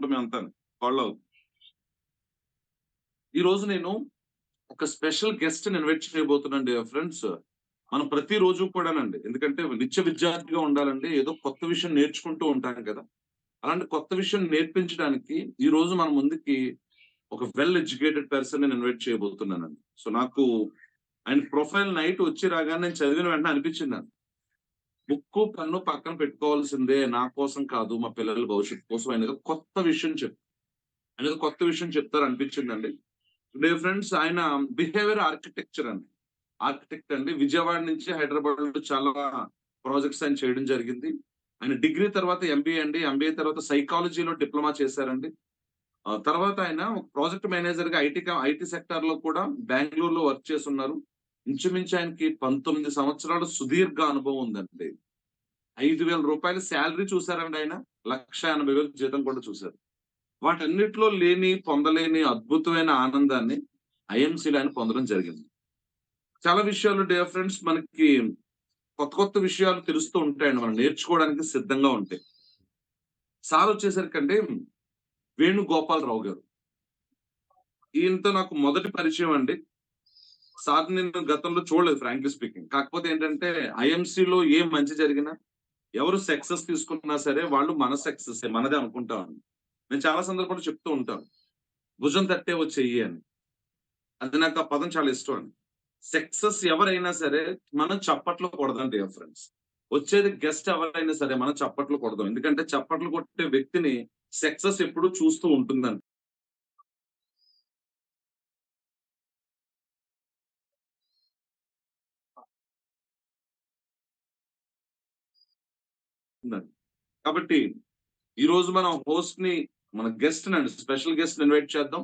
మేమంతా ఫాలో అవుతాం. ఈ రోజు నేను ఒక స్పెషల్ గెస్ట్‌ని ఇన్వైట్ చేయబోతున్నాను డియర్ ఫ్రెండ్స్. మనం ప్రతిరోజు కూడానండి. ఎందుకంటే నిత్య విద్యార్థిగా ఉండాలంటే ఏదో కొత్త విషయం నేర్చుకుంటూ ఉంటాం కదా! అలాంటి కొత్త విషయం నేర్పించడానికి ఈ రోజు మన ముందుకి ఒక వెల్ ఎడ్యుకేటెడ్ పర్సన్‌ని నేను ఇన్వైట్ చేయబోతున్నానండి. సో, నాకు ఆయన ప్రొఫైల్ నైట్ వచ్చి రాగానే నేను చదివిన వెంటనే అనిపించింది నాకు. బుక్కు, పెన్ను పక్కన పెట్టుకోవాల్సిందే. నా కోసం కాదు, మా పిల్లల భవిష్యత్తు కోసం ఆయన ఏదో కొత్త విషయం ఆయన ఏదో కొత్త విషయం చెప్తారనిపించిందండి. డియర్ ఫ్రెండ్స్, ఆయన బిహేవియర్ ఆర్కిటెక్చర్ అండి. ఆర్కిటెక్ట్ అండి. విజయవాడ నుంచి హైదరాబాద్‌లో చాలా ప్రాజెక్ట్స్ ఆయన చేయడం జరిగింది. ఆయన డిగ్రీ తర్వాత ఎంబీఏ అండి. ఎంబీఏ తర్వాత సైకాలజీలో డిప్లొమా చేశారండి. తర్వాత ఆయన ఒక ప్రాజెక్ట్ మేనేజర్‌గా ఐటీ సెక్టార్‌లో కూడా బెంగుళూరులో వర్క్ చేసున్నారు. ఇంచుమించు ఆయనకి 19 సంవత్సరాల సుదీర్ఘ అనుభవం ఉందండి. రూ. 5,000 సాలరీ చూసారండి ఆయన. 1,80,000 జీతం కూడా చూసారు. వాటన్నిటిలో పొందలేని అద్భుతమైన ఆనందాన్ని ఐఎంసీలో ఆయన పొందడం జరిగింది. చాలా విషయాలు డియర్ ఫ్రెండ్స్ మనకి కొత్త కొత్త విషయాలు తెలుస్తూ ఉంటాయండి. మనం నేర్చుకోవడానికి సిద్ధంగా ఉంటే. సారొచ్చేసరికండి వేణుగోపాలరావు గారు. ఈయనతో నాకు మొదటి పరిచయం అండి. సార్‌ని నేను గతంలో చూడలేదు ఫ్రాంక్లీ స్పీకింగ్. కాకపోతే ఏంటంటే ఐఎంసీలో ఏ మంచి జరిగినా, ఎవరు సక్సెస్ తీసుకున్నా సరే వాళ్ళు మన సక్సెస్సే మనదే అనుకుంటామండి. నేను చాలా సందర్భాల్లో చెప్తూ ఉంటాను. భుజం తట్టే ఓ చెయ్యి అని. అది నాకు ఆ పదం చాలా ఇష్టం అండి. సక్సెస్ ఎవరైనా సరే మనం చప్పట్లు కొడదాం డియర్ ఫ్రెండ్స్. వచ్చేది గెస్ట్ ఎవరైనా సరే మనం చప్పట్లు కొడదాం. ఎందుకంటే చప్పట్లు కొట్టే వ్యక్తిని సక్సెస్ ఎప్పుడూ చూస్తూ ఉంటుందండి. కాబట్టి ఈరోజు మనం మన గెస్ట్‌నండి, స్పెషల్ గెస్ట్‌ని ఇన్వైట్ చేద్దాం.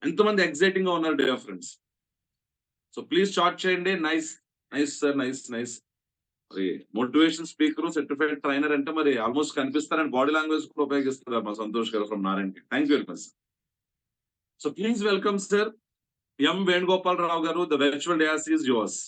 ఎంతమంది ఎక్సైటింగ్‌గా ఉన్నారు dear friends. So, please start చేయండి. Nice. Nice sir. Nice. Nice. మరి మోటివేషన్ స్పీకరు, సర్టిఫైడ్ ట్రైనర్ అంటే మరి ఆల్‌మోస్ట్ కనిపిస్తారని బాడీ లాంగ్వేజ్ కూడా ఉపయోగిస్తున్నారు మా Santosh garu from Narayankhed. Thank you very much. So, please welcome sir M. Venugopala Rao garu. The virtual dais is yours.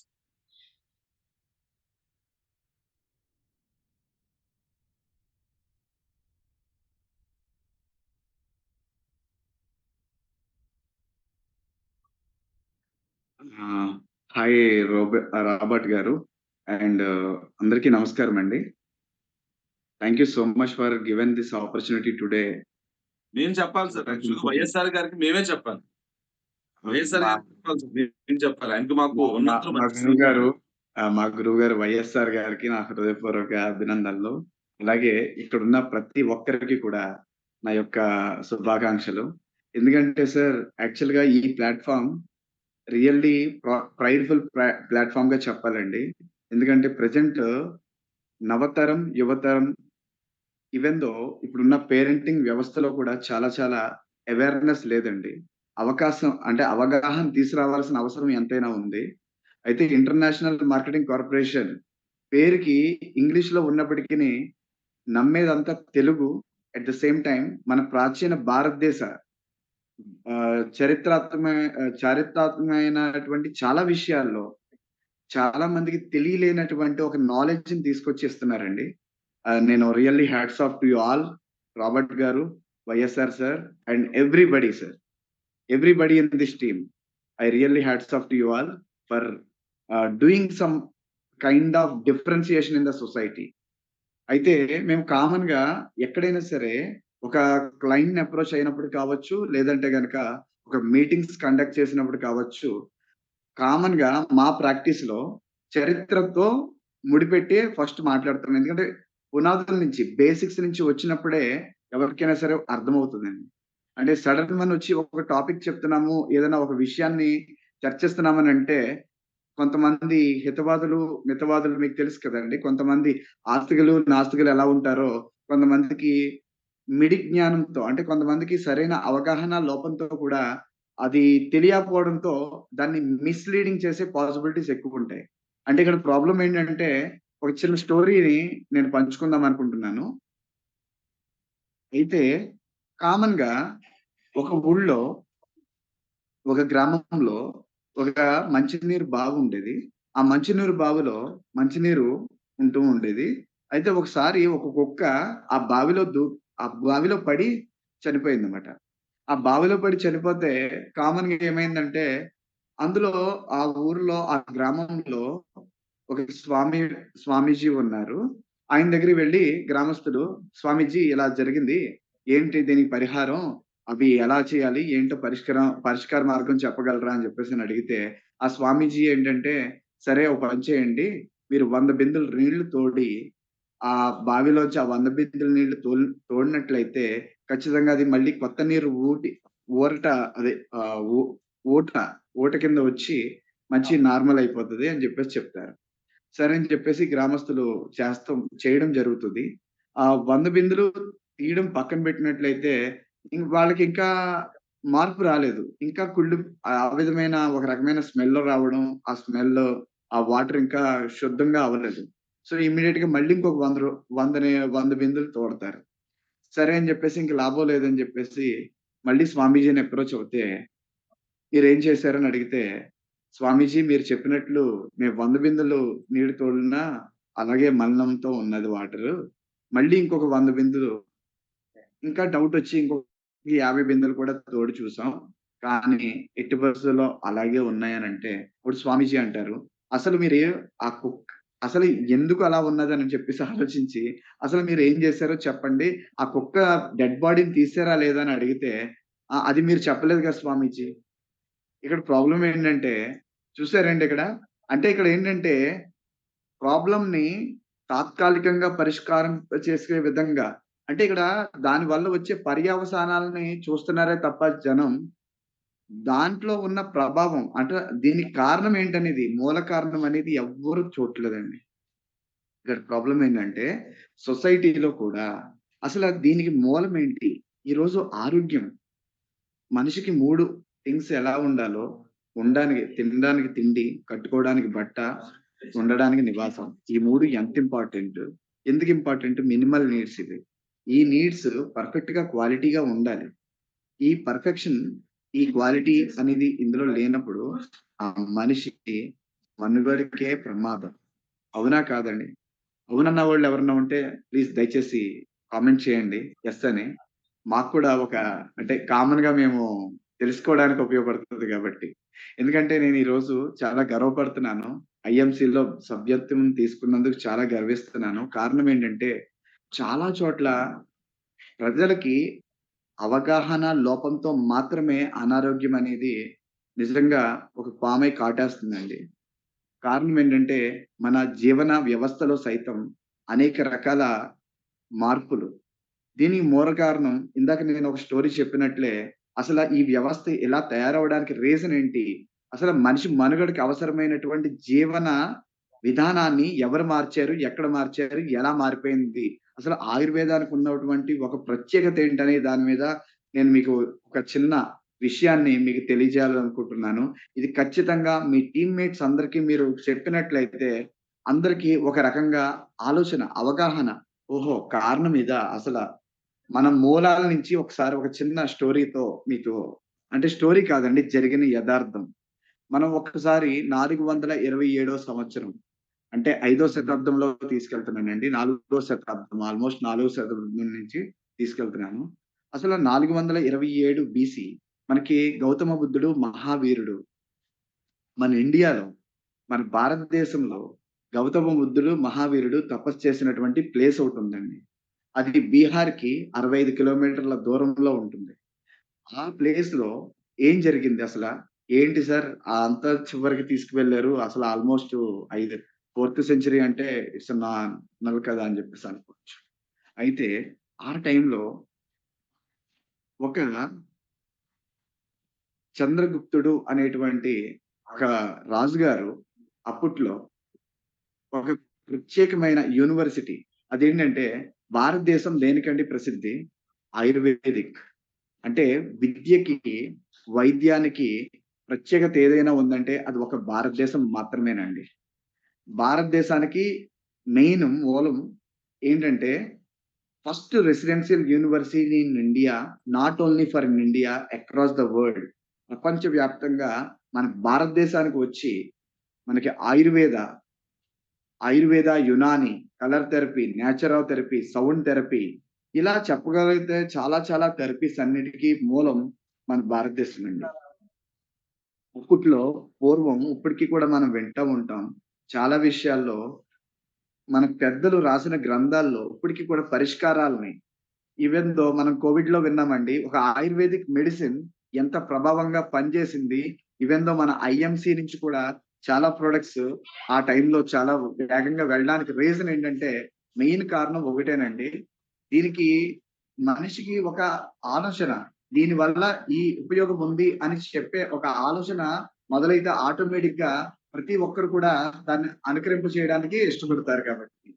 Hi Robert garu and అందరికీ నమస్కారం అండి. Thank you so much for given this opportunity today. నేను చెప్పాలి సార్. యాక్చువల్‌గా వైఎస్ఆర్ గారికి మేమే చెప్పాలి. వైఎస్ఆర్ గారికి చెప్పాలి సార్. నేను చెప్పాలి. ఆయనకి మాకు ఉన్నంతలో మా మంచి గురువు గారు మా గురువు గారు వైఎస్ఆర్ గారికి నా హృదయపూర్వక అభినందనలు. అలాగే ఇక్కడున్న ప్రతి ఒక్కరికి కూడా నా యొక్క శుభాకాంక్షలు. ఎందుకంటే సార్ యాక్చువల్‌గా ఈ ప్లాట్‌ఫార్మ్ రియల్లీ ప్రైడ్‌ఫుల్ ప్లాట్‌ఫార్మ్‌గా చెప్పాలండి. ఎందుకంటే ప్రెజెంట్ నవతరం, యువతరం ఈవెన్ దో ఇప్పుడున్న పేరెంటింగ్ వ్యవస్థలో కూడా చాలా చాలా అవేర్‌నెస్ లేదండి. అవగాహన తీసుకురావాల్సిన అవసరం ఎంతైనా ఉంది. అయితే ఇంటర్నేషనల్ మార్కెటింగ్ కార్పొరేషన్ పేరుకి ఇంగ్లీష్‌లో ఉన్నప్పటికిని నమ్మేదంతా Telugu. At the same time మన ప్రాచీన భారతదేశ చారిత్రాత్మకమైనటువంటి చాలా విషయాల్లో చాలా మందికి తెలియలేనటువంటి ఒక నాలెడ్జ్‌ని తీసుకొచ్చి ఇస్తున్నారండి. నేను really hats off to you all. Robert garu, YSR sir and everybody sir. Everybody in this team. I really hats off to you all for doing some kind of differentiation in the society. అయితే మేము కామన్‌గా ఎక్కడైనా సరే ఒక క్లయింట్‌ని approach అయినప్పుడు కావచ్చు, లేదంటే గనక ఒక మీటింగ్స్ కండక్ట్ చేసినప్పుడు కావచ్చు, కామన్‌గా మా ప్రాక్టీస్‌లో చరిత్రతో ముడిపెట్టి ఫస్ట్ మాట్లాడతాం. ఎందుకంటే పునాదుల నుంచి, బేసిక్స్ నుంచి వచ్చినప్పుడే ఎవరికైనా సరే అర్థమవుతదండి. అంటే సడెన్‌మని వచ్చి ఒక టాపిక్ చెప్తున్నాము, ఏదైనా ఒక విషయాన్ని చర్చిస్తున్నామనంటే కొంతమంది హితవాదులు, మితవాదులు మీకు తెలుసు కదండీ! కొంతమంది ఆస్తికులు, నాస్తికులు ఎలా ఉంటారో, కొంతమందికి మిడి జ్ఞానంతో అంటే కొంతమందికి సరైన అవగాహన లోపంతో కూడా అది తెలియకపోవడంతో దాన్ని మిస్‌లీడింగ్ చేసే పాసిబిలిటీస్ ఎక్కువుంటాయి. అంటే ఇక్కడ ప్రాబ్లమ్ ఏంటంటే, ఒక చిన్న స్టోరీని నేను పంచుకుందాం అనుకుంటున్నాను. అయితే కామన్‌గా ఒక ఊళ్ళో, ఒక గ్రామంలో ఒక మంచినీరు బావుండేది. ఆ మంచినీరు బావిలో మంచినీరు ఉంటూ ఉండేది. అయితే ఒకసారి ఒక కుక్క ఆ బావిలో పడి చనిపోయిందన్నమాట. ఆ బావిలో పడి చనిపోతే కామన్‌గా ఏమైందంటే, అందులో ఆ ఊర్లో, ఆ గ్రామంలో ఒక స్వామీజీ ఉన్నారు. ఆయన దగ్గరికి వెళ్లి గ్రామస్తులు, "స్వామీజీ ఇలా జరిగింది. ఏంటి దీనికి పరిహారం? అవి ఎలా చేయాలి? ఏంటో పరిష్కార మార్గం చెప్పగలరా?" అని చెప్పేసని అడిగితే, ఆ స్వామీజీ ఏంటంటే, "సరే ఒక పని చేయండి. మీరు 100 బిందెలు నీళ్లు తోడి, ఆ బావిలోంచి ఆ 100 బిందెల నీళ్లు తోడినట్లయితే ఖచ్చితంగా అది మళ్ళీ కొత్త నీరు ఊరట అదే ఆహ్, ఊ ఊట ఊట కింద వచ్చి మంచి నార్మల్ అయిపోతది" అని చెప్తారు. సరే అని చెప్పేసి గ్రామస్తులు చేయడం జరుగుతది. ఆ 100 బిందెలు తీయడం పక్కన పెట్టినట్లయితే, వాళ్ళకింకా మార్పు రాలేదు. ఇంకా ఆ విధమైన ఒక రకమైన స్మెల్ రావడం, ఆ స్మెల్, ఆ వాటర్ ఇంకా శుద్ధంగా అవ్వలేదు. సో, ఇమ్మీడియేట్‌గా మళ్ళీ ఇంకొక 100 బిందెలు తోడతారు. సరే అని చెప్పేసి ఇంక లాభం లేదని చెప్పేసి మళ్ళీ స్వామీజీని అప్రోచ్ అవుతే, మీరేం చేశారని అడిగితే, "స్వామీజీ మీరు చెప్పినట్లు మేము 100 బిందెలు నీళ్ళు తోడినా అలాగే మలినంతో ఉన్నది వాటరు. మళ్ళీ ఇంకొక 100 బిందెలు ఇంకా డౌటొచ్చి ఇంకొక 50 బిందెలు కూడా తోడి చూసాం. కానీ ఎట్టి పరిస్థితుల్లో అలాగే ఉన్నాయనంటే" అప్పుడు స్వామీజీ అంటారు, "అసలు మీరు ఆ కుక్ అసలు ఎందుకు అలా ఉన్నదని చెప్పేసి ఆలోచించి, అసలు మీరేం జేశారో చెప్పండి. ఆ కుక్క డెడ్ బాడీని తీసారా లేదా అని అడిగితే, అది మీరు చెప్పలేదు కదా స్వామీజీ." ఇక్కడ ప్రాబ్లమ్ ఏంటంటే, చూసారండి ఇక్కడ? అంటే ఇక్కడేంటంటే, ప్రాబ్లమ్‌ని తాత్కాలికంగా పరిష్కారం చేసే విధంగా, అంటే ఇక్కడ దాని వల్ల వచ్చే పర్యవసానాలని చూస్తున్నారే తప్ప జనం, దాంట్లో ఉన్న ప్రభావం అంటే దీనికి కారణం ఏంటనేది, మూల కారణం అనేది ఎవ్వరు చూడట్లేదండి. ఇక్కడ ప్రాబ్లమ్ ఏంటంటే, సొసైటీలో కూడా అసల దీనికి మూలం ఏంటి? ఈరోజు ఆరోగ్యం. మనిషికి 3 థింగ్స్ ఎలా ఉండాలో, తినడానికి తిండి, కట్టుకోవడానికి బట్ట, ఉండడానికి నివాసం. ఈ 3 ఎంత ఇంపార్టెంట్. ఎందుకు ఇంపార్టెంట్? మినిమల్ నీడ్స్ ఇవి. ఈ నీడ్స్ పర్ఫెక్ట్‌గా క్వాలిటీగా ఉండాలి. ఈ పర్ఫెక్షన్, ఈ క్వాలిటీ అనేది ఇందులో లేనప్పుడు ఆ మనిషికి మనుగడకే ప్రమాదం. అవునా? కాదండి? అవునన్న వాళ్ళు ఎవరన్నా ఉంటే ప్లీజ్ దయచేసి కామెంట్ చేయండి. యెస్ అని. మాకు కూడా అంటే కామన్‌గా మేము తెలుసుకోవడానికి ఉపయోగపడుతది గాబట్టి. ఎందుకంటే నేను ఈరోజు చాలా గర్వపడుతున్నాను. ఐఎంసీలో సభ్యత్వం తీసుకున్నందుకు చాలా గర్విస్తున్నాను. కారణం ఏంటంటే, చాలా చోట్ల ప్రజలకి అవగాహన లోపంతో మాత్రమే అనారోగ్యం అనేది నిజంగా ఒక పామై కాటేస్తుందండి. కారణం ఏంటంటే, మన జీవన వ్యవస్థలో సైతం అనేక రకాల మార్పులు. దీనికి మూల కారణం ఇందాక నేను ఒక స్టోరీ చెప్పినట్లే, ఈ వ్యవస్థ ఇలా తయారవ్వడానికి రీజన్ ఏంటి? మనిషి మనుగడకి అవసరమైనటువంటి జీవన విధానాన్ని ఎవరు మార్చారు? ఎక్కడ మార్చారు? ఎలా మారిపోయింది? ఆయుర్వేదానికి ఉన్నటువంటి ఒక ప్రత్యేకత ఏంటనే దాని మీద నేను మీకు ఒక చిన్న విషయాన్ని మీకు తెలియజేయాలనుకుంటున్నాను. ఇది ఖచ్చితంగా మీ టీమ్‌మేట్స్ అందరికి మీరు చెప్పినట్లయితే, అందరికి ఒక రకంగా ఆలోచన, అవగాహన, ఓహో! కారణం ఇదా? మన మూలాల నుంచి ఒకసారి ఒక చిన్న స్టోరీతో మీకు, అంటే స్టోరీ కాదండి, జరిగిన యదార్థం. మనం ఒక్కసారి 427 సంవత్సరం, అంటే 5వ శతాబ్దంలో తీసుకెళ్తున్నానండి. 4వ శతాబ్దం, ఆల్‌మోస్ట్ 4వ శతాబ్దం నుంచి తీసుకెళ్తున్నాను. 427 బీసీ మనకి గౌతమ బుద్ధుడు మహావీరుడు. మన ఇండియాలో, మన భారతదేశంలో గౌతమ బుద్ధుడు మహావీరుడు తపస్సు చేసినటువంటి ప్లేస్ ఒకటుందండి. అది బీహార్‌కి 65 కిలోమీటర్ల దూరంలో ఉంటుంది. ఆ ప్లేస్‌లో ఏం జరిగింది అసల? ఏంటి సార్ అంత చివరికి తీసుకువెళ్లారు. ఆల్‌మోస్ట్ 5 ఫోర్త్ సెంచరీ అంటే ఇట్స్ నార్మల్ కదా! అని చెప్పేసి అనుకోవచ్చు. అయితే ఆ టైంలో ఒక చంద్రగుప్తుడు అనేటువంటి ఒక రాజుగారు అప్పట్లో ఒక ప్రత్యేకమైన యూనివర్సిటీ, అదేంటంటే భారతదేశం దేనికండి ప్రసిద్ధి? ఆయుర్వేదిక్. అంటే విద్యకి, వైద్యానికి ప్రత్యేకత ఏదైనా ఉందంటే అది ఒక భారతదేశం మాత్రమేనండి. భారతదేశానికి మెయిన్ మూలం ఏంటంటే, first residential university in India, not only for in India, across the world. ప్రపంచవ్యాప్తంగా మన భారతదేశానికి వచ్చి మనకి Ayurveda, Unani, colour therapy, naturotherapy, sound therapy, ఇలా చెప్పగలిగితే చాలా చాలా థెరపీస్ అన్నిటికి మూలం మన భారతదేశం అండి. అప్పట్లో పూర్వం ఇప్పటికి కూడా మనం వింటా ఉంటాం. చాలా విషయాల్లో మన పెద్దలు రాసిన గ్రంథాల్లో ఇప్పటికి కూడా పరిష్కారాలని ఈవెన్ దో మనం కోవిడ్‌లో విన్నామండి. ఒక ఆయుర్వేదిక్ మెడిసిన్ ఎంత ప్రభావంగా పనిచేసింది. ఈవెన్ దో మన ఐఎంసీ నుంచి కూడా చాలా ప్రొడక్ట్స్ ఆ టైంలో చాలా వేగంగా వెళ్ళడానికి రీజన్ ఏంటంటే, మెయిన్ కారణం ఒకటేనండి. దీనికి మనిషికి ఒక ఆలోచన, దీనివల్ల ఈ ఉపయోగం ఉంది అని చెప్పే ఒక ఆలోచన మొదలైతే ఆటోమేటిక్‌గా ప్రతి ఒక్కరు కూడా దాన్ని అనుకరింప చేయడానికి ఇష్టపడతారు కాబట్టి.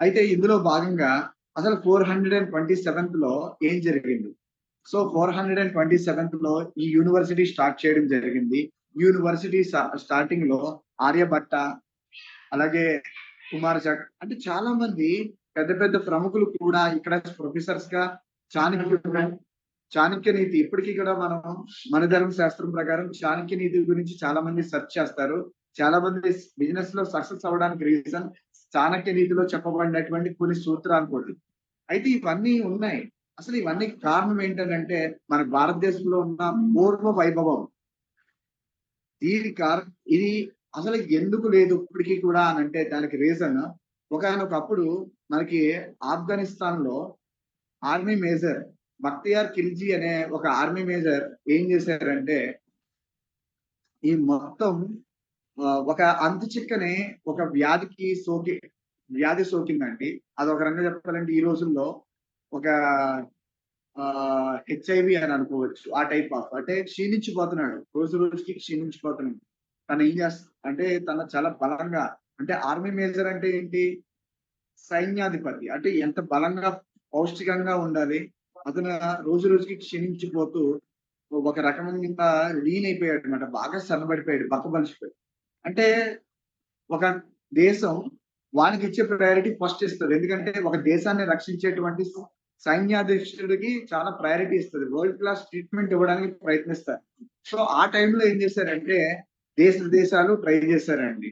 అయితే ఇందులో భాగంగా అసలు 427లో ఏం జరిగింది? సో, 427లో ఈ యూనివర్సిటీ స్టార్ట్ చేయడం జరిగింది. యూనివర్సిటీ స్టార్టింగ్‌లో ఆర్యభట్ట, అలాగే అంటే చాలా మంది పెద్ద పెద్ద ప్రముఖులు కూడా ఇక్కడ ప్రొఫెసర్స్‌గా చాణక్యుడు, చాణక్య నీతి ఇప్పటికి కూడా మనం మన ధర్మ శాస్త్రం ప్రకారం చాణక్య నీతి గురించి చాలా మంది సెర్చ్ చేస్తారు. చాలా మంది బిజినెస్‌లో సక్సెస్ అవ్వడానికి రీజన్ చాణక్య నీతిలో చెప్పబడినటువంటి కొన్ని సూత్రాలు కూడా. అయితే ఇవన్నీ ఉన్నాయి. అసలు ఇవన్నీ కారణం ఏంటనంటే, మన భారతదేశంలో ఉన్న పూర్వ వైభవం. దీని ఇది అసలు ఎందుకు లేదు ఇప్పటికి కూడా అనంటే దానికి రీజన్ ఒకానొకప్పుడు మనకి ఆఫ్ఘనిస్తాన్‌లో ఆర్మీ మేజర్ బక్తియార్ ఖిల్జీ అనే ఒక ఆర్మీ మేజర్ ఏం చేశారంటే, ఈ మొత్తం ఒక అంతు చిక్కని ఒక వ్యాధి సోకిందండి. అదొక రకంగా చెప్పాలంటే ఈ రోజుల్లో ఒక హెచ్ఐవి అని అనుకోవచ్చు. ఆ టైప్ ఆఫ్ అంటే క్షీణించిపోతున్నాడు. రోజు రోజుకి క్షీణించిపోతున్నాడు. తను ఏం అంటే తను చాలా బలంగా అంటే ఆర్మీ మేజర్ అంటే ఏంటి? సైన్యాధిపతి. అంటే ఎంత బలంగా, పౌష్టికంగా ఉండాలి. అతను రోజు రోజుకి క్షీణించిపోతూ ఒక రకమైన లీన్ అయిపోయాడన్నమాట. బాగా సన్నబడిపోయాడు. బక్కబలిసిపోయాడు. అంటే ఒక దేశం వానికిచ్చే ప్రయారిటీ ఫస్ట్ ఇస్తది. ఎందుకంటే ఒక దేశాన్ని రక్షించేటువంటి సైన్యాధ్యక్షుడికి చాలా ప్రయారిటీ ఇస్తది. వరల్డ్ క్లాస్ ట్రీట్‌మెంట్ ఇవ్వడానికి ప్రయత్నిస్తారు. సో, ఆ టైంలో ఏం చేశారంటే దేశాలు ట్రై చేశారండి.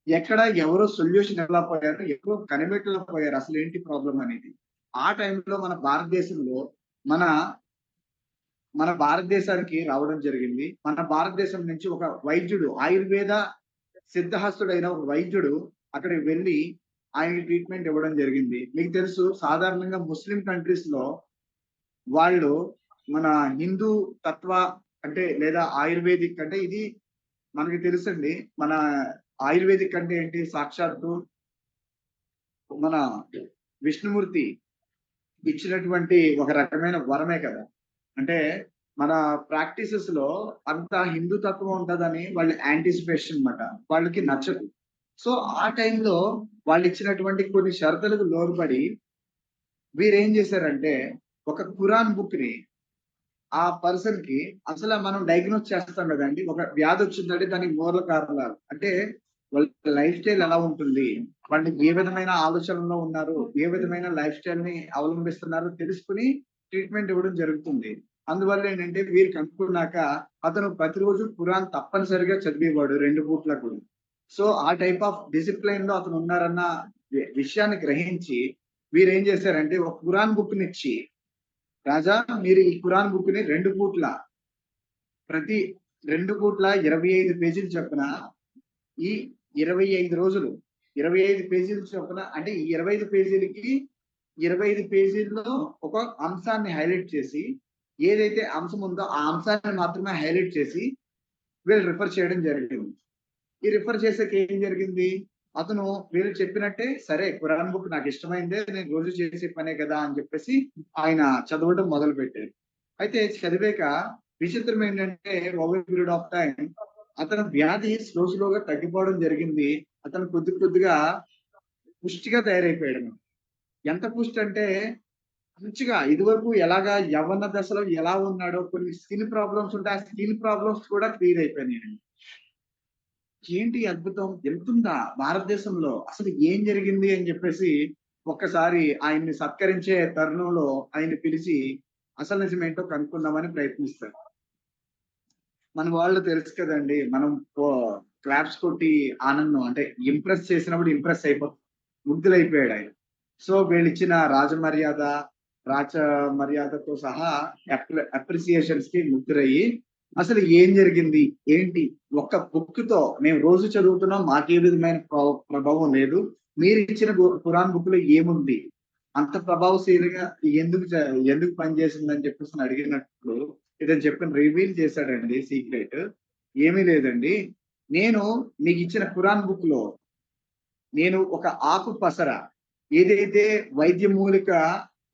ఎక్కడ ఎవరు సొల్యూషన్ ఇవ్వలేకపోయారు. ఎవరు కనిపెట్టలేకపోయారు అసలేంటి ప్రాబ్లమ్ అనేది. ఆ టైంలో మన మన భారతదేశానికి రావడం జరిగింది. మన భారతదేశం నుంచి ఒక వైద్యుడు ఆయుర్వేద సిద్ధహస్తుడైన ఒక వైద్యుడు అక్కడికి వెళ్లి ఆయనకి ట్రీట్‌మెంట్ ఇవ్వడం జరిగింది. మీకు తెలుసు సాధారణంగా ముస్లిం కంట్రీస్‌లో వాళ్ళు మన హిందూ తత్వ అంటే లేదా ఆయుర్వేదిక్ అంటే ఇది మనకి తెలుసండి. మన ఆయుర్వేదిక్ అంటే ఏంటి? సాక్షాత్తు మన విష్ణుమూర్తి ఇచ్చినటువంటి ఒక రకమైన వరమే కదా! అంటే మన ప్రాక్టీసెస్‌లో అంతా హిందూ తత్వం ఉంటదని వాళ్ళ యాంటిసిపేషన్ మాట. వాళ్ళకి నచ్చదు. సో, ఆ టైంలో వాళ్ళిచ్చినటువంటి కొన్ని షరతులకు లోబడి వీరేం జేశారంటే, ఒక ఖురాన్ బుక్‌ని ఆ పర్సన్‌కి అసల మనం డయాగ్నోస్ చేస్తాం గదండీ! ఒక వ్యాధొచ్చిందంటే దానికి మూల కారణాలు. అంటే వాళ్ళ లైఫ్ స్టైల్ ఎలా ఉంటుంది? వాళ్ళు ఏ విధమైన ఆలోచనలో ఉన్నారు? ఏ విధమైన లైఫ్ స్టైల్‌ని అవలంబిస్తున్నారో తెలుసుకొని ట్రీట్‌మెంట్ ఇవ్వడం జరుగుతుంది. అందువల్ల ఏంటంటే వీరు కనుక్కున్నాక అతను ప్రతిరోజు ఖురాన్ తప్పనిసరిగా చదివేవాడు 2 పూట్ల కూడా. సో, ఆ టైప్ ఆఫ్ డిసిప్లిన్‌లో అతను ఉన్నారన్న విషయాన్ని గ్రహించి వీరేం చేశారంటే ఒక ఖురాన్ బుక్‌నిచ్చి రాజా మీరు ఈ ఖురాన్ బుక్‌ని 2 పూట్ల ప్రతి 2 పూట్ల 25 పేజీలు చొప్పున ఈ 25 రోజులు 25 పేజీలు చొప్పున అంటే ఈ 25 పేజీలకి 25 పేజీల్లో ఒక అంశాన్ని హైలైట్ చేసి ఏదైతే అంశం ఉందో ఆ అంశాన్ని మాత్రమే హైలైట్ చేసి వీళ్ళు రిఫర్ చేయడం జరిగింది. ఈ రిఫర్ చేసాక ఏం జరిగింది? అతను వీళ్ళు చెప్పినట్టే సరే ఖురాన్ బుక్ నాకిష్టమైందే నేను రోజు చేసే పనే కదా! అని చెప్పేసి ఆయన చదవడం మొదలుపెట్టారు. అయితే చదివాక విచిత్రం ఏంటంటే ఓవర్ పీరియడ్ ఆఫ్ టైమ్ అతని వ్యాధి స్లోగా తగ్గిపోవడం జరిగింది. అతను కొద్ది కొద్దిగా పుష్టిగా తయారైపోయాడు. ఎంత పుష్టి అంటే మంచిగా ఇదివరకు ఎలాగా యవ్వన దశలో ఎలా ఉన్నాడో కొన్ని స్కిన్ ప్రాబ్లమ్స్ ఉంటే ఆ స్కిన్ ప్రాబ్లమ్స్ కూడా క్లియర్ అయిపోయినాయండి. ఏంటి అద్భుతం? ఎంతుందా భారతదేశంలో? అసలు ఏం జరిగింది అని జెప్పేసి ఒక్కసారి ఆయన్ని సత్కరించే తరుణంలో ఆయన్ని పిలిచి అసలు నిజమేంటో కనుక్కుందామని ప్రయత్నిస్తారు. మన వాళ్ళు తెలుసు కదండీ! మనం పో క్లాప్స్ కొట్టి ఆనందం అంటే ఇంప్రెస్ చేసినప్పుడు ఇంప్రెస్ ముగ్ధులైపోయాడాయన. సో, వీళ్ళిచ్చిన రాజమర్యాద, రాచ మర్యాదతో సహా అప్రిసియేషన్స్ కి ముగ్గురయ్యి అసలు ఏం జరిగింది ఏంటి ఒక్క బుక్ తో మేము రోజు చదువుతున్నాం, మాకే విధమైన ప్రభావం లేదు, మీరు ఇచ్చిన ఖురాన్ బుక్ లో ఏముంది అంత ప్రభావశీలిగా ఎందుకు పనిచేసిందని చెప్పేసి అడిగినప్పుడు ఇతను చెప్పిన రివీల్ చేశాడండి సీక్రెట్. ఏమీ లేదండి, నేను మీకు ఇచ్చిన ఖురాన్ బుక్ లో నేను ఒక ఆకు పసర ఏదైతే వైద్య మూలిక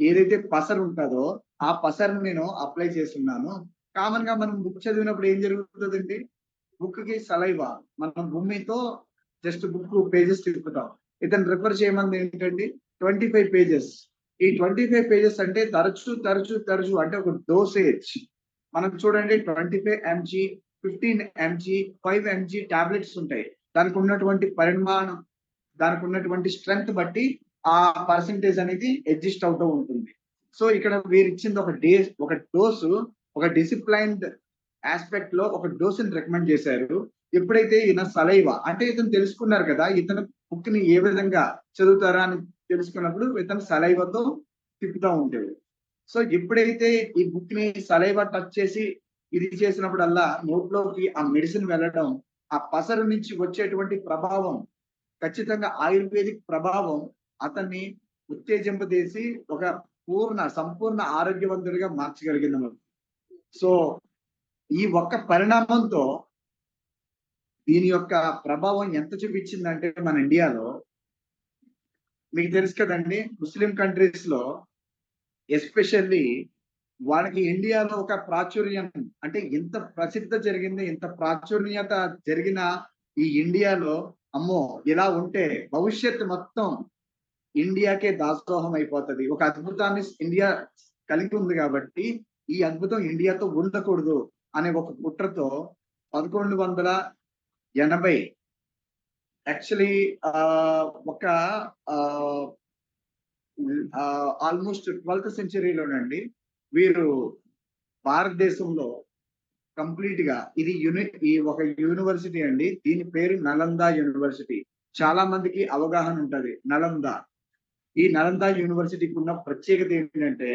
ఏదైతే పసరు ఉంటుందో ఆ పసరును నేను అప్లై చేస్తున్నాను. కామన్ గా మనం బుక్ చదివినప్పుడు ఏం జరుగుతుందండి, బుక్ కి సలైవా మనం భూమితో జస్ట్ బుక్ పేజెస్ తిప్పుతాం. ఇతను రిఫర్ చేయమంది ఏంటండి 25 పేజెస్. ఈ 25 పేజెస్ అంటే తరచు అంటే ఒక డోసేజ్. మనం చూడండి 25 mg, 15 mg, 5 mg టాబ్లెట్స్ ఉంటాయి. దానికి ఉన్నటువంటి పరిమాణం, దానికి ఉన్నటువంటి స్ట్రెంగ్త్ బట్టి ఆ పర్సంటేజ్ అనేది అడ్జస్ట్ అవుతూ ఉంటుంది. సో ఇక్కడ వీరు ఇచ్చింది ఒక డోసు, ఒక డిసిప్లైన్డ్ ఆస్పెక్ట్ లో ఒక డోసుని రికమెండ్ చేశారు. ఎప్పుడైతే ఈయన సలైవా అంటే ఇతను తెలుసుకున్నారు కదా, ఇతను బుక్ ని ఏ విధంగా చదువుతారా అని తెలుసుకున్నప్పుడు ఇతను సలైవాతో తిప్పుతూ ఉండేది. సో ఎప్పుడైతే ఈ బుక్ ని సలైవా టచ్ చేసి ఇది చేసినప్పుడల్లా నోట్లోకి ఆ మెడిసిన్ వెళ్ళడం, ఆ పసరు నుంచి వచ్చేటువంటి ప్రభావం ఖచ్చితంగా ఆయుర్వేదిక్ ప్రభావం అతన్ని ఉత్తేజింపజేసి ఒక సంపూర్ణ ఆరోగ్యవంతుడిగా మార్చగలిగింది. సో ఈ ఒక్క పరిణామంతో దీని యొక్క ప్రభావం ఎంత చూపించిందంటే మన ఇండియాలో మీకు తెలుసు కదండి, ముస్లిం కంట్రీస్ లో ఎస్పెషల్లీ వాళ్ళకి ఇండియాలో ఒక ప్రాచుర్యం అంటే ఇంత ప్రసిద్ధ జరిగింది, ఇంత ప్రాచుర్యత జరిగిన ఈ ఇండియాలో అమ్మో ఇలా ఉంటే భవిష్యత్తు మొత్తం ఇండియాకే దాసోహం అయిపోతుంది. ఒక అద్భుతాన్ని ఇండియా కలిగి ఉంది కాబట్టి ఈ అద్భుతం ఇండియాతో ఉండకూడదు అనే ఒక కుట్రతో 1180 యాక్చువల్లీ ఒక ఆల్మోస్ట్ 12th సెంచరీలోనండి వీరు భారతదేశంలో కంప్లీట్ గా ఈ ఒక యూనివర్సిటీ అండి. దీని పేరు నలంద యూనివర్సిటీ. చాలా మందికి అవగాహన ఉంటది నలంద. ఈ నలంద యూనివర్సిటీకి ఉన్న ప్రత్యేకత ఏంటంటే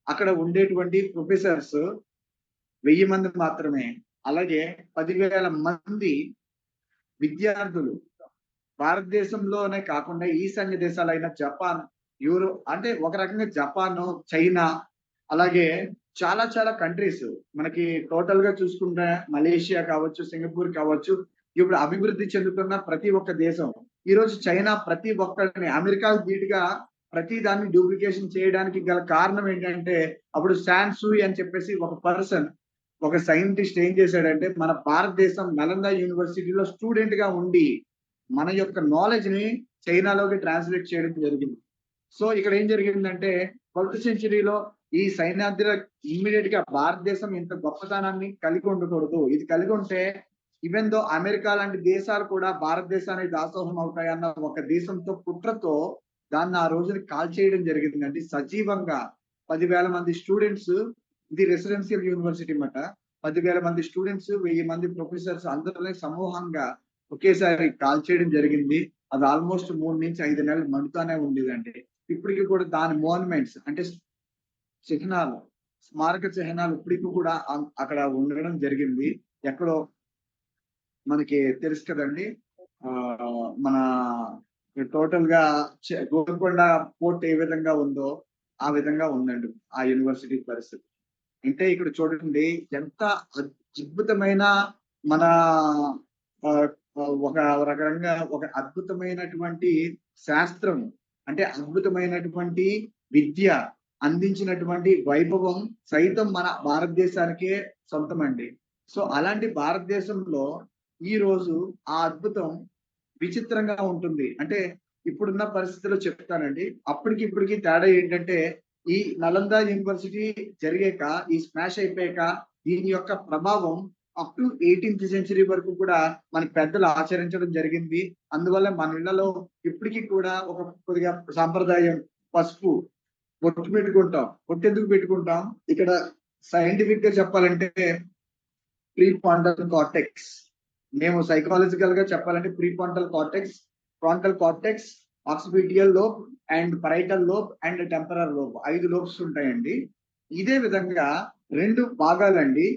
అక్కడ ఉండేటువంటి ప్రొఫెసర్స్ 1000 మంది మాత్రమే. అలాగే 10,000 మంది విద్యార్థులు భారతదేశంలోనే కాకుండా ఈశాన్య దేశాలైన జపాన్, అంటే ఒక రకంగా జపాన్, చైనా, అలాగే చాలా కంట్రీస్ మనకి టోటల్ గా చూసుకుంటే మలేషియా కావచ్చు, సింగపూర్ కావచ్చు, ఇప్పుడు అభివృద్ధి చెందుతున్న ప్రతి ఒక్క దేశం. ఈ రోజు చైనా ప్రతి ఒక్కరిని అమెరికా ధీటుగా ప్రతి దాన్ని డూప్లికేషన్ చేయడానికి గల కారణం ఏంటంటే అప్పుడు శాన్ సూయి అని చెప్పేసి ఒక సైంటిస్ట్ ఏం చేశాడంటే మన భారతదేశం నలంద యూనివర్సిటీలో స్టూడెంట్ గా ఉండి మన యొక్క నాలెడ్జ్ ని చైనాలోకి ట్రాన్స్లేట్ చేయడం జరిగింది. సో ఇక్కడ ఏం జరిగిందంటే 12th సెంచరీలో ఈ సైన్యాద్రి ఇమ్మీడియట్ గా భారతదేశం ఇంత గొప్పతనాన్ని కలిగి ఉండకూడదు, ఇది కలిగి ఉంటే ఈవెన్ దో అమెరికా లాంటి దేశాలు కూడా భారతదేశానికి దాసోహం అవుతాయన్న ఒక దేశంతో కుట్రతో దాన్ని ఆ రోజుని కాల్ చేయడం జరిగిందండి సజీవంగా. 10,000 మంది స్టూడెంట్స్, ఇది రెసిడెన్షియల్ యూనివర్సిటీ అన్నమాట. 10,000 మంది స్టూడెంట్స్, 1000 మంది ప్రొఫెసర్స్ అందరినీ సమూహంగా ఒకేసారి కాల్ చేయడం జరిగింది. అది ఆల్మోస్ట్ 3 నుంచి 5 నెలలు మండుతానే ఉండేదండి. ఇప్పటికీ కూడా దాని మోన్యుమెంట్స్ అంటే చిహ్నాలు, స్మారక చిహ్నాలు ఇప్పటికీ కూడా అక్కడ ఉండడం జరిగింది. ఎక్కడో మనకి తెలుసు కదండి, మన టోటల్ గా గోల్కొండ పోర్ట్ ఏ విధంగా ఉందో ఆ విధంగా ఉందండి ఆ యూనివర్సిటీ పరిస్థితి. అంటే ఇక్కడ చూడండి ఎంత అద్భుతమైన మన ఒక రకంగా ఒక అద్భుతమైనటువంటి శాస్త్రం, అంటే అద్భుతమైనటువంటి విద్య అందించినటువంటి వైభవం సైతం మన భారతదేశానికే సొంతమండి. సో అలాంటి భారతదేశంలో ఈ రోజు ఆ అద్భుతం విచిత్రంగా ఉంటుంది. అంటే ఇప్పుడున్న పరిస్థితుల్లో చెప్తానండి, అప్పటికి ఇప్పటికి తేడా ఏంటంటే ఈ నలంద యూనివర్సిటీ జరిగాక, ఈ స్మాష్ అయిపోయాక దీని యొక్క ప్రభావం అప్ టు 18th సెంచరీ వరకు కూడా మన పెద్దలు ఆచరించడం జరిగింది. అందువల్ల మన ఇళ్లలో ఇప్పటికీ కూడా ఒక కొద్దిగా సాంప్రదాయం పసుపు బొట్టు పెట్టుకుంటాం. బొట్టు ఎందుకు పెట్టుకుంటాం? ఇక్కడ సైంటిఫిక్ గా చెప్పాలంటే ప్రీ ఫ్రాంటల్ కార్టెక్స్, మేము సైకాలజికల్ గా చెప్పాలంటే prefrontal cortex occipital lobe and parietal lobe and temporal lobe 5 lobes ఉంటాయండి. ఇదే విధంగా 2 భాగాలండి,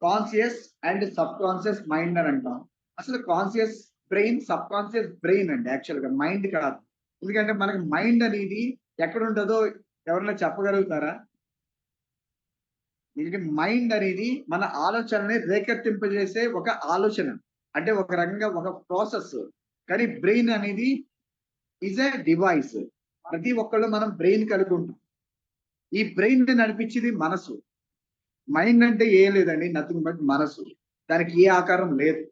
conscious and subconscious mind అని అంటాం. అసలు conscious brain, subconscious brain అండి యాక్చువల్ గా, మైండ్ కాదు. ఎందుకంటే మనకి మైండ్ అనేది ఎక్కడ ఉంటుందో ఎవరైనా చెప్పగలుగుతారా? దీనికి మైండ్ అనేది మన ఆలోచనని రేకెత్తింపజేసే ఒక ఆలోచన. అంటే ఒక రకంగా ఒక ప్రాసెస్. కానీ బ్రెయిన్ అనేది ఈజ్ ఎ డివైస్. ప్రతి ఒక్కళ్ళు మనం బ్రెయిన్ కలిగి ఉంటాం. ఈ బ్రెయిన్ నడిపించేది మనసు. మైండ్ అంటే ఏం లేదండి, నథింగ్ బట్ మనసు. దానికి ఏ ఆకారం లేదు.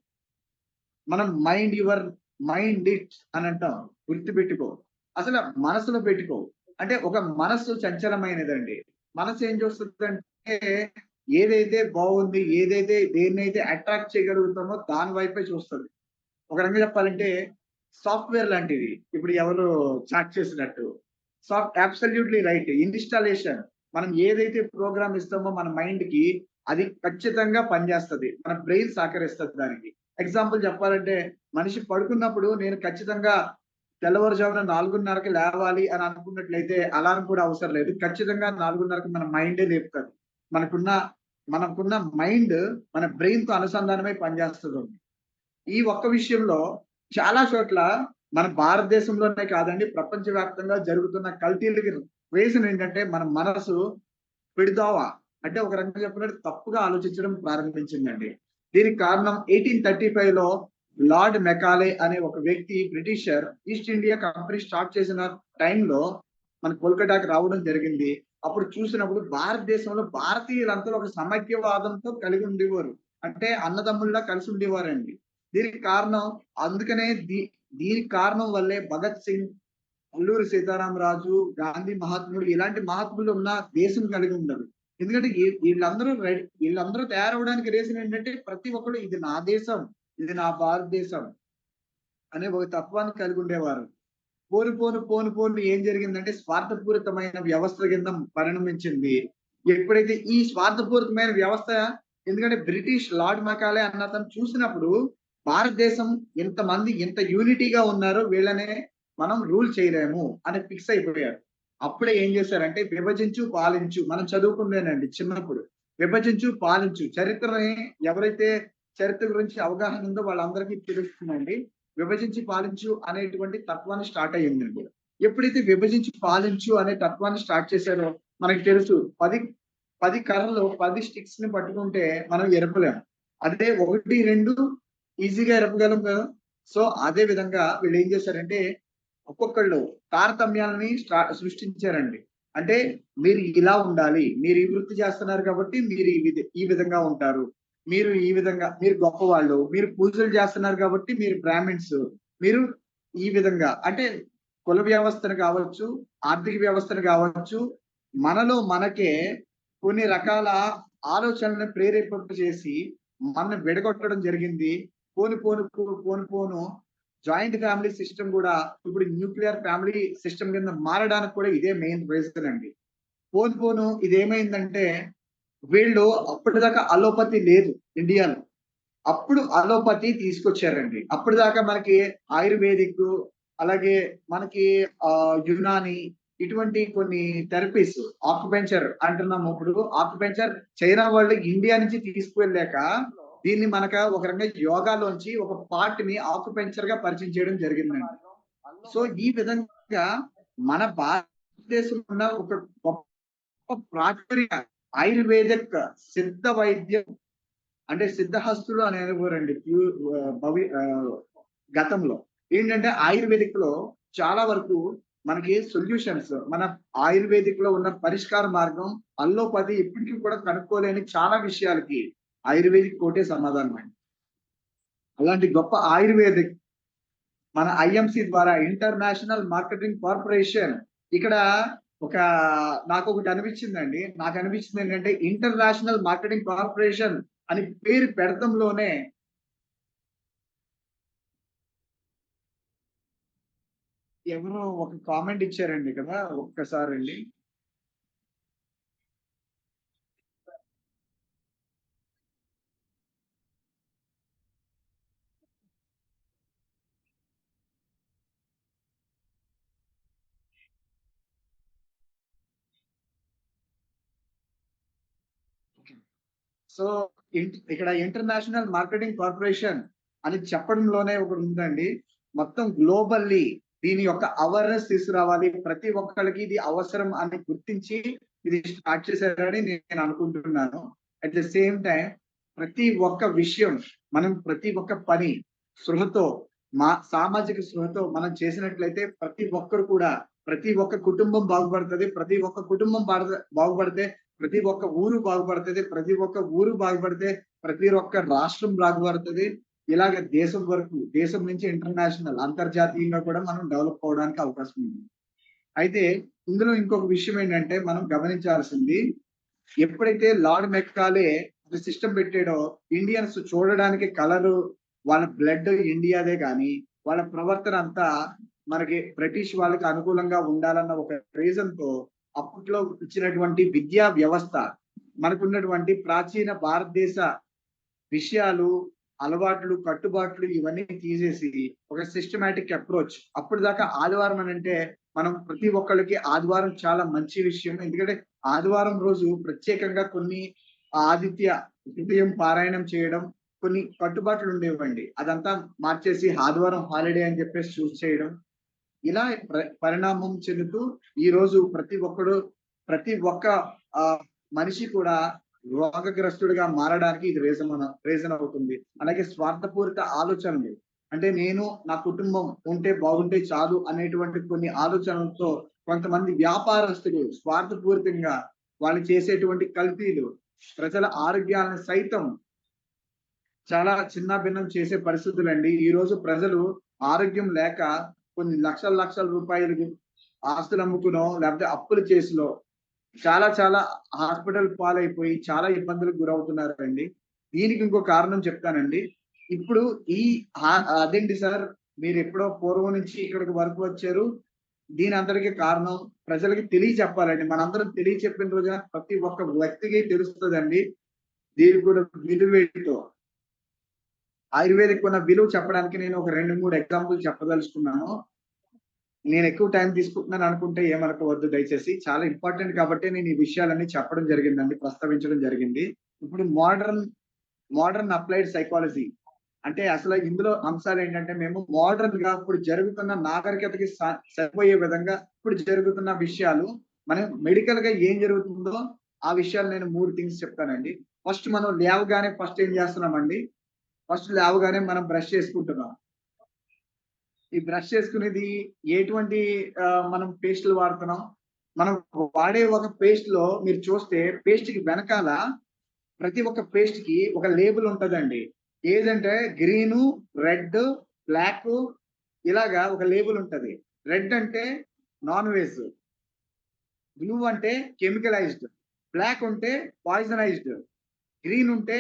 మనం మైండ్ ఇట్ అని అంటాం. గుర్తుపెట్టుకో. అసలు మనసులో పెట్టుకో. అంటే ఒక మనస్సు చంచలమైనదండి. మనసు ఏం చూస్తుందంటే ఏదైతే బాగుంది, ఏదైతే దేన్నైతే అట్రాక్ట్ చేయగలుగుతామో దాని వైపే చూస్తది. ఒక రకంగా చెప్పాలంటే సాఫ్ట్‌వేర్ లాంటిది. ఇప్పుడు ఎవరు చాట్ చేసినట్టు. Absolutely right. ఇన్‌స్టాలేషన్. మనం ఏదైతే ప్రోగ్రామ్ ఇస్తామో మన మైండ్‌కి అది ఖచ్చితంగా పనిచేస్తది. మన బ్రెయిన్ సహకరిస్తది దానికి. ఎగ్జాంపుల్ చెప్పాలంటే మనిషి పడుకున్నప్పుడు నేను ఖచ్చితంగా తెల్లవారుజామున 4:30కి లేవాలి అని అనుకున్నట్లయితే అలారం కూడా అవసరం లేదు. ఖచ్చితంగా 4:30కి మన మైండే లేపుతది. మనకున్న మనకున్న మైండ్ మన బ్రెయిన్‌తో అనుసంధానమై పనిచేస్తదండి. ఈ ఒక్క విషయంలో చాలా చోట్ల మన భారతదేశంలోనే కాదండి, ప్రపంచవ్యాప్తంగా జరుగుతున్న కల్తీలకి రీజన్ ఏంటంటే మన మనసు పిడిదోవ. అంటే ఒక రకంగా చెప్పాలంటే తప్పుగా ఆలోచించడం ప్రారంభించిందండి. దీనికి కారణం 1835లో లార్డ్ మెకాలే అనే ఒక వ్యక్తి Britisher east India company start చేసిన టైంలో మన కోల్కతాకి రావడం జరిగింది. అప్పుడు చూసినప్పుడు భారతదేశంలో భారతీయులంతా ఒక సమైక్యవాదంతో కలిగి ఉండేవారు. అంటే అన్నదమ్ముల్లా కలిసి ఉండేవారండి. దీనికి కారణం అందుకనే దీనికి కారణం వల్లే భగత్ సింగ్, అల్లూరి సీతారామరాజు, గాంధీ మహాత్ముడు ఇలాంటి మహాత్ములు ఉన్న దేశం కలిగి ఉండదు. ఎందుకంటే వీళ్ళందరూ తయారవ్వడానికి రీజన్ ఏంటంటే ప్రతి ఒక్కడు ఇది నా దేశం, ఇది నా భారతదేశం అనే ఒక తత్వాన్ని కలిగి ఉండేవారు. పోను ఏం జరిగిందంటే స్వార్థపూరితమైన వ్యవస్థ కింద పరిణమించింది. ఎప్పుడైతే ఈ స్వార్థపూరితమైన వ్యవస్థ, ఎందుకంటే బ్రిటిష్ లార్డ్ మెకాలే అన్న అతను చూసినప్పుడు భారతదేశం ఇంతమంది ఇంత యూనిటీగా ఉన్నారు, వీళ్ళనే మనం రూల్ చేయలేము అని ఫిక్స్ అయిపోయారు. అప్పుడే ఏం చేశారంటే విభజించు పాలించు, మనం చదువుకుందేనండి చిన్నప్పుడు. విభజించు పాలించు చరిత్రని ఎవరైతే చరిత్ర గురించి అవగాహన ఉందో వాళ్ళందరికీ తెలుస్తుందండి. విభజించి పాలించు అనేటువంటి తత్వాన్ని స్టార్ట్ అయ్యిందండి. ఎప్పుడైతే విభజించి పాలించు అనే తత్వాన్ని స్టార్ట్ చేశారో మనకి తెలుసు 10 కర్రలు 10 స్టిక్స్ ని పట్టుకుంటే మనం ఎరపలేం. అదే 1, 2 ఈజీగా ఎరపగలం కదా! సో అదే విధంగా వీళ్ళు ఏం చేశారంటే ఒక్కొక్కళ్ళు తారతమ్యాలని సృష్టించారండి. అంటే మీరు ఇలా ఉండాలి. మీరు ఈ వృత్తి చేస్తున్నారు కాబట్టి మీరు ఈ విధంగా ఉంటారు. మీరు గొప్పవాళ్ళు. మీరు పూజలు చేస్తున్నారు కాబట్టి మీరు బ్రాహ్మిన్స్. మీరు ఈ విధంగా అంటే కుల వ్యవస్థను కావచ్చు, ఆర్థిక వ్యవస్థను కావచ్చు, మనలో మనకే కొన్ని రకాల ఆలోచనలను ప్రేరేపింపజేసి మనల్ని విడగొట్టడం జరిగింది. పోను జాయింట్ ఫ్యామిలీ సిస్టమ్ కూడా ఇప్పుడు న్యూక్లియర్ ఫ్యామిలీ సిస్టమ్ కింద మారడానికి కూడా ఇదే మెయిన్ రీజన్ అండి. పోను ఇదేమైందంటే వీళ్ళు అప్పటిదాకా అలోపతి లేదు ఇండియాలో. అప్పుడు అలోపతి తీసుకొచ్చారండి. అప్పటిదాకా మనకి ఆయుర్వేదిక్, అలాగే మనకి యునాని ఇటువంటి కొన్ని థెరపీస్, ఆక్యుపెంచర్ అంటున్నాము ఇప్పుడు. ఆక్యుపెంచర్ చైనా వాళ్ళు ఇండియా నుంచి తీసుకువెళ్ళాక దీన్ని మనక ఒక రకంగా యోగాలోంచి ఒక పార్ట్ ని ఆక్యుపెంచర్ గా పరిచయం చేయడం జరిగిందండి. సో ఈ విధంగా మన భారతదేశంలో ఉన్న ఒక గొప్ప ప్రాచుర్య ఆయుర్వేదిక్ సిద్ధ వైద్యం, అంటే సిద్ధహస్తులు అని అనేవారండి గతంలో. ఏంటంటే ఆయుర్వేదిక్ లో చాలా వరకు మనకి సొల్యూషన్స్, మన ఆయుర్వేదిక్ లో ఉన్న పరిష్కార మార్గం అల్లోపతి ఇప్పటికీ కూడా కనుక్కోలేని చాలా విషయాలకి ఆయుర్వేదిక్ కోటే సమాధానం అండి. అలాంటి గొప్ప ఆయుర్వేదిక్ మన ఐఎంసి ద్వారా, ఇంటర్నేషనల్ మార్కెటింగ్ కార్పొరేషన్, ఇక్కడ ఒక నాకొకటి అనిపించిందండి. నాకు అనిపించింది ఏంటంటే ఇంటర్నేషనల్ మార్కెటింగ్ కార్పొరేషన్ అని పేరు పెడతంలోనే ఎవరో ఒక కామెంట్ ఇచ్చారండి కదా! ఒక్కసారండి. సో ఇక్కడ ఇంటర్నేషనల్ మార్కెటింగ్ కార్పొరేషన్ అని చెప్పడంలోనే ఒకటి ఉందండి. మొత్తం గ్లోబల్లీ దీని యొక్క అవేర్నెస్ తీసుకురావాలి. ప్రతి ఒక్కరికి ఇది అవసరం అని గుర్తించి ఇది స్టార్ట్ చేశారని నేను అనుకుంటున్నాను. అట్ ద సేమ్ టైం ప్రతి ఒక్క విషయం, మనం ప్రతి ఒక్క పని స్పృహతో, సామాజిక స్పృహతో మనం చేసినట్లయితే ప్రతి ఒక్కరు కూడా, ప్రతి ఒక్క కుటుంబం బాగుపడుతుంది. ప్రతి ఒక్క కుటుంబం బాగుపడితే ప్రతి ఒక్క ఊరు బాగుపడుతుంది. ప్రతి ఒక్క ఊరు బాగుపడితే ప్రతి ఒక్క రాష్ట్రం బాగుపడుతుంది. ఇలాగ దేశం వరకు, దేశం నుంచి ఇంటర్నేషనల్, అంతర్జాతీయంగా కూడా మనం డెవలప్ అవడానికి అవకాశం ఉంది. అయితే ఇందులో ఇంకొక విషయం ఏంటంటే మనం గమనించాల్సింది, ఎప్పుడైతే లార్డ్ మెక్కాలే ఒక సిస్టమ్ పెట్టాడో, ఇండియన్స్ చూడడానికి కలరు, వాళ్ళ బ్లడ్ ఇండియాదే కానీ వాళ్ళ ప్రవర్తన అంతా మనకి బ్రిటిష్ వాళ్ళకి అనుకూలంగా ఉండాలన్న ఒక రీజన్ తో అప్పట్లో ఇచ్చినటువంటి విద్యా వ్యవస్థ, మనకున్నటువంటి ప్రాచీన భారతదేశ విషయాలు, అలవాట్లు, కట్టుబాట్లు ఇవన్నీ తీసేసి ఒక సిస్టమాటిక్ అప్రోచ్. అప్పుడు దాకా ఆదివారం అని అంటే మనం ప్రతి ఒక్కళ్ళకి ఆదివారం చాలా మంచి విషయం. ఎందుకంటే ఆదివారం రోజు ప్రత్యేకంగా కొన్ని ఆదిత్య హృదయం పారాయణం చేయడం, కొన్ని కట్టుబాట్లు ఉండేవండి. అదంతా మార్చేసి ఆదివారం హాలిడే అని చెప్పేసి చూస్ చేయడం, ఇలా పరిణామం చెందుతూ ఈ రోజు ప్రతి ఒక్క మనిషి కూడా రోగగ్రస్తుడిగా మారడానికి ఇది రీజన్ అవుతుంది. అలాగే స్వార్థపూరిత ఆలోచనలు, అంటే నేను నా కుటుంబం ఉంటే బాగుంటే చాలు అనేటువంటి కొన్ని ఆలోచనలతో కొంతమంది వ్యాపారస్తులు స్వార్థపూరితంగా వాళ్ళు చేసేటువంటి కల్తీలు ప్రజల ఆరోగ్యాలను సైతం చాలా చిన్నాభిన్నం చేసే పరిస్థితులండి. ఈ రోజు ప్రజలు ఆరోగ్యం లేక కొన్ని లక్షల రూపాయలు ఆస్తులు అమ్ముకునో లేకపోతే అప్పులు చేసినో చాలా హాస్పిటల్ పాలైపోయి చాలా ఇబ్బందులకు గురవుతున్నారండి. దీనికి ఇంకో కారణం చెప్తానండి. ఇప్పుడు అదేంటి సార్, మీరు ఎప్పుడో పూర్వం నుంచి ఇక్కడికి వరకు వచ్చారు, దీని అందరికీ కారణం ప్రజలకి తెలియచెప్పాలండి. మనందరం తెలియచెప్పిన రోజున ప్రతి ఒక్క వ్యక్తికి తెలుస్తుందండి దీనికి కూడా విలువేంటో. ఆయుర్వేదిక్ ఉన్న విలువ చెప్పడానికి నేను ఒక 2-3 ఎగ్జాంపుల్ చెప్పదలుచుకున్నాను. నేను ఎక్కువ టైం తీసుకుంటున్నాను అనుకుంటే ఏమనుకోవద్దు దయచేసి. చాలా ఇంపార్టెంట్ కాబట్టి నేను ఈ విషయాలన్నీ చెప్పడం జరిగిందండి, ప్రస్తావించడం జరిగింది. ఇప్పుడు మోడర్న్ అప్లైడ్ సైకాలజీ అంటే అసలు ఇందులో అంశాలు ఏంటంటే, మేము మోడర్న్ గా ఇప్పుడు జరుగుతున్న నాగరికతకి సరిపోయే విధంగా ఇప్పుడు జరుగుతున్న విషయాలు, మనం మెడికల్ గా ఏం జరుగుతుందో ఆ విషయాలు నేను 3 థింగ్స్ చెప్తానండి. ఫస్ట్ మనం లేవగానే ఫస్ట్ ఏం చేస్తున్నామండి, ఫస్ట్ లేవగానే మనం బ్రష్ చేసుకుంటున్నాం. ఈ బ్రష్ చేసుకునేది ఎటువంటి మనం పేస్టులు వాడుతున్నాం. మనం వాడే ఒక పేస్ట్ లో మీరు చూస్తే పేస్ట్ కి వెనకాల ప్రతి ఒక్క పేస్ట్ కి ఒక లేబుల్ ఉంటదండి. ఏదంటే గ్రీను, రెడ్, బ్లాక్ ఇలాగా ఒక లేబుల్ ఉంటది. రెడ్ అంటే నాన్ వెజ్, బ్లూ అంటే కెమికలైజ్డ్, బ్లాక్ ఉంటే పాయిజనైజ్డ్, గ్రీన్ ఉంటే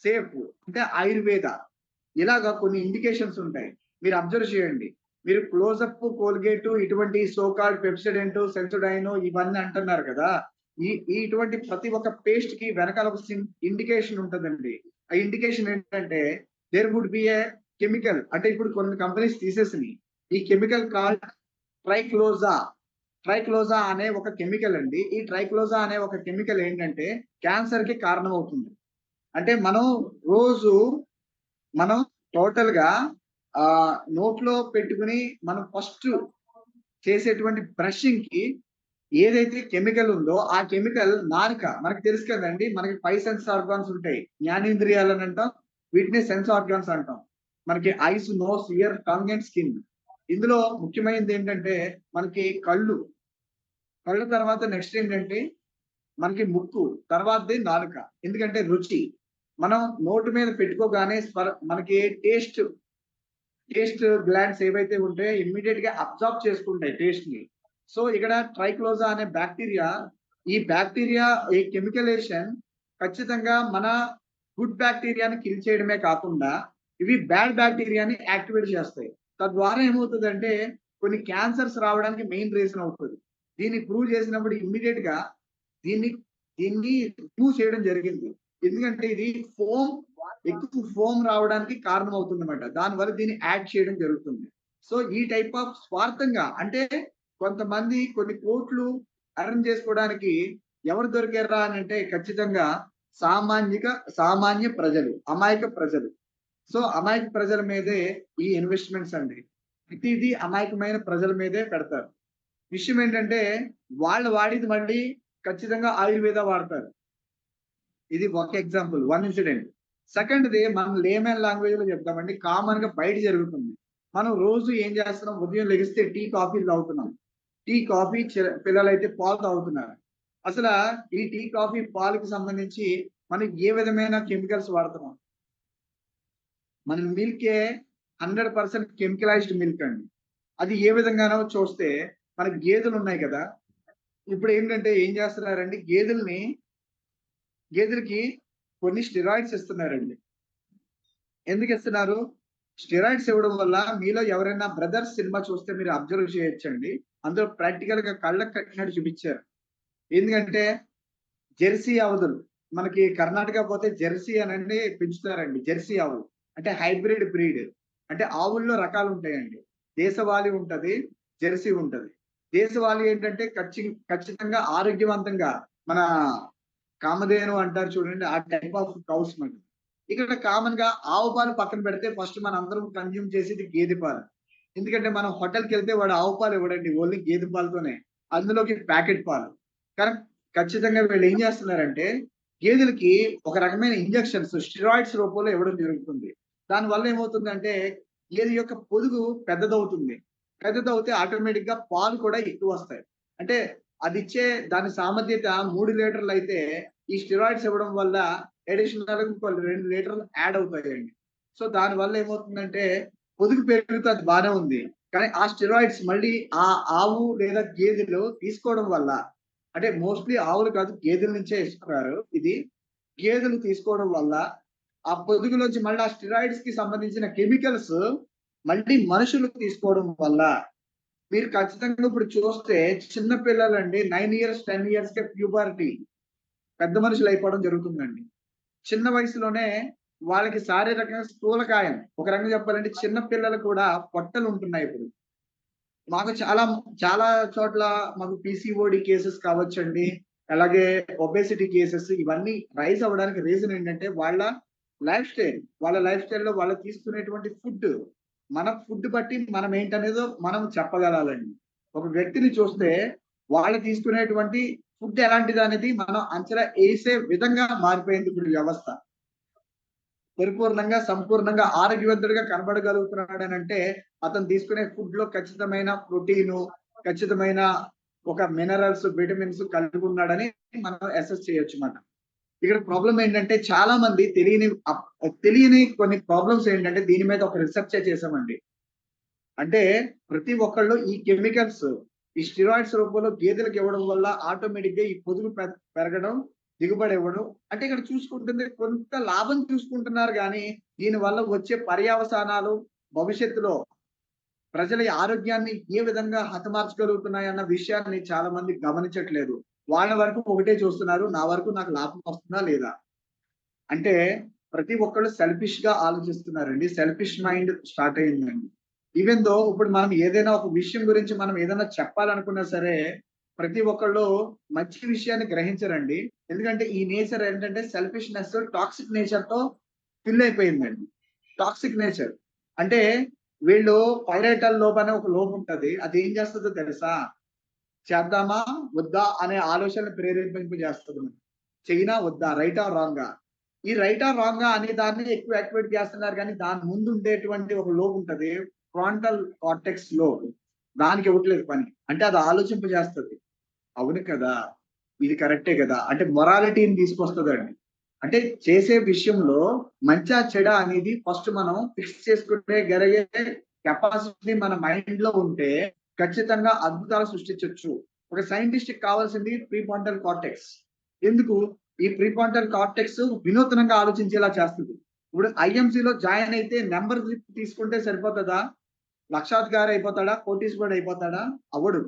సేఫ్ అంటే ఆయుర్వేద. ఇలాగా కొన్ని ఇండికేషన్స్ ఉంటాయి. మీరు అబ్జర్వ్ చేయండి. మీరు క్లోజప్, కోల్గేట్ ఇటువంటి సోకాల్డ్ పెప్సోడెంట్, సెన్సోడైన్ ఇవన్నీ అంటున్నారు కదా. ఇటువంటి ప్రతి ఒక్క పేస్ట్ కి వెనకాల ఒక ఇండికేషన్ ఉంటదండి. ఆ ఇండికేషన్ ఏంటంటే there would be a chemical. అంటే ఇప్పుడు కొన్ని కంపెనీస్ తీసేసినాయి. ఈ కెమికల్ కాల్డ్ ట్రైక్లోజా. ట్రైక్లోజా అనే ఒక కెమికల్ అండి. ఈ ట్రైక్లోజా అనే ఒక కెమికల్ ఏంటంటే క్యాన్సర్ కి కారణం అవుతుంది. అంటే మనం టోటల్ గా నోట్లో పెట్టుకుని మనం ఫస్ట్ చేసేటువంటి బ్రషింగ్ కి ఏదైతే కెమికల్ ఉందో ఆ కెమికల్ నాలుక, మనకు తెలుసు కదండి, మనకి 5 సెన్స్ ఆర్గాన్స్ ఉంటాయి. జ్ఞానేంద్రియాలు అని అంటాం, వీటిని సెన్స్ ఆర్గాన్స్ అంటాం. మనకి eyes, nose, ear, tongue and skin. ఇందులో ముఖ్యమైనది ఏంటంటే మనకి కళ్ళు తర్వాత నెక్స్ట్ ఏంటంటే మనకి ముక్కు, తర్వాతది నాలుక. ఎందుకంటే రుచి. మనం నోటి మీద పెట్టుకోగానే మనకి టేస్ట్ గ్లాండ్స్ ఏవైతే ఉంటాయో ఇమ్మీడియట్ గా అబ్జార్బ్ చేసుకుంటాయి టేస్ట్ ని. సో ఇక్కడ ట్రైక్లోజా అనే ఈ కెమికలేషన్ ఖచ్చితంగా మన గుడ్ బ్యాక్టీరియాని కిల్ చేయడమే కాకుండా ఇవి బ్యాడ్ బ్యాక్టీరియాని యాక్టివేట్ చేస్తాయి. తద్వారా ఏమవుతుందంటే కొన్ని క్యాన్సర్స్ రావడానికి మెయిన్ రీజన్ అవుతుంది. దీన్ని ప్రూవ్ చేసినప్పుడు ఇమ్మీడియట్ గా దీన్ని ప్రూవ్ చేయడం జరిగింది. ఎందుకంటే ఇది ఎక్కువ ఫోమ్ రావడానికి కారణం అవుతుంది అనమాట. దానివల్ల దీన్ని యాడ్ చేయడం జరుగుతుంది. సో ఈ టైప్ ఆఫ్ స్వార్థంగా, అంటే కొంతమంది కొన్ని కోట్లు అరేంజ్ చేసుకోవడానికి ఎవరు దొరికారా అని అంటే ఖచ్చితంగా సామాన్యక సామాన్య ప్రజలు, అమాయక ప్రజలు. సో, అమాయక ప్రజల మీదే ఈ ఇన్వెస్ట్‌మెంట్స్ అండి. ప్రతీదీ అమాయకమైన ప్రజల మీదే పెడతారు. విషయం ఏంటంటే, వాళ్ళు వాడేది మళ్ళీ ఖచ్చితంగా ఆయుర్వేద వాడతారు. ఇది ఒక ఎగ్జాంపుల్. One incident. సెకండ్‌ది మనం లేమన్ లాంగ్వేజ్‌లో చెప్దామండి. కామన్‌గా బయట జరుగుతుంది. మనం రోజు ఏం చేస్తున్నాం? ఉదయం లెగిస్తే టీ, కాఫీలు తాగుతున్నాం. టీ, కాఫీ పిల్లలైతే పాలు తాగుతున్నారు. అసలా ఈ టీ, కాఫీ, పాలుకి సంబంధించి మనం ఏ విధమైన కెమికల్స్ వాడుతున్నాం? మన మిల్కే 100% కెమికలైజ్డ్ మిల్క్ అండి. అది ఏ విధంగానో చూస్తే మనకి గేదెలున్నాయి కదా! ఇప్పుడేంటంటే ఏం చేస్తున్నారంటే గేదెలకి కొన్ని స్టెరాయిడ్స్ ఇస్తున్నారండి. ఎందుకిస్తున్నారు? స్టెరాయిడ్స్ ఇవ్వడం వల్ల మీలో ఎవరైనా 'బ్రదర్స్' సినిమా చూస్తే మీరు అబ్జర్వ్ చేయొచ్చండి. అందులో ప్రాక్టికల్‌గా కళ్ళకి కట్టినట్టు చూపిచ్చారు. ఎందుకంటే జెర్సీ ఆవులు మనకి కర్ణాటక పోతే జెర్సీ అనండి పెంచుతారండి. జెర్సీ ఆవు. అంటే హైబ్రిడ్ బ్రీడ్. అంటే ఆవుల్లో రకాలుంటాయండి. దేశవాళీ ఉంటది. జెర్సీ ఉంటది. దేశవాళీ ఏంటంటే ఖచ్చితంగా ఆరోగ్యవంతంగా మన కామధేను అంటారు చూడండి. ఆ టైప్ ఆఫ్ కౌస్ మాట. ఇక్కడ కామన్‌గా ఆవు పాలు పక్కన పెడితే ఫస్ట్ మనందరం కన్జ్యూమ్ చేసేది గేదె పాలు. ఎందుకంటే మనం హోటల్‌కెళ్తే వాడు ఆవు పాలు ఇవ్వడండి. ఓన్లీ గేదె పాలతోనే. అందులోకి ప్యాకెట్ పాలు. కానీ ఖచ్చితంగా వీళ్ళు ఏం చేస్తున్నారంటే గేదెలకి ఒక రకమైన ఇంజెక్షన్స్ స్టెరాయిడ్స్ రూపంలో ఇవ్వడం జరుగుతుంది. దానివల్ల ఏమవుతుందంటే గేదె యొక్క పొదుగు పెద్దదవుతుంది. పెద్దదవుతే ఆటోమేటిక్‌గా పాలు కూడా ఎక్కువొస్తాయి. అంటే అదిచ్చే దాని సామర్థ్యత 3 లీటర్లయితే ఈ స్టెరాయిడ్స్ ఇవ్వడం వల్ల అడిషనల్‌గా ఇంకో 2 లీటర్లు యాడ్ అవుతాయండి. సో, దానివల్ల ఏమవుతుందంటే పొదుగు పెరుగుతే అది బానే ఉంది. కానీ ఆ స్టెరాయిడ్స్ మళ్ళీ ఆ ఆవు లేదా గేదెలు తీసుకోవడం వల్ల అంటే మోస్ట్‌లీ ఆవులు కాదు గేదెల నుంచే ఇస్తున్నారు ఇది. గేదెలు తీసుకోవడం వల్ల ఆ పొదుగులోంచి మళ్ళీ ఆ స్టెరాయిడ్స్‌కి సంబంధించిన కెమికల్స్ మళ్ళీ మనుషులు తీసుకోవడం వల్ల మీరు ఖచ్చితంగా ఇప్పుడు చూస్తే చిన్న పిల్లలండి 9 ఇయర్స్, 10 ఇయర్స్‌కే ప్యూబర్టీ పెద్ద మనుషులు అయిపోవడం జరుగుతుందండి. చిన్న వయసులోనే వాళ్ళకి శారీరకంగా స్థూలకాయం. ఒక రకంగా చెప్పాలంటే చిన్న పిల్లలు కూడా పొట్టలుంటున్నాయి ఇప్పుడు. మాకు చాలా చోట్ల మాకు పీసీఓడీ కేసెస్ కావచ్చండి. అలాగే ఒబేసిటీ కేసెస్ ఇవన్నీ రైజ్ అవ్వడానికి రీజన్ ఏంటంటే లైఫ్ స్టైల్. వాళ్ళ లైఫ్ స్టైల్‌లో వాళ్ళు తీసుకునేటువంటి ఫుడ్. మన ఫుడ్ బట్టి మనం ఏంటనేదో మనం చెప్పగలాలండి. ఒక వ్యక్తిని చూస్తే వాళ్ళు తీసుకునేటువంటి ఫుడ్ ఎలాంటిదనేది మనం అంచనా ఏసే విధంగా మారిపోయింది ఇప్పుడు వ్యవస్థ. పరిపూర్ణంగా, సంపూర్ణంగా ఆరోగ్యవంతుడిగా కనబడగలుగుతున్నాడనంటే, అతను తీసుకునే ఫుడ్‌లో ఖచ్చితమైన ప్రోటీను, ఖచ్చితమైన ఒక మినరల్స్, విటమిన్స్ కలిగున్నాడని మనం అసెస్ చేయొచ్చుమాట. ఇక్కడ ప్రాబ్లమ్ ఏంటంటే చాలా మంది తెలియని కొన్ని ప్రాబ్లమ్స్ ఏంటంటే దీని మీద ఒక రిసర్చే చేసామండి. అంటే ప్రతి ఒక్కళ్ళు ఈ కెమికల్స్, ఈ స్టెరాయిడ్స్ రూపంలో గేదెలకు ఇవ్వడం వల్ల ఆటోమేటిక్‌గా ఈ పొదుగు పెరగడం, దిగుబడి ఇవ్వడం. అంటే ఇక్కడ చూసుకుంటుంది కొంత లాభం చూసుకుంటున్నారు గానీ, దీనివల్ల వచ్చే పర్యవసానాలు భవిష్యత్తులో ప్రజల ఆరోగ్యాన్ని ఏ విధంగా హతమార్చగలుగుతున్నాయన్న విషయాన్ని చాలా మంది గమనించట్లేదు. వాళ్ళ వరకు ఒకటే చూస్తున్నారు. నా వరకు నాకు లాభం వస్తుందా లేదా? అంటే ప్రతి ఒక్కళ్ళు సెల్ఫిష్‌గా ఆలోచిస్తున్నారండి. సెల్ఫిష్ మైండ్ స్టార్ట్ అయిందండి. ఈవెన్ దో ఇప్పుడు మనం ఏదైనా ఒక విషయం గురించి మనం ఏదైనా చెప్పాలనుకున్నా సరే, ప్రతి ఒక్కళ్ళు మంచి విషయాన్ని గ్రహించరండి. ఎందుకంటే ఈ నేచర్ ఏంటంటే సెల్ఫిష్‌నెస్, టాక్సిక్ నేచర్‌తో ఫిల్ అయిపోయిందండి. Toxic nature. అంటే వీళ్ళు పైరైటల్ లోబ్ అనే ఒక లోబ్ ఉంటది. అది ఏం చేస్తదో తెలుసా? చేద్దామా? వద్దా? అనే ఆలోచనలు ప్రేరేపింపజేస్తది మనకి. చెయ్యనా? వద్దా? రైటా? రాంగా? ఈ రైటా? రాంగా? అనే దాన్ని ఎక్కువ యాక్టివేట్ చేస్తున్నారు గానీ, దాని ముందు ఉండేటువంటి ఒక లోబ్ ఉంటది. Frontal cortex lobe. దానికి ఇవ్వట్లేదు పని. అంటే అది ఆలోచింపజేస్తది. అవును కదా! ఇది కరెక్టే గదా! అంటే మొరాలిటీని తీసుకొస్తదండి. అంటే చేసే విషయంలో మంచా, చెడా అనేది ఫస్ట్ మనం ఫిక్స్ చేసుకునే కెపాసిటీ మన మైండ్‌లో ఉంటే ఖచ్చితంగా అద్భుతాలు సృష్టించొచ్చు. ఒక సైంటిస్ట్‌కి కావాల్సింది ప్రీఫ్రంటల్ కార్టెక్స్. ఎందుకు? ఈ ప్రీఫ్రంటల్ కార్టెక్స్ వినూత్నంగా ఆలోచించేలా చేస్తది. ఇప్పుడు ఐఎంసీలో జాయిన్ అయితే నంబర్ తీసుకుంటే సరిపోతదా? లక్షాధికారి అయిపోతాడా? కోటీశ్వరుడు అయిపోతాడా? అవ్వడు.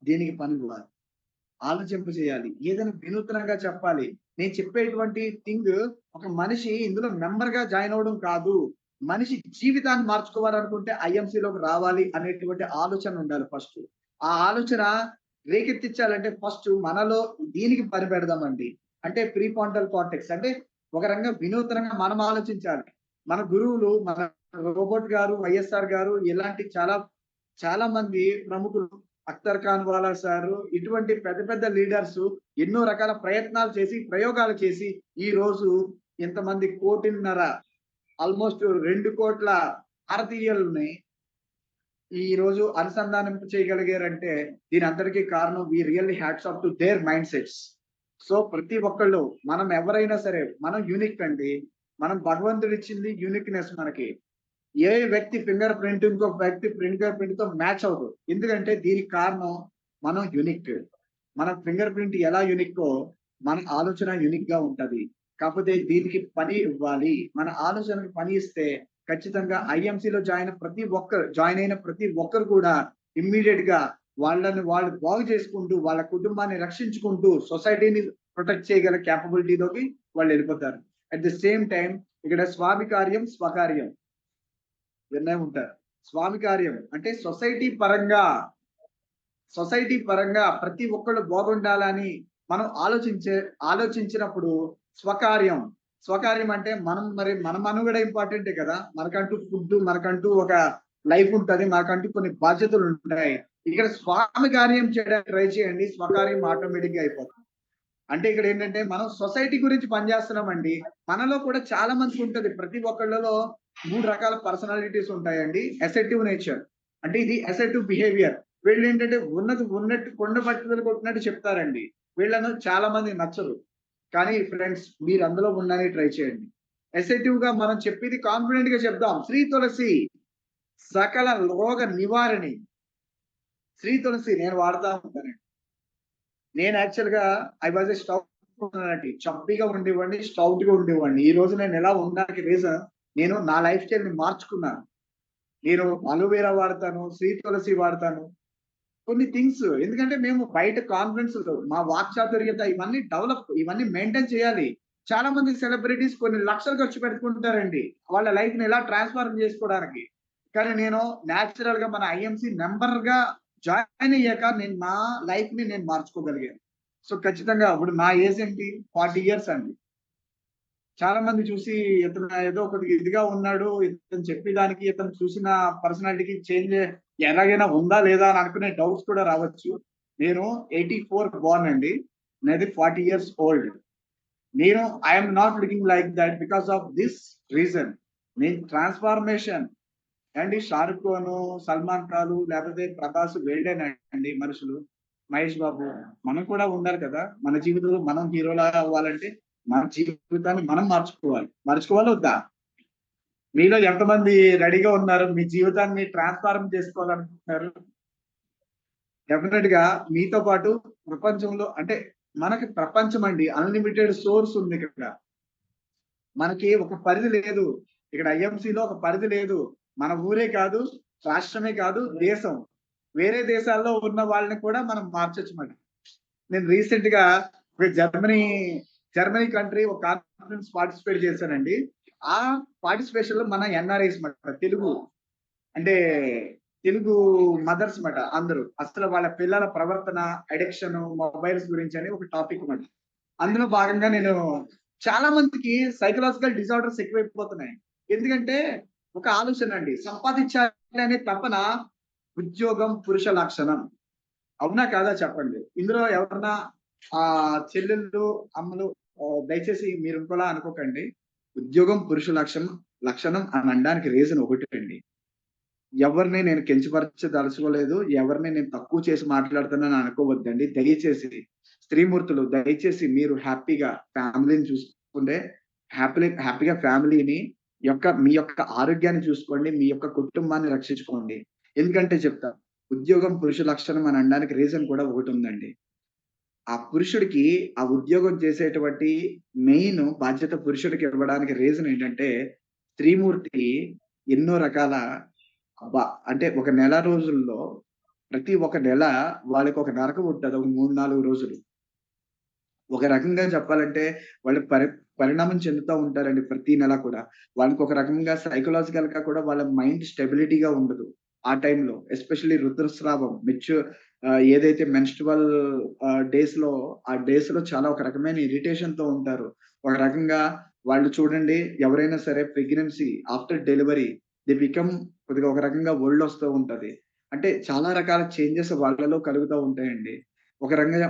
దీనికి పని కూడా. ఆలోచింపజేయాలి. ఏదైనా వినూత్నంగా చెప్పాలి. నేను చెప్పేటువంటి ఒక మనిషి ఇందులో మెంబర్‌గా జాయిన్ అవ్వడం కాదు. మనిషి జీవితాన్ని మార్చుకోవాలనుకుంటే ఐఎంసీలోకి రావాలి అనేటువంటి ఆలోచన ఉండాలి ఫస్ట్. ఆ ఆలోచన రేకెత్తించాలంటే ఫస్ట్ మనలో దీనికి పని పెడదామండి. అంటే ప్రీ ఫ్రంటల్ కార్టెక్స్. అంటే ఒక రకంగా వినూత్నంగా మనం ఆలోచించాలి. మన గురువులు, మన రోబోట్ గారు, వైఎస్ఆర్ గారు ఇలాంటి చాలా చాలా మంది ప్రముఖులు, అఖ్తర్ ఖాన్ వాలా సారు, ఇటువంటి పెద్ద పెద్ద లీడర్స్ ఎన్నో రకాల ప్రయత్నాలు చేసి, ప్రయోగాలు చేసి ఈ రోజు ఇంతమంది 1,5,00,00,000 ఆల్మోస్ట్ 2,00,00,000 భారతీయుల్ని ఈ రోజు అనుసంధానింప చేయగలిగారంటే దీని అందరికీ కారణం we really hats off to their mindsets. So ప్రతి ఒక్కళ్ళు మనం ఎవరైనా సరే మనం యూనిక్ అండి. మనం భగవంతుడు ఇచ్చింది యూనిక్‌నెస్ మనకి. ఏ వ్యక్తి ఫింగర్ ప్రింట్ ఇంకొక వ్యక్తి ఫింగర్ ప్రింట్ తో మ్యాచ్ అవ్వదు. ఎందుకంటే దీనికి కారణం మనం యూనిక్. మన ఫింగర్ ప్రింట్ ఎలా యూనిక్కో మన ఆలోచన యూనిక్ గా ఉంటది. కాకపోతే దీనికి పని ఇవ్వాలి. మన ఆలోచనకి పని ఇస్తే ఖచ్చితంగా ఐఎంసీలో జాయిన్ అయిన ప్రతి ఒక్కరు కూడా ఇమ్మీడియట్ గా వాళ్ళని వాళ్ళు బాగు చేసుకుంటూ వాళ్ళ కుటుంబాన్ని రక్షించుకుంటూ సొసైటీని ప్రొటెక్ట్ చేయగల క్యాపబిలిటీలోకి వాళ్ళు వెళ్ళిపోతారు. అట్ ది సేమ్ టైం ఇక్కడ స్వామి కార్యం స్వకార్యం వినే ఉంటారు. స్వామి కార్యం అంటే సొసైటీ పరంగా ప్రతి ఒక్కళ్ళు బాగుండాలని మనం ఆలోచించినప్పుడు స్వకార్యం. స్వకార్యం అంటే మన మనుగడ ఇంపార్టెంటే కదా. మనకంటూ ఫుడ్, మనకంటూ ఒక లైఫ్ ఉంటది, మనకంటూ కొన్ని బాధ్యతలు ఉంటాయి. ఇక్కడ స్వామి కార్యం చేయడానికి ట్రై చేయండి, స్వకార్యం ఆటోమేటిక్ గా అయిపోతుంది. అంటే ఇక్కడ ఏంటంటే మనం సొసైటీ గురించి పనిచేస్తున్నామండి. మనలో కూడా చాలా మందికి ఉంటది. ప్రతి ఒక్కళ్ళలో 3 రకాల పర్సనాలిటీస్ ఉంటాయండి. అసర్టివ్ నేచర్ అంటే ఇది అసర్టివ్ బిహేవియర్. వీళ్ళు ఏంటంటే ఉన్నది ఉన్నట్టు కొండ పట్టుదల కొట్టినట్టు చెప్తారండి. వీళ్ళను చాలా మంది నచ్చరు. కానీ ఫ్రెండ్స్ మీరు అందులో ఉండడానికి ట్రై చేయండి. అసర్టివ్ గా మనం చెప్పేది కాన్ఫిడెంట్ గా చెప్దాం. శ్రీ తులసి సకల రోగ నివారణి. శ్రీ తులసి నేను వాడుతా ఉంటానండి. నేను యాక్చువల్ గా ఐ వాజ్ ఏ స్టౌట్ చప్పిగా ఉండేవాడిని, స్టౌట్ గా ఉండేవాడిని. ఈ రోజు నేను ఎలా ఉండడానికి రీజన్ నేను నా లైఫ్ స్టైల్ ని మార్చుకున్నాను. నేను అలోవేరా వాడతాను, శ్రీ తులసి వాడతాను. కొన్ని థింగ్స్ ఎందుకంటే మేము బయట కాన్ఫరెన్స్ మా వాక్చాతుర్యత ఇవన్నీ మెయింటైన్ చేయాలి. చాలా మంది సెలబ్రిటీస్ కొన్ని లక్షలు ఖర్చు పెట్టుకుంటారండి వాళ్ళ లైఫ్ ని ఎలా ట్రాన్స్ఫార్మ్ చేసుకోవడానికి. కానీ నేను నేచురల్ గా మన ఐఎంసీ మెంబర్ గా జాయిన్ అయ్యాక నేను నా లైఫ్ ని నేను మార్చుకోగలిగాను. సో ఖచ్చితంగా ఇప్పుడు నా ఏజ్ ఏంటి 40 ఇయర్స్ అండి. చాలా మంది చూసి ఇతను ఏదో ఒకటి ఇదిగా ఉన్నాడు, ఇతను చెప్పేదానికి ఇతను చూసిన పర్సనాలిటీకి చేంజ్ ఎలాగైనా ఉందా లేదా అని అనుకునే డౌట్స్ కూడా రావచ్చు. నేను 84 బోర్న్ అండి. నాది 40 ఇయర్స్ ఓల్డ్. నేను I'm not looking like that because of this reason. నేను ట్రాన్స్ఫార్మేషన్ అండి. షారుఖ్ ఖాన్, సల్మాన్ ఖాన్ లేకపోతే ప్రభాస్ అండి మనుషులు. మహేష్ బాబు మనం కూడా ఉండాలి కదా. మన జీవితంలో మనం హీరోలా అవ్వాలంటే మన జీవితాన్ని మనం మార్చుకోవాలి వద్దా? మీలో ఎంతమంది రెడీగా ఉన్నారు మీ జీవితాన్ని ట్రాన్స్ఫార్మ్ చేసుకోవాలనుకుంటున్నారు? డెఫినెట్ గా మీతో పాటు ప్రపంచంలో అంటే మనకి ప్రపంచం అండి అన్లిమిటెడ్ సోర్స్ ఉంది. ఇక్కడ మనకి ఒక పరిధి లేదు. ఇక్కడ ఐఎంసీలో ఒక పరిధి లేదు. మన ఊరే కాదు, రాష్ట్రమే కాదు, దేశం వేరే దేశాల్లో ఉన్న వాళ్ళని కూడా మనం మార్చొచ్చు మాట. నేను రీసెంట్ గా జర్మనీ కంట్రీ ఒక కాన్ఫరెన్స్ పార్టిసిపేట్ చేశానండి. ఆ పార్టిసిపేషన్ లో మన ఎన్ఆర్ఐస్ మాట తెలుగు అంటే తెలుగు మదర్స్ మాట అందరూ అసలు వాళ్ళ పిల్లల ప్రవర్తన, అడిక్షన్, మొబైల్స్ గురించి అని ఒక టాపిక్ మాట. అందులో భాగంగా నేను చాలా మందికి సైకలాజికల్ డిజార్డర్స్ ఎక్కువైపోతున్నాయి. ఎందుకంటే ఒక ఆలోచన అండి, సంపాదించాలి అనే తపన ఉద్యోగం పురుష లక్షణం. అవునా కాదా చెప్పండి. ఇందులో ఎవరన్నా చెల్లెళ్ళు, అమ్మలు దయచేసి మీరు ఇంకోలా అనుకోకండి. ఉద్యోగం పురుష లక్షణం అని అనడానికి రీజన్ ఒకటి అండి. ఎవరిని నేను కించపరచదలుచుకోలేదు. ఎవరిని నేను తక్కువ చేసి మాట్లాడుతున్నానని అనుకోవద్దండి. దయచేసి స్త్రీమూర్తులు దయచేసి మీరు హ్యాపీగా ఫ్యామిలీని చూసుకుంటే హ్యాపీగా ఫ్యామిలీని మీ యొక్క ఆరోగ్యాన్ని చూసుకోండి. మీ యొక్క కుటుంబాన్ని రక్షించుకోండి. ఎందుకంటే చెప్తా ఉద్యోగం పురుష లక్షణం అని అనడానికి రీజన్ కూడా ఒకటి ఉందండి. ఆ పురుషుడికి ఆ ఉద్యోగం చేసేటువంటి మెయిన్ బాధ్యత పురుషుడికి ఇవ్వడానికి రీజన్ ఏంటంటే స్త్రీమూర్తి ఎన్నో రకాల అంటే ఒక నెల రోజుల్లో ప్రతి ఒక నెల వాళ్ళకి ఒక నరకం ఉంటది. ఒక 3-4 రోజులు. ఒక రకంగా చెప్పాలంటే వాళ్ళు పరిణామం చెందుతా ఉంటారండి ప్రతి నెల కూడా. వాళ్ళకి ఒక రకంగా సైకలాజికల్ గా కూడా వాళ్ళ మైండ్ స్టెబిలిటీగా ఉండదు. ఆ టైంలో ఎస్పెషల్లీ ఋతుస్రావం ఏదైతే మెన్స్ట్రువల్ ఆ డేస్‌లో చాలా ఒక రకమైన ఇరిటేషన్‌తో ఉంటారు. ఒక రకంగా వాళ్ళు చూడండి, ఎవరైనా సరే pregnancy after delivery they become కొద్దిగా ఒక రకంగా ఒళ్ళొస్తూ ఉంటది. అంటే చాలా రకాల చేంజెస్ వాళ్ళలో కలుగుతా ఉంటాయండి. ఒక రకంగా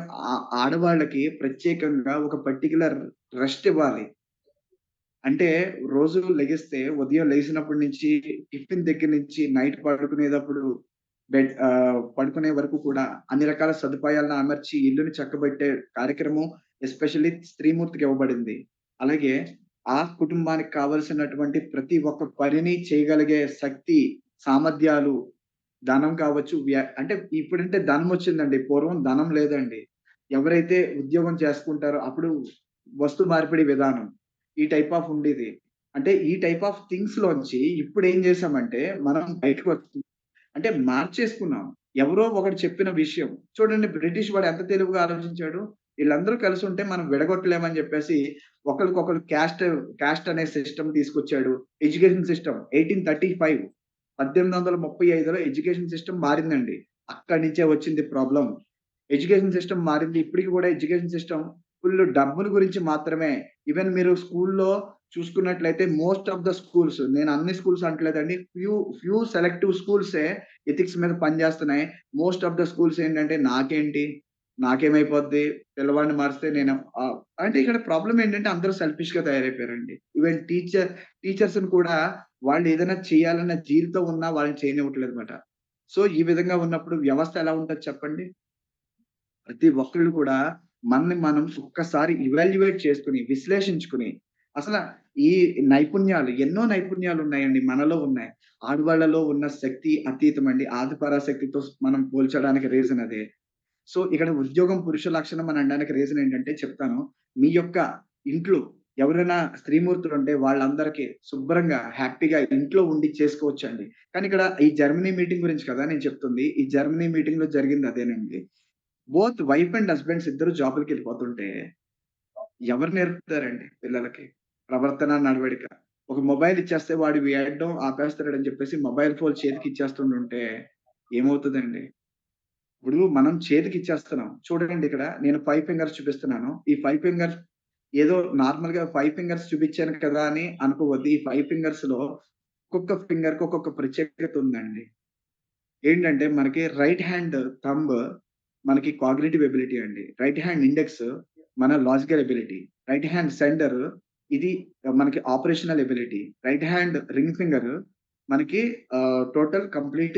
ఆడవాళ్ళకి ప్రత్యేకంగా ఒక పర్టిక్యులర్ రెస్ట్ ఇవ్వాలి. అంటే రోజు లెగిస్తే ఉదయం లెగిసినప్పటి నుంచి టిఫిన్ దగ్గర నుంచి నైట్ పడుకునేటప్పుడు పడుకునే వరకు కూడా అన్ని రకాల సదుపాయాలను అమర్చి ఇల్లుని చక్కబెట్టే కార్యక్రమం ఎస్పెషల్లీ స్త్రీమూర్తికి ఇవ్వబడింది. అలాగే ఆ కుటుంబానికి కావాల్సినటువంటి ప్రతి ఒక్క పనిని చేయగలిగే శక్తి, సామర్థ్యాలు, ధనం కావచ్చు. అంటే ఇప్పుడంటే ధనం వచ్చిందండి. పూర్వం ధనం లేదండి. ఎవరైతే ఉద్యోగం చేసుకుంటారో అప్పుడు వస్తు మార్పిడి విధానం. ఈ టైప్ ఆఫ్ ఉండేది. అంటే ఈ టైప్ ఆఫ్ థింగ్స్‌లోంచి ఇప్పుడేం చేసామంటే మనం బయటకొచ్చి అంటే మార్చేసుకున్నాం. ఎవరో ఒకడు చెప్పిన విషయం. చూడండి, బ్రిటిష్ వాడు ఎంత తెలివిగా ఆలోచించాడు. ఈళ్ళందరూ కలిసుంటే మనం విడగొట్టలేమని జెప్పేసి ఒకళ్ళకొకళ్ళు కాస్ట్ అనే సిస్టమ్ తీసుకొచ్చాడు. ఎడ్యుకేషన్ సిస్టమ్ 1835 1835లో ఎడ్యుకేషన్ సిస్టమ్ మారిందండి. అక్కడి నుంచే వచ్చింది ప్రాబ్లమ్. ఎడ్యుకేషన్ సిస్టమ్ మారింది. ఇప్పటికి గూడా ఎడ్యుకేషన్ సిస్టమ్ ఫుల్లు డబ్బుల గురించి మాత్రమే. ఈవెన్ మీరు స్కూల్‌లో చూసుకున్నట్లయితే మోస్ట్ ఆఫ్ ద స్కూల్స్, నేను అన్ని స్కూల్స్ అంటలేదండి. ఫ్యూ సెలెక్టివ్ స్కూల్సే ఎథిక్స్ మీద పనిచేస్తున్నాయి. మోస్ట్ ఆఫ్ ద స్కూల్స్ ఏంటంటే నాకేంటి? నాకేమైపోద్ది? పిల్లవాడిని మారిస్తే నేను అంటే ఇక్కడ ప్రాబ్లమ్ ఏంటంటే అందరూ సెల్ఫిష్‌గా తయారైపోయారండి. ఈవెన్ టీచర్స్‌ని కూడా వాళ్ళు ఏదైనా చేయాలన్న జీల్‌తో ఉన్నా వాళ్ళని చేయనివ్వట్లేదన్నమాట. సో, ఈ విధంగా ఉన్నప్పుడు వ్యవస్థ ఎలా ఉంటది చెప్పండి? ప్రతి ఒక్కళ్ళు కూడా మనని మనం ఒక్కసారి ఇవాల్యుయేట్ చేసుకొని, విశ్లేషించుకొని, అసల ఈ ఎన్నో నైపుణ్యాలున్నాయండి. మనలో ఉన్నాయి. ఆడవాళ్ళలో ఉన్న శక్తి అతీతమండి. ఆది పరాశక్తితో మనం పోల్చడానికి రీజన్ అదే. సో, ఇక్కడ ఉద్యోగం పురుష లక్షణం అని అనడానికి రీజన్ ఏంటంటే చెప్తాను. మీ యొక్క ఇంట్లో ఎవరైనా స్త్రీమూర్తులుంటే వాళ్ళందరికీ శుభ్రంగా, హ్యాపీగా ఇంట్లో ఉండి చేసుకోవచ్చండి. కానీ ఇక్కడ ఈ జర్మనీ మీటింగ్ గురించి కదా నేను చెప్తుంది. ఈ జర్మనీ మీటింగ్‌లో జరిగింది అదేనండి. బోత్ వైఫ్ అండ్ హస్బాండ్స్ ఇద్దరు జాబ్‌లకెళ్ళిపోతుంటే, ఎవరు నేర్పుతారండి పిల్లలకి? ప్రవర్తన, నడవడిక. ఒక మొబైల్ ఇచ్చేస్తే వాడు ఏడడం ఆపేస్తాడని చెప్పేసి మొబైల్ ఫోన్ చేతికిచ్చేస్తుండుంటే ఏమవుతదండి? ఇప్పుడు మనం చేతికిచ్చేస్తున్నాం. చూడండి, ఇక్కడ నేను 5 ఫింగర్స్ చూపిస్తున్నాను. ఈ 5 ఫింగర్స్ ఏదో నార్మల్‌గా 5 ఫింగర్స్ చూపిచ్చాను కదా అని అనుకోవద్దు. ఈ 5 ఫింగర్స్‌లో ఒక్కొక్క ఫింగర్‌కి ఒక్కొక్క ప్రత్యేకత ఉందండి. ఏంటంటే మనకి రైట్ హ్యాండ్ థంబ్ మనకి కాగ్నిటివ్ ఎబిలిటీ అండి. రైట్ హ్యాండ్ ఇండెక్స్ మన logical ability. Right hand centre ఇది మనకి operational ability. Right hand ring finger మనకి టోటల్ కంప్లీట్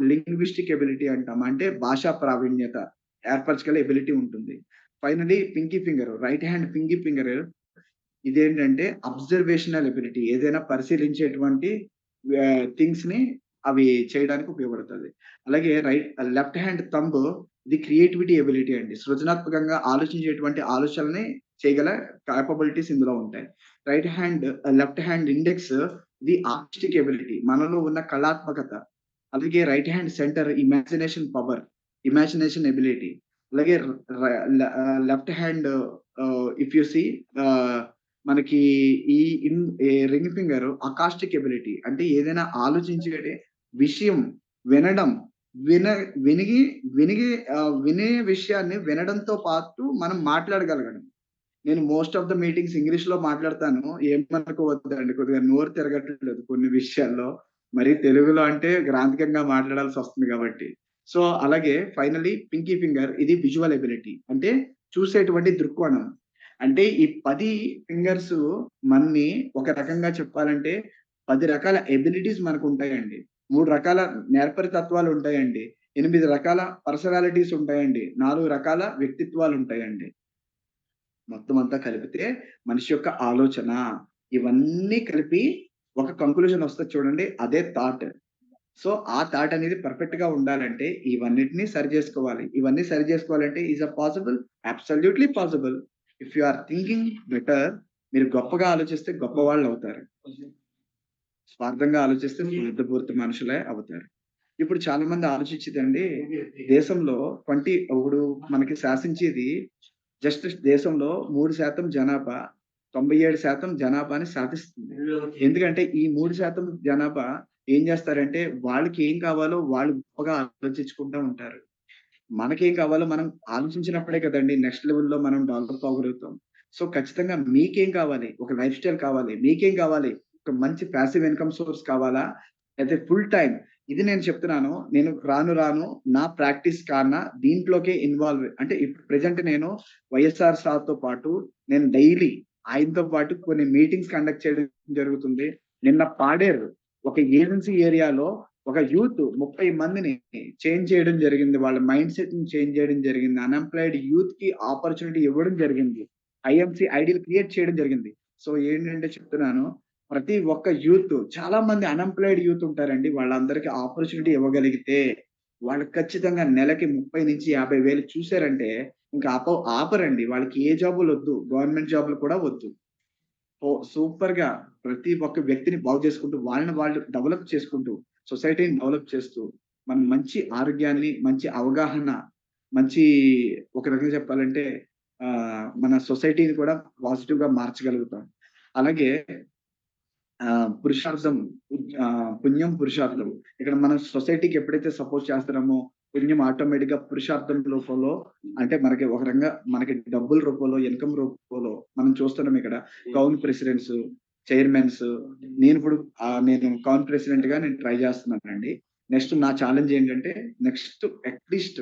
లింగ్విస్టిక్ ఎబిలిటీ అంటాం. అంటే భాషా ప్రావీణ్యత ఏర్పరచగల ఎబిలిటీ ఉంటుంది. Finally Pinky finger, right hand Pinky finger ఇదేంటంటే అబ్జర్వేషనల్ ఎబిలిటీ. ఏదైనా పరిశీలించేటువంటి థింగ్స్‌ని అవి చేయడానికి ఉపయోగపడతది. అలాగే లెఫ్ట్ హ్యాండ్ థంబ్ ఇది క్రియేటివిటీ ఎబిలిటీ అండి. సృజనాత్మకంగా ఆలోచించేటువంటి ఆలోచనల్ని చేయగల కేపబిలిటీస్ ఇందులో ఉంటాయి. లెఫ్ట్ హ్యాండ్ ఇండెక్స్ ఇది ఆర్టిస్టిక్ ఎబిలిటీ. మనలో ఉన్న కళాత్మకత. అలాగే right hand centre imagination ability. అలాగే left hand if you see ah, మనకి ఈ రింగ్ ఫింగర్ అకాస్టిక్ ఎబిలిటీ. అంటే ఏదైనా ఆలోచించే విషయం వినడం. విన వినిగి వినిగి వినే విషయాన్ని వినడంతో పాటు మనం మాట్లాడగలగడం. నేను మోస్ట్ ఆఫ్ ద మీటింగ్స్ ఇంగ్లీష్‌లో మాట్లాడతాను. ఏమనుకోవద్దండి, కొద్దిగా నోరు తిరగట్లేదు కొన్ని విషయాల్లో. మరి తెలుగులో అంటే గ్రాంథికంగా మాట్లాడాల్సొస్తుంది గాబట్టి. సో, అలాగే ఫైనల్లీ పింకీ ఫింగర్ ఇది విజువల్ ఎబిలిటీ. అంటే చూసేటువంటి దృక్కోణం. అంటే ఈ 10 ఫింగర్స్ మనని ఒక రకంగా చెప్పాలంటే 10 రకాల ఎబిలిటీస్ మనకుంటాయండి. 3 రకాల నేర్పరి తత్వాలుంటాయండి. 8 రకాల పర్సనాలిటీస్ ఉంటాయండి. 4 రకాల వ్యక్తిత్వాలుంటాయండి. మొత్తం అంతా కలిపితే మనిషి యొక్క ఆలోచన. ఇవన్నీ కలిపి ఒక కంక్లూజన్ వస్తది చూడండి. అదే థాట్. సో, ఆ థాట్ అనేది పర్ఫెక్ట్‌గా ఉండాలంటే ఇవన్నిటిని సరి జేసుకోవాలి. ఇవన్నీ సరి జేసుకోవాలంటే possible? Absolutely possible. If you are thinking better, మీరు గొప్పగా ఆలోచిస్తే గొప్పవాళ్ళవుతారు. స్వార్థంగా ఆలోచిస్తే స్వార్థపూరిత మనుషులే అవుతారు. ఇప్పుడు చాలా మంది ఆలోచించేదండి, దేశంలో ఇప్పుడు మనకి శాసించేది జస్ట్ దేశంలో 3% జనాభా 97% జనాభాని శాసిస్తుంది. ఎందుకంటే ఈ 3% జనాభా ఏం చేస్తారంటే వాళ్ళకి ఏం కావాలో వాళ్ళు గొప్పగా ఆలోచించుకుంటా ఉంటారు. మనకేం కావాలో మనం ఆలోచించినప్పుడే కదండీ నెక్స్ట్ లెవెల్‌లో మనం డెవలప్ అవ్వగలుగుతాం. సో, ఖచ్చితంగా మీకేం కావాలి? ఒక లైఫ్ స్టైల్ కావాలి. మీకేం కావాలి? ఒక మంచి పాసివ్ ఇన్‌కమ్ సోర్స్ కావాలా? అయితే ఫుల్ టైమ్ ఇది నేను చెప్తున్నాను. నేను రాను రాను నా ప్రాక్టీస్ కాన దీంట్లోకే ఇన్వాల్వ్ అంటే ఇప్పుడు ప్రెజెంట్ నేను వైఎస్ఆర్ సార్‌తో పాటు నేను డైలీ ఆయనతో పాటు కొన్ని మీటింగ్స్ కండక్ట్ చేయడం జరుగుతుంది. నిన్న పాడేరు ఒక ఏజెన్సీ ఏరియాలో ఒక యూత్ 30 మందిని చేంజ్ చేయడం జరిగింది. వాళ్ళ మైండ్ సెట్‌ని చేంజ్ చేయడం జరిగింది. అన్‌ఎంప్లాయిడ్ యూత్‌కి ఆపర్చునిటీ ఇవ్వడం జరిగింది. ఐఎంసీ ఐడీలు క్రియేట్ చేయడం జరిగింది. సో, ఏంటంటే చెప్తున్నాను. ప్రతి ఒక్క యూత్ చాలా మంది అన్‌ఎంప్లాయిడ్ యూత్ ఉంటారండి. వాళ్ళందరికీ ఆపర్చునిటీ ఇవ్వగలిగితే, వాళ్ళు ఖచ్చితంగా నెలకి 30,000-50,000 చూసారంటే ఇంక ఆపరండి. వాళ్ళకి ఏ జాబులొద్దు. గవర్నమెంట్ జాబ్‌లు కూడా వద్దు. సూపర్‌గా ప్రతి ఒక్క వ్యక్తిని బాగు చేసుకుంటూ, వాళ్ళని వాళ్ళు డెవలప్ చేసుకుంటూ, సొసైటీని డెవలప్ చేస్తూ, మనం మంచి ఆరోగ్యాన్ని, మంచి అవగాహన, మంచి ఒక రకంగా చెప్పాలంటే మన సొసైటీని కూడా పాజిటివ్‌గా మార్చగలుగుతాం. అలాగే పురుషార్థం పుణ్యం, పురుషార్థం. ఇక్కడ మనం సొసైటీకి ఎప్పుడైతే సపోర్ట్ చేస్తున్నామో, పుణ్యం ఆటోమేటిక్‌గా పురుషార్థం రూపంలో అంటే మనకి ఒక రకంగా మనకి డబ్బుల రూపంలో, ఇన్‌కమ్ రూపంలో మనం చూస్తున్నాం ఇక్కడ. కౌన్ ప్రెసిడెంట్స్, చైర్మన్స్ నేనిప్పుడు నేను కౌన్ ప్రెసిడెంట్‌గా నేను ట్రై చేస్తున్నానండి. నెక్స్ట్ నా ఛాలెంజ్ ఏంటంటే నెక్స్ట్ అట్‌లీస్ట్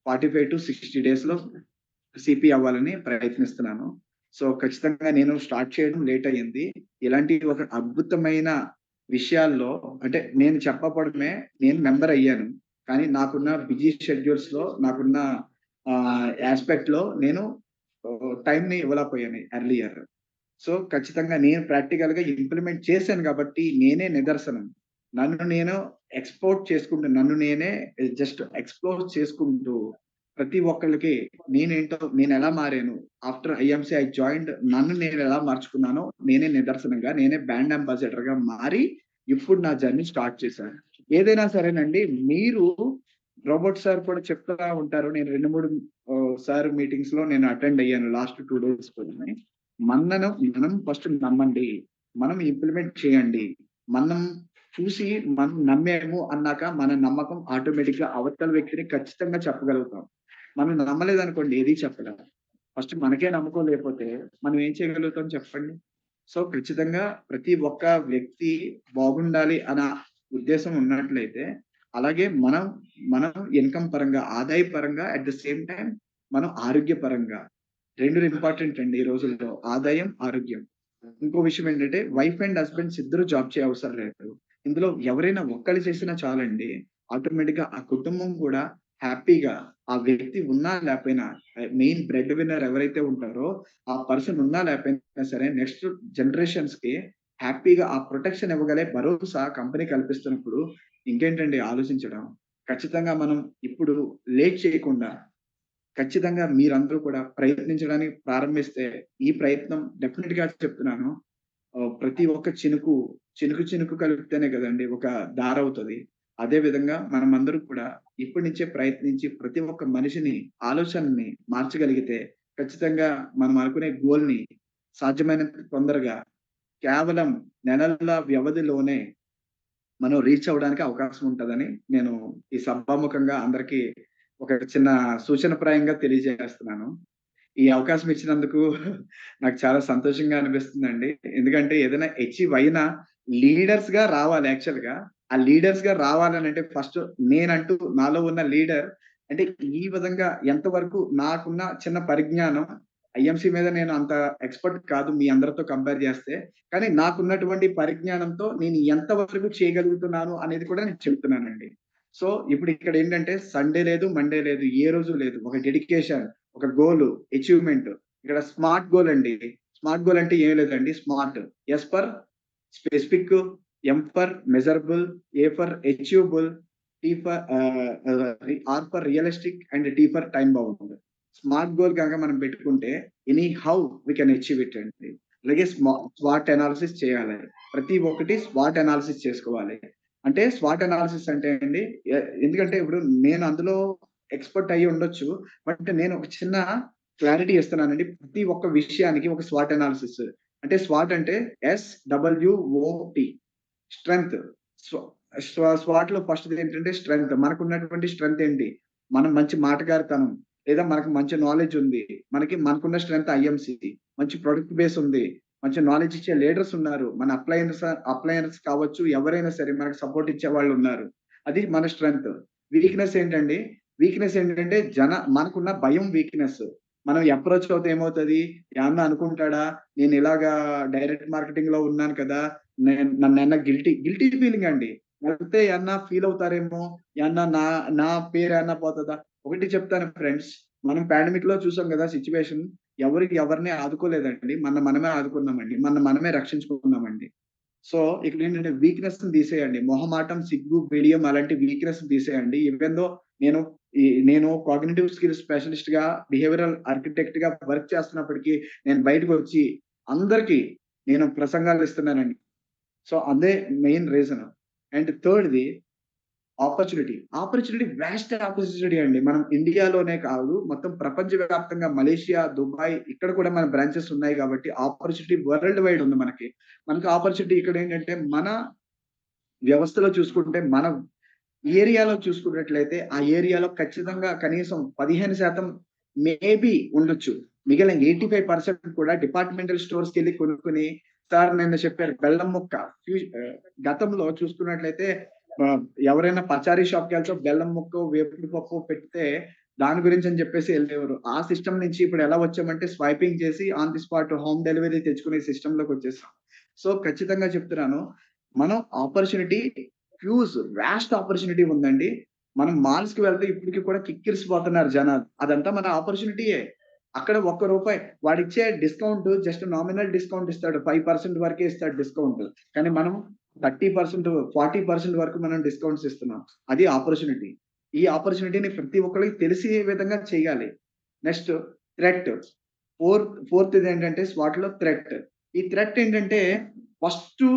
45-60 డేస్‌లో సీపీ అవ్వాలని ప్రయత్నిస్తున్నాను. సో, ఖచ్చితంగా నేను స్టార్ట్ చేయడం లేట్ అయ్యింది. ఇలాంటి ఒక అద్భుతమైన విషయాల్లో అంటే నేను చెప్పకపోవడమే నేను మెంబర్ అయ్యాను. కానీ నాకున్న బిజీ షెడ్యూల్స్‌లో నాకున్న యాస్పెక్ట్‌లో నేను టైమ్‌ని ఇవ్వలేకపోయాను ఎర్లియర్. సో, ఖచ్చితంగా నేను ప్రాక్టికల్‌గా ఇంప్లిమెంట్ చేశాను గాబట్టి, నేనే నిదర్శనం. నన్ను నేను నన్ను నేనే జస్ట్ ఎక్స్‌ప్లోర్ చేసుకుంటూ, ప్రతి ఒక్కళ్ళకి నేనేంటో నేనెలా మారాను, ఆఫ్టర్ ఐఎంసీ ఐ జాయిన్డ్ నన్ను నేనెలా మార్చుకున్నానో, నేనే నిదర్శనంగా, నేనే బ్రాండ్ అంబాసిడర్‌గా మారి, ఇప్పుడు నా జర్నీ స్టార్ట్ చేశాను. ఏదైనా సరేనండి, మీరు రోబోట్ సార్ కూడా చెప్తా ఉంటారు. నేను 2, 3 సార్ మీటింగ్స్‌లో నేను అటెండ్ అయ్యాను లాస్ట్ 2 డేస్ కూడాని. మనం ఫస్ట్ నమ్మండి. మనం ఇంప్లిమెంట్ చేయండి. మనం చూసి మనం నమ్మాము అన్నాక మన నమ్మకం ఆటోమేటిక్‌గా అవతల వ్యక్తిని ఖచ్చితంగా చెప్పగలుగుతాం. మనం నమ్మలేదనుకోండి ఏది చెప్పలేం. ఫస్ట్ మనకే నమ్మకం లేకపోతే మనం ఏం చేయగలుగుతాం చెప్పండి? సో, ఖచ్చితంగా ప్రతి ఒక్క వ్యక్తి బాగుండాలి అన ఉద్దేశం ఉన్నట్లయితే, అలాగే మనం ఇన్‌కమ్ పరంగా, ఆదాయ పరంగా అట్ ద సేమ్ టైమ్ మనం ఆరోగ్యపరంగా 2 ఇంపార్టెంట్ అండి ఈ రోజుల్లో. ఆదాయం, ఆరోగ్యం. ఇంకో విషయం ఏంటంటే వైఫ్ అండ్ హస్బాండ్స్ ఇద్దరు జాబ్ చేయవసరం లేదు. ఇందులో ఎవరైనా ఒక్కళ్ళు చేసినా చాలండి. ఆటోమేటిక్‌గా ఆ కుటుంబం కూడా హ్యాపీగా ఆ వ్యక్తి ఉన్నా లేకపోయినా మెయిన్ బ్రెడ్ విన్నర్ ఎవరైతే ఉంటారో ఆ పర్సన్ ఉన్నా లేకపోయినా సరే నెక్స్ట్ జనరేషన్స్‌కి హ్యాపీగా ఆ ప్రొటెక్షన్ ఇవ్వగలే భరోసా కంపెనీ కల్పిస్తున్నప్పుడు ఇంకేంటండి ఆలోచించడం. ఖచ్చితంగా మనం ఇప్పుడు లేట్ చేయకుండా ఖచ్చితంగా మీరందరూ కూడా ప్రయత్నించడానికి ప్రారంభిస్తే, ఈ ప్రయత్నం డెఫినిట్‌గా చెప్తున్నాను. ప్రతి ఒక్క చినుకు కలిపితేనే కదండీ ఒక దారవుతది. అదే విధంగా మనమందరం కూడా ఇప్పటి నుంచే ప్రయత్నించి ప్రతి ఒక్క మనిషిని ఆలోచనని మార్చగలిగితే, ఖచ్చితంగా మనం అనుకునే గోల్‌ని సాధ్యమైనంత తొందరగా కేవలం నెలల వ్యవధిలోనే మనం రీచ్ అవ్వడానికి అవకాశం ఉంటదని నేను ఈ సభాముఖంగా అందరికీ ఒక చిన్న సూచనప్రాయంగా తెలియజేస్తున్నాను. ఈ అవకాశం ఇచ్చినందుకు నాకు చాలా సంతోషంగా అనిపిస్తుందండి. ఎందుకంటే ఏదైనా అచీవ్ అయినా లీడర్స్‌గా రావాలి యాక్చువల్‌గా. ఆ లీడర్స్‌గా రావాలనంటే ఫస్ట్ నేనంటూ నాలో ఉన్న లీడర్ అంటే ఈ విధంగా ఎంతవరకు నాకున్న చిన్న పరిజ్ఞానం ఐఎంసీ మీద నేను అంత ఎక్స్‌పర్ట్ కాదు మీ అందరితో కంపేర్ చేస్తే. కానీ నాకున్నటువంటి పరిజ్ఞానంతో నేను ఎంత వరకు చేయగలుగుతున్నాను అనేది కూడా నేను చెప్తున్నానండి. సో, ఇప్పుడు ఇక్కడేంటంటే సండే లేదు, మండే లేదు. ఏ రోజు లేదు. ఒక డెడికేషన్, ఒక గోలు, అచీవ్‌మెంట్. ఇక్కడ స్మార్ట్ గోల్ అండి. స్మార్ట్ గోల్ అంటే ఏం లేదండి. Smart. S for specific, M for measurable, A for achievable, T for R for realistic and T for time bound. Smart goal గనక మనం పెట్టుకుంటే anyhow we can achieve it అండి. అలాగే swat analysis చేయాలి. ప్రతి ఒక్కటి స్వాట్ అనాలిసిస్ చేసుకోవాలి. అంటే స్వాట్ అనాలిసిస్ అంటే అండి ఎందుకంటే ఇప్పుడు నేను అందులో ఎక్స్‌పర్ట్ అయ్యి ఉండొచ్చు. బట్ నేను ఒక చిన్న క్లారిటీ ఇస్తున్నానండి. ప్రతి ఒక్క విషయానికి ఒక స్వాట్ అనాలిసిస్. అంటే స్వాట్ అంటే ఎస్‌డబ్ల్యూఓటీ స్ట్రెంగ్త్. స్వ స్వాట్‌లో ఫస్ట్‌ది ఏంటంటే స్ట్రెంగ్త్. మనకున్నటువంటి స్ట్రెంగ్త్ ఏంటి? మనం మంచి మాటగారితనం, లేదా మనకు మంచి నాలెడ్జ్ ఉంది. మనకున్న స్ట్రెంగ్త్ ఐఎంసీ. మంచి ప్రొడక్ట్ బేస్ ఉంది. మంచి నాలెడ్జ్ ఇచ్చే లీడర్స్ ఉన్నారు. మన అప్లయన్స్ కావచ్చు, ఎవరైనా సరే మనకు సపోర్ట్ ఇచ్చేవాళ్ళున్నారు. అది మన స్ట్రెంగ్త్. వీక్‌నెస్ ఏంటండి? వీక్‌నెస్ ఏంటంటే మనకున్న భయం వీక్‌నెస్. మనం అప్రోచ్ అవుతే ఏమవుతది? ఏమన్నా అనుకుంటాడా? నేను ఇలాగా డైరెక్ట్ మార్కెటింగ్‌లో ఉన్నాను కదా! నన్నేమన్నా గిల్టీ ఫీలింగ్ అండి. వెళ్తే ఏమన్నా ఫీల్ అవుతారేమో, ఏమన్నా నా పేరేమన్నా పోతదా? ఒకటి చెప్తాను ఫ్రెండ్స్. మనం పాండమిక్‌లో చూసాం గదా! సిట్యుయేషన్. ఎవరిని ఆదుకోలేదండి. మనమే ఆదుకున్నామండి. మనమే రక్షించుకున్నామండి. సో, ఇక్కడేంటంటే వీక్‌నెస్‌ని తీసేయండి. మొహమాటం, సిగ్గు, బిడియం అలాంటి వీక్‌నెస్‌ని తీసేయండి. ఈవెన్ దో నేను నేను కాగ్నిటివ్ స్కిల్స్ స్పెషలిస్ట్‌గా, బిహేవియరల్ ఆర్కిటెక్ట్‌గా వర్క్ చేస్తున్నప్పటికి నేను బయటకొచ్చి అందరికి నేను ప్రసంగాలు ఇస్తున్నానండి. సో, అదే మెయిన్ రీజన్. అండ్ థర్డ్‌ది ఆపర్చునిటీ. వాస్ట్ ఆపర్చునిటీ అండి. మనం ఇండియాలోనే కాదు, మొత్తం ప్రపంచవ్యాప్తంగా మలేషియా, దుబాయ్ ఇక్కడ కూడా మన బ్రాంచెస్ ఉన్నాయి కాబట్టి ఆపర్చునిటీ వరల్డ్ వైడ్ ఉంది మనకి. మనకి ఆపర్చునిటీ ఇక్కడేంటంటే మన వ్యవస్థలో చూసుకుంటే, మన ఏరియాలో చూసుకున్నట్లయితే, ఆ ఏరియాలో ఖచ్చితంగా కనీసం 15% మేబీ ఉండొచ్చు. మిగిలిన 85% కూడా డిపార్ట్‌మెంటల్ స్టోర్స్‌కెళ్ళి కొనుక్కొని, సార్ నిన్న చెప్పారు బెల్లం ముక్క గతంలో చూసుకున్నట్లయితే ఆహ్, ఎవరైనా పచారీ షాప్‌కెళ్తే బెల్లం ముక్కో, వేపుడు పప్పో పెడితే దాని గురించని చెప్పేసి ఎళ్ళేవారు. ఆ సిస్టమ్ నుంచి ఇప్పుడు ఎలా వచ్చామంటే స్వైపింగ్ చేసి on the spot home delivery తెచ్చుకునే సిస్టమ్‌లోకొచ్చేసాం. సో, ఖచ్చితంగా చెప్తున్నాను. మనం ఆపర్చునిటీ వాస్ట్ ఆపర్చునిటీ ఉందండి. మనం మాల్స్‌కి వెళ్తే ఇప్పటికి కూడా కిక్కిరిసిపోతున్నారు జనాలు. అదంతా మన ఆపర్చునిటీయే. అక్కడ ఒక్క రూపాయి వాడిచ్చే డిస్కౌంట్ జస్ట్ నామినల్ డిస్కౌంట్ ఇస్తాడు. 5% వరకే ఇస్తాడు డిస్కౌంట్. కానీ మనం 30%, 40% వరకు మనం డిస్కౌంట్స్ ఇస్తున్నాం. అది ఆపర్చునిటీ. ఈ ఆపర్చునిటీని ప్రతి ఒక్కళ్ళకి తెలిసే విధంగా చేయాలి. Next threat. ఫోర్త్‌దేంటంటే స్వాట్‌లో థ్రెట్. ఈ థ్రెట్ ఏంటంటే ఫస్టు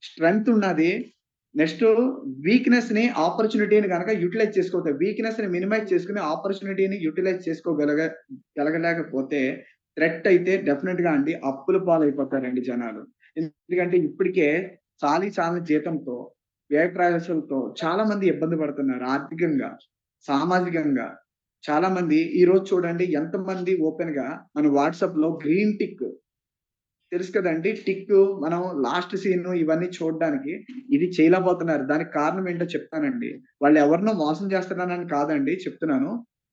స్ట్రెంగ్త్ ఉన్నది. నెక్స్ట్ వీక్‌నెస్‌ని, ఆపర్చునిటీని గనక యుటిలైజ్ చేసుకోవద్దు. వీక్‌నెస్‌ని మినిమైజ్ చేసుకొని ఆపర్చునిటీని యుటిలైజ్ గెలగలేకపోతే థ్రెట్ అయితే డెఫినిట్‌గా అండి అప్పుల పాలైపోతారండి జనాలు. ఎందుకంటే ఇప్పటికే చాలీ చాలని జీతంతో, వ్యయ ప్రయాసలతో చాలా మంది ఇబ్బంది పడుతున్నారు ఆర్థికంగా, సామాజికంగా. చాలా మంది ఈరోజు చూడండి ఎంతమంది ఓపెన్‌గా మన వాట్సాప్‌లో గ్రీన్ టిక్ తెలుసు కదండీ! టిక్కు మనం లాస్ట్ సీను ఇవన్నీ చూడడానికి ఇది చేయలేకపోతున్నారు. దానికి కారణం ఏంటో చెప్తానండి. వాళ్ళెవరినో మోసం చేస్తున్నానని కాదండి చెప్తున్నాను.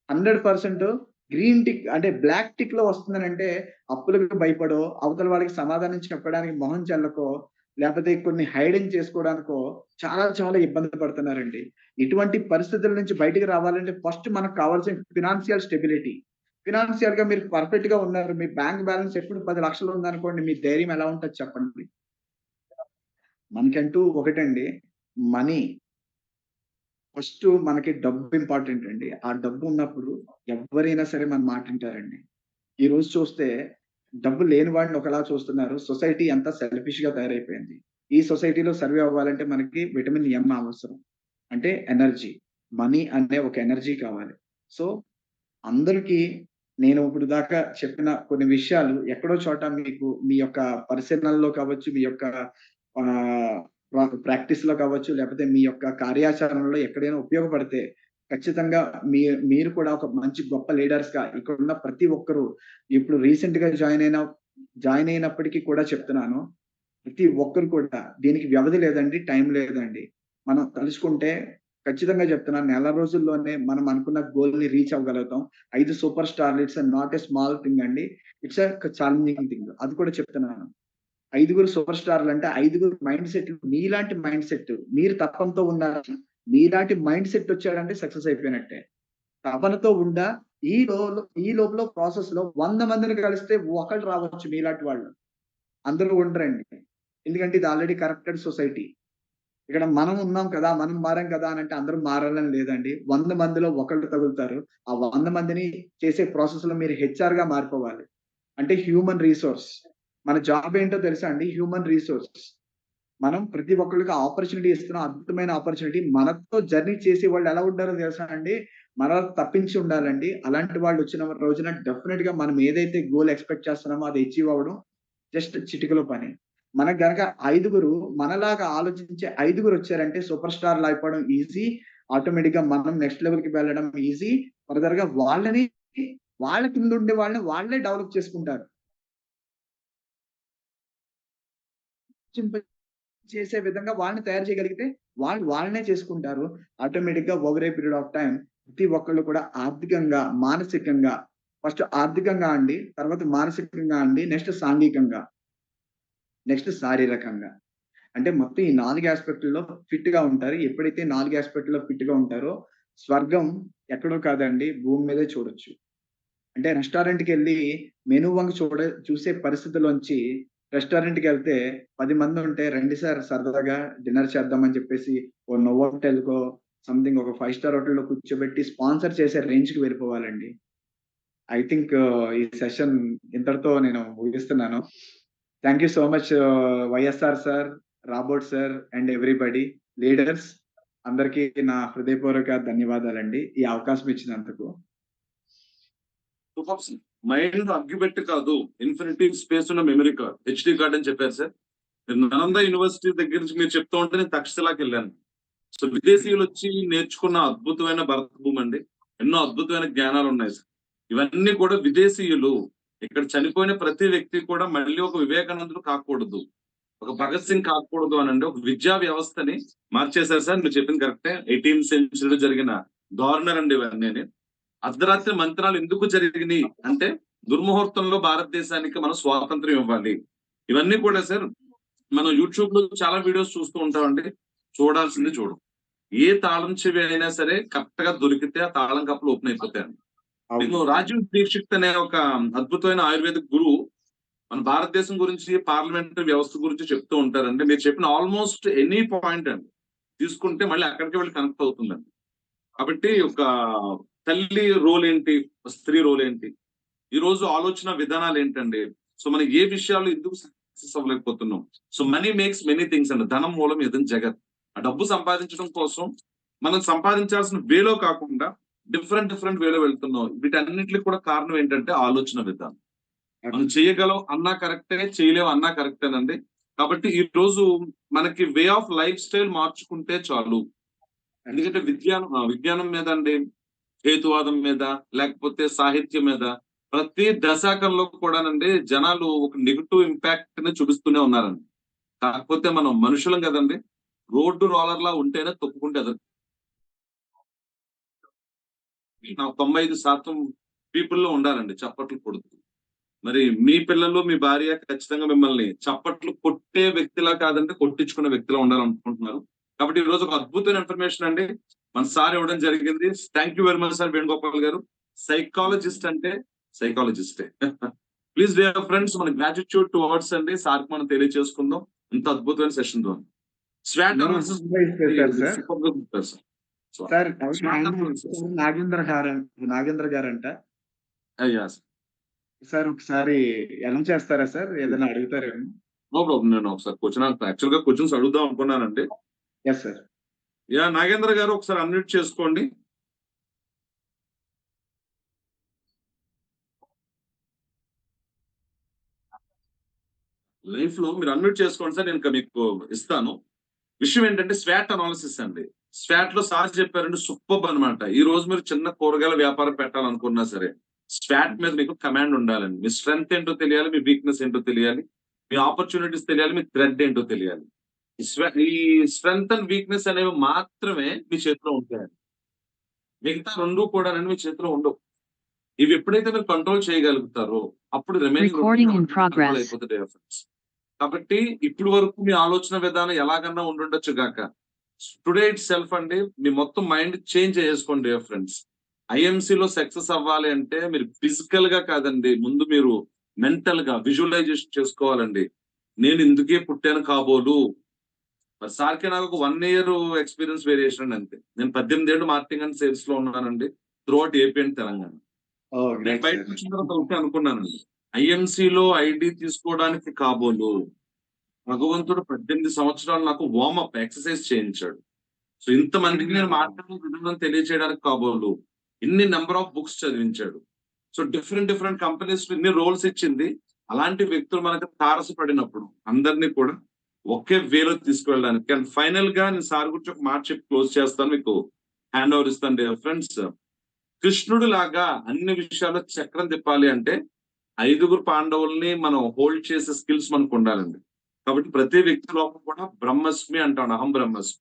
100% గ్రీన్ టిక్ అంటే బ్లాక్ టిక్‌లో వస్తుందనంటే అప్పులకు భయపడో, అవతల వాళ్ళకి సమాధానం చెప్పడానికి మొహం చెల్లకో, లేపోతే కొన్ని హైడింగ్ చేసుకోవడానికో చాలా చాలా ఇబ్బంది పడుతున్నారండి. ఇటువంటి పరిస్థితుల నుంచి బయటికి రావాలంటే ఫస్ట్ మనకు కావాల్సిన ఫినాన్షియల్ స్టెబిలిటీ. ఫినాన్షియల్‌గా మీరు పర్ఫెక్ట్‌గా ఉన్నారు. మీ బ్యాంక్ బ్యాలెన్స్ ఎప్పుడు 10,00,000 ఉందనుకోండి. మీ ధైర్యం ఎలా ఉంటది చెప్పండి? మనకంటూ ఒకటండి మనీ మనకి డబ్బు ఇంపార్టెంట్ అండి. ఆ డబ్బు ఉన్నప్పుడు ఎవ్వరైనా సరే మన మాట ఇంటారండి. ఈరోజు చూస్తే డబ్బు లేని వాడిని ఒకలా చూస్తున్నారు. సొసైటీ అంతా సెల్ఫిష్‌గా తయారైపోయింది. ఈ సొసైటీలో సర్వైవ్ అవ్వాలంటే మనకి విటమిన్ ఎం అవసరం. అంటే ఎనర్జీ. మనీ అనే ఒక ఎనర్జీ కావాలి. సో అందరికీ నేను ఇప్పుడు దాకా చెప్పిన కొన్ని విషయాలు ఎక్కడో చోట మీకు మీ యొక్క పరిశీలనలో కావచ్చు, మీ యొక్క ఆహ్, ప్రాక్టీస్‌లో కావచ్చు, లేకపోతే మీ యొక్క కార్యాచరణలో ఎక్కడైనా ఉపయోగపడితే ఖచ్చితంగా మీరు కూడా ఒక మంచి గొప్ప లీడర్స్‌గా ఇక్కడున్న ప్రతి ఒక్కరు ఇప్పుడు రీసెంట్‌గా జాయిన్ అయినప్పటికీ కూడా చెప్తున్నాను. ప్రతి ఒక్కరు కూడా దీనికి వ్యవధి లేదండి. టైం లేదండి. మనం తలుచుకుంటే ఖచ్చితంగా చెప్తున్నాను. నెల రోజుల్లోనే మనం అనుకున్న గోల్‌ని రీచ్ అవ్వగలుగుతాం. 5 సూపర్ స్టార్‌లు it's not a small thing అండి. It's challenging thing. అది కూడా చెప్తున్నాను. 5గురు సూపర్ స్టార్‌లంటే 5గురు మైండ్ సెట్‌లు మీలాంటి మైండ్ సెట్ మీరు తపనతో ఉన్నారా? మీలాంటి మైండ్ సెట్ వచ్చాడంటే సక్సెస్ అయిపోయినట్టే. తపనతో ఉండా ఈ లోపల ప్రాసెస్‌లో 100 మందిని కలిస్తే ఒకళ్ళు రావచ్చు మీలాంటి వాళ్ళు. అందరూ ఉండరండి. ఎందుకంటే ఇది ఆల్రెడీ కరప్టెడ్ సొసైటీ. ఇక్కడ మనం ఉన్నాం కదా! మనం మారాం కదా! అనంటే అందరూ మారాలని లేదండి. 100 మందిలో ఒకళ్ళు తగులుతారు. ఆ 100 మందిని చేసే ప్రాసెస్‌లో మీరు హెచ్ఆర్‌గా మారిపోవాలి. అంటే హ్యూమన్ రిసోర్స్. మన జాబ్ ఏంటో తెలుసా అండి? Human resource. మనం ప్రతి ఒక్కళ్ళకి ఆపర్చునిటీ ఇస్తున్నాం. అద్భుతమైన ఆపర్చునిటీ. మనతో జర్నీ చేసేవాళ్ళు ఎలా ఉంటారో తెలుసా అండి? మనల్ని తప్పించి ఉండాలండి. అలాంటి వాళ్ళొచ్చిన రోజున డెఫినిట్‌గా మనం ఏదైతే గోల్ ఎక్స్‌పెక్ట్ చేస్తున్నామో అది అచీవ్ అవ్వడం జస్ట్ చిటికలో పని. మనకు గనక 5 మనలాగా ఆలోచించే 5 వచ్చారంటే సూపర్ స్టార్‌లు అయిపోవడం ఈజీ. ఆటోమేటిక్‌గా మనం నెక్స్ట్ లెవెల్‌కి వెళ్ళడం ఈజీ. ఫర్దర్‌గా వాళ్ళ కింద ఉండే వాళ్ళని వాళ్ళే డెవలప్ చేసుకుంటారు. చేసే విధంగా వాళ్ళని తయారు చేయగలిగితే వాళ్ళనే చేసుకుంటారు. ఆటోమేటిక్‌గా over a period of time ప్రతి ఒక్కళ్ళు కూడా ఆర్థికంగా, మానసికంగా ఫస్ట్ ఆర్థికంగా అండి, తర్వాత మానసికంగా అండి, నెక్స్ట్ సాంఘికంగా, నెక్స్ట్ శారీరకంగా. అంటే మొత్తం ఈ 4 యాస్పెక్ట్‌ల్లో ఫిట్‌గా ఉంటారు. ఎప్పుడైతే 4 యాస్పెక్ట్‌లో ఫిట్‌గా ఉంటారో స్వర్గం ఎక్కడో కాదండి భూమి మీదే చూడొచ్చు. అంటే రెస్టారెంట్‌కెళ్ళి మెనూ వంక చూసే పరిస్థితిలోంచి రెస్టారెంట్‌కెళ్తే 10 మందుంటే రండి సార్ సరదాగా డిన్నర్ చేద్దాం అని చెప్పేసి ఓ నోవోటెల్‌కో సంథింగ్ ఒక 5 స్టార్ హోటల్‌లో కూర్చోబెట్టి స్పాన్సర్ చేసే రేంజ్‌కి వెళ్ళిపోవాలండి. ఐ థింక్ ఈ సెషన్ ఇంతటితో నేను ముగిస్తున్నాను. Thank you so much YSR sir, robot sir and everybody leaders అందరికీ నా హృదయపూర్వక ధన్యవాదాలండి. ఈ అవకాశం ఇచ్చినందుకు. మైండ్ అగ్గిపెట్టి కాదు, ఇన్ఫినిటీ స్పేస్ ఉన్న మెమరీ కార్డ్, హెచ్‌డి కార్డ్ అని చెప్పారు సార్. మీరు నలంద యూనివర్సిటీ దగ్గర నుంచి మీరు చెప్తూ ఉంటే నేను తక్షశిలాకి వెళ్ళాను. సో విదేశీయులు వచ్చి నేర్చుకున్న అద్భుతమైన భరత భూమి అండి. ఎన్నో అద్భుతమైన జ్ఞానాలు ఉన్నాయి సార్. ఇవన్నీ కూడా విదేశీయులు ఇక్కడ చనిపోయిన ప్రతి వ్యక్తి కూడా మళ్ళీ ఒక వివేకానందుడు కాకూడదు, ఒక భగత్ సింగ్ కాకూడదు అనండి ఒక విద్యా వ్యవస్థని మార్చేశారు సార్. మీరు చెప్పింది కరెక్టే. 18th సెంచరీలో జరిగిన దారుణాలు అండి ఇవన్నీ. అర్ధరాత్రి మంత్రాలు ఎందుకు జరిగినాయి అంటే దుర్ముహూర్తంలో భారతదేశానికి మనం స్వాతంత్రం ఇవ్వాలి. ఇవన్నీ కూడా సార్ మనం యూట్యూబ్ లో చాలా వీడియోస్ చూస్తూ ఉంటామండి. చూడాల్సింది చూడం. ఏ తాళం చెవి అయినా సరే కరెక్ట్ గా దొరికితే ఆ తాళం కప్పులు ఓపెన్ అయిపోతాయండి. నేను అవును. రాజీవ్ దీక్షిత్ అనే ఒక అద్భుతమైన ఆయుర్వేదిక్ గురువు మన భారతదేశం గురించి పార్లమెంటరీ వ్యవస్థ గురించి చెప్తూ ఉంటారండి. మీరు చెప్పిన ఆల్మోస్ట్ ఎనీ పాయింట్ అండి తీసుకుంటే మళ్ళీ అక్కడికి వెళ్ళి కనెక్ట్ అవుతుందండి. కాబట్టి ఒక తల్లి రోల్ ఏంటి, స్త్రీ రోల్ ఏంటి, ఈ రోజు ఆలోచన విధానాలు ఏంటండి, సో మనం ఏ విషయాల్లో ఎందుకు సక్సెస్ అవ్వలేకపోతున్నాం. So money makes many things అండి. ధనం మూలం ఇదం జగత్. ఆ డబ్బు సంపాదించడం కోసం మనం సంపాదించాల్సిన వేలో కాకుండా డిఫరెంట్ వేలో వెళ్తున్నాం. వీటన్నిటికి కూడా కారణం ఏంటంటే ఆలోచన విధానం. మనం చేయగలం అన్నా కరెక్టే, చేయలేం అన్నా కరెక్టేనండి. కాబట్టి ఈ రోజు మనకి వే ఆఫ్ లైఫ్ స్టైల్ మార్చుకుంటే చాలు. ఎందుకంటే విజ్ఞానం మీద అండి, హేతువాదం మీద, లేకపోతే సాహిత్యం మీద ప్రతి దశాకంలో కూడానండి జనాలు ఒక నెగెటివ్ ఇంపాక్ట్ ని చూపిస్తూనే ఉన్నారండి. కాకపోతే మనం మనుషులం కదండి. రోడ్డు రోలర్ లా ఉంటేనే తొక్కుకుంటే అది 95% పీపుల్ లో ఉండాలండి చప్పట్లు కొడుతూ. మరి మీ పిల్లలు, మీ భార్య ఖచ్చితంగా మిమ్మల్ని చప్పట్లు కొట్టే వ్యక్తిలా కాదంటే కొట్టించుకునే వ్యక్తిలా ఉండాలనుకుంటున్నారు. కాబట్టి ఈ రోజు ఒక అద్భుతమైన ఇన్ఫర్మేషన్ అండి మన సార్ ఇవ్వడం జరిగింది. Thank you very much sir Venugopal garu. Psychologist అంటే సైకాలజిస్టే. ప్లీజ్ డియర్ ఫ్రెండ్స్ మన గ్రాటిట్యూడ్ టువర్డ్స్ అండి సార్ మనం తెలియజేసుకుందాం. ఇంత అద్భుతమైన సెషన్ ద్వారా. స్వాట్ అనాలిసిస్ చేశారు సార్. సూపర్ గా చెప్పారు సార్. సార్ స్వాట్ అనాలిసిస్. నాగేంద్ర గారంట. యస్. సార్ ఒకసారి అనౌన్స్ చేస్తారా సార్? ఏదైనా అడుగుతారేమో? No problem. నేను ఒకసారి యాక్చువల్ గా క్వశ్చన్స్ అడుగుదాం అనుకున్నానండి. Yes sir. నాగేంద్ర గారు ఒకసారి అన్మ్యూట్ చేసుకోండి. లైఫ్ లో మీరు అన్మ్యూట్ చేసుకోండి సార్. నేను మీకు ఇస్తాను. విషయం ఏంటంటే స్వాట్ అనాలిసిస్ అండి. స్వాట్ లో సార్ చెప్పారంటే సూపర్బ్ అనమాట. ఈ రోజు మీరు చిన్న కూరగాయల వ్యాపారం పెట్టాలనుకున్నా సరే స్వాట్ మీద మీకు కమాండ్ ఉండాలండి. మీ స్ట్రెంగ్త్ ఏంటో తెలియాలి, మీ వీక్నెస్ ఏంటో తెలియాలి, మీ ఆపర్చునిటీస్ తెలియాలి, మీ థ్రెడ్ ఏంటో తెలియాలి. ఈ స్ట్రెంగ్త్ అండ్ వీక్నెస్ అనేవి మాత్రమే మీ చేతిలో ఉంటాయండి. మిగతా రెండు కూడా మీ చేతిలో ఉండవు. ఇవి ఎప్పుడైతే మీరు కంట్రోల్ చేయగలుగుతారో అప్పుడు remaining Recording in control progress. అయిపోతుంది ఫ్రెండ్స్. కాబట్టి ఇప్పుడు వరకు మీ ఆలోచన విధానం ఎలాగన్నా ఉండుండొచ్చు గాక టుడే ఇట్ సెల్ఫ్ అండి మీ మొత్తం మైండ్ చేంజ్ చేసుకోండి ఫ్రెండ్స్. ఐఎంసీలో సక్సెస్ అవ్వాలి అంటే మీరు ఫిజికల్ గా కాదండి, ముందు మీరు మెంటల్ గా విజువలైజేషన్ చేసుకోవాలండి. నేను ఇందుకే పుట్టాను కాబోలు. మరి సార్కి నాకు ఒక 1 year ఎక్స్పీరియన్స్ వేరియేషన్ అంతే. నేను 18 ఏళ్ళు మార్కెటింగ్ అండ్ సేల్స్ లో ఉన్నానండి throughout AP and Telangana. Oh! నేను గ్రేట్ బయటకు సార్. వచ్చిన తర్వాత ఒకటే అనుకున్నానండి, ఐఎంసీలో ఐడి తీసుకోవడానికి కాబోలు భగవంతుడు 18 సంవత్సరాలు నాకు వార్మప్ ఎక్సర్సైజ్ చేయించాడు. సో ఇంతమందికి నేను మాట్లాడే విధానం తెలియచేయడానికి కాబోలు ఇన్ని నెంబర్ ఆఫ్ బుక్స్ చదివించాడు. సో డిఫరెంట్ కంపెనీస్ ఇన్ని రోల్స్ ఇచ్చింది. అలాంటి వ్యక్తులు మనకు తారసపడినప్పుడు అందరినీ కూడా ఒకే వేలో తీసుకువెళ్ళడానికి. అండ్ ఫైనల్ గా నేను సార్ గురించి ఒక మాట చెప్పి క్లోజ్ చేస్తాను, మీకు హ్యాండ్ ఓవర్ ఇస్తాను ఫ్రెండ్స్. కృష్ణుడు లాగా అన్ని విషయాల్లో చక్రం తిప్పాలి అంటే 5 పాండవుల్ని మనం హోల్డ్ చేసే స్కిల్స్ మనకు ఉండాలండి. కాబట్టి ప్రతి వ్యక్తి లోపల కూడా బ్రహ్మస్మి అంటాడు, అహం బ్రహ్మస్మి.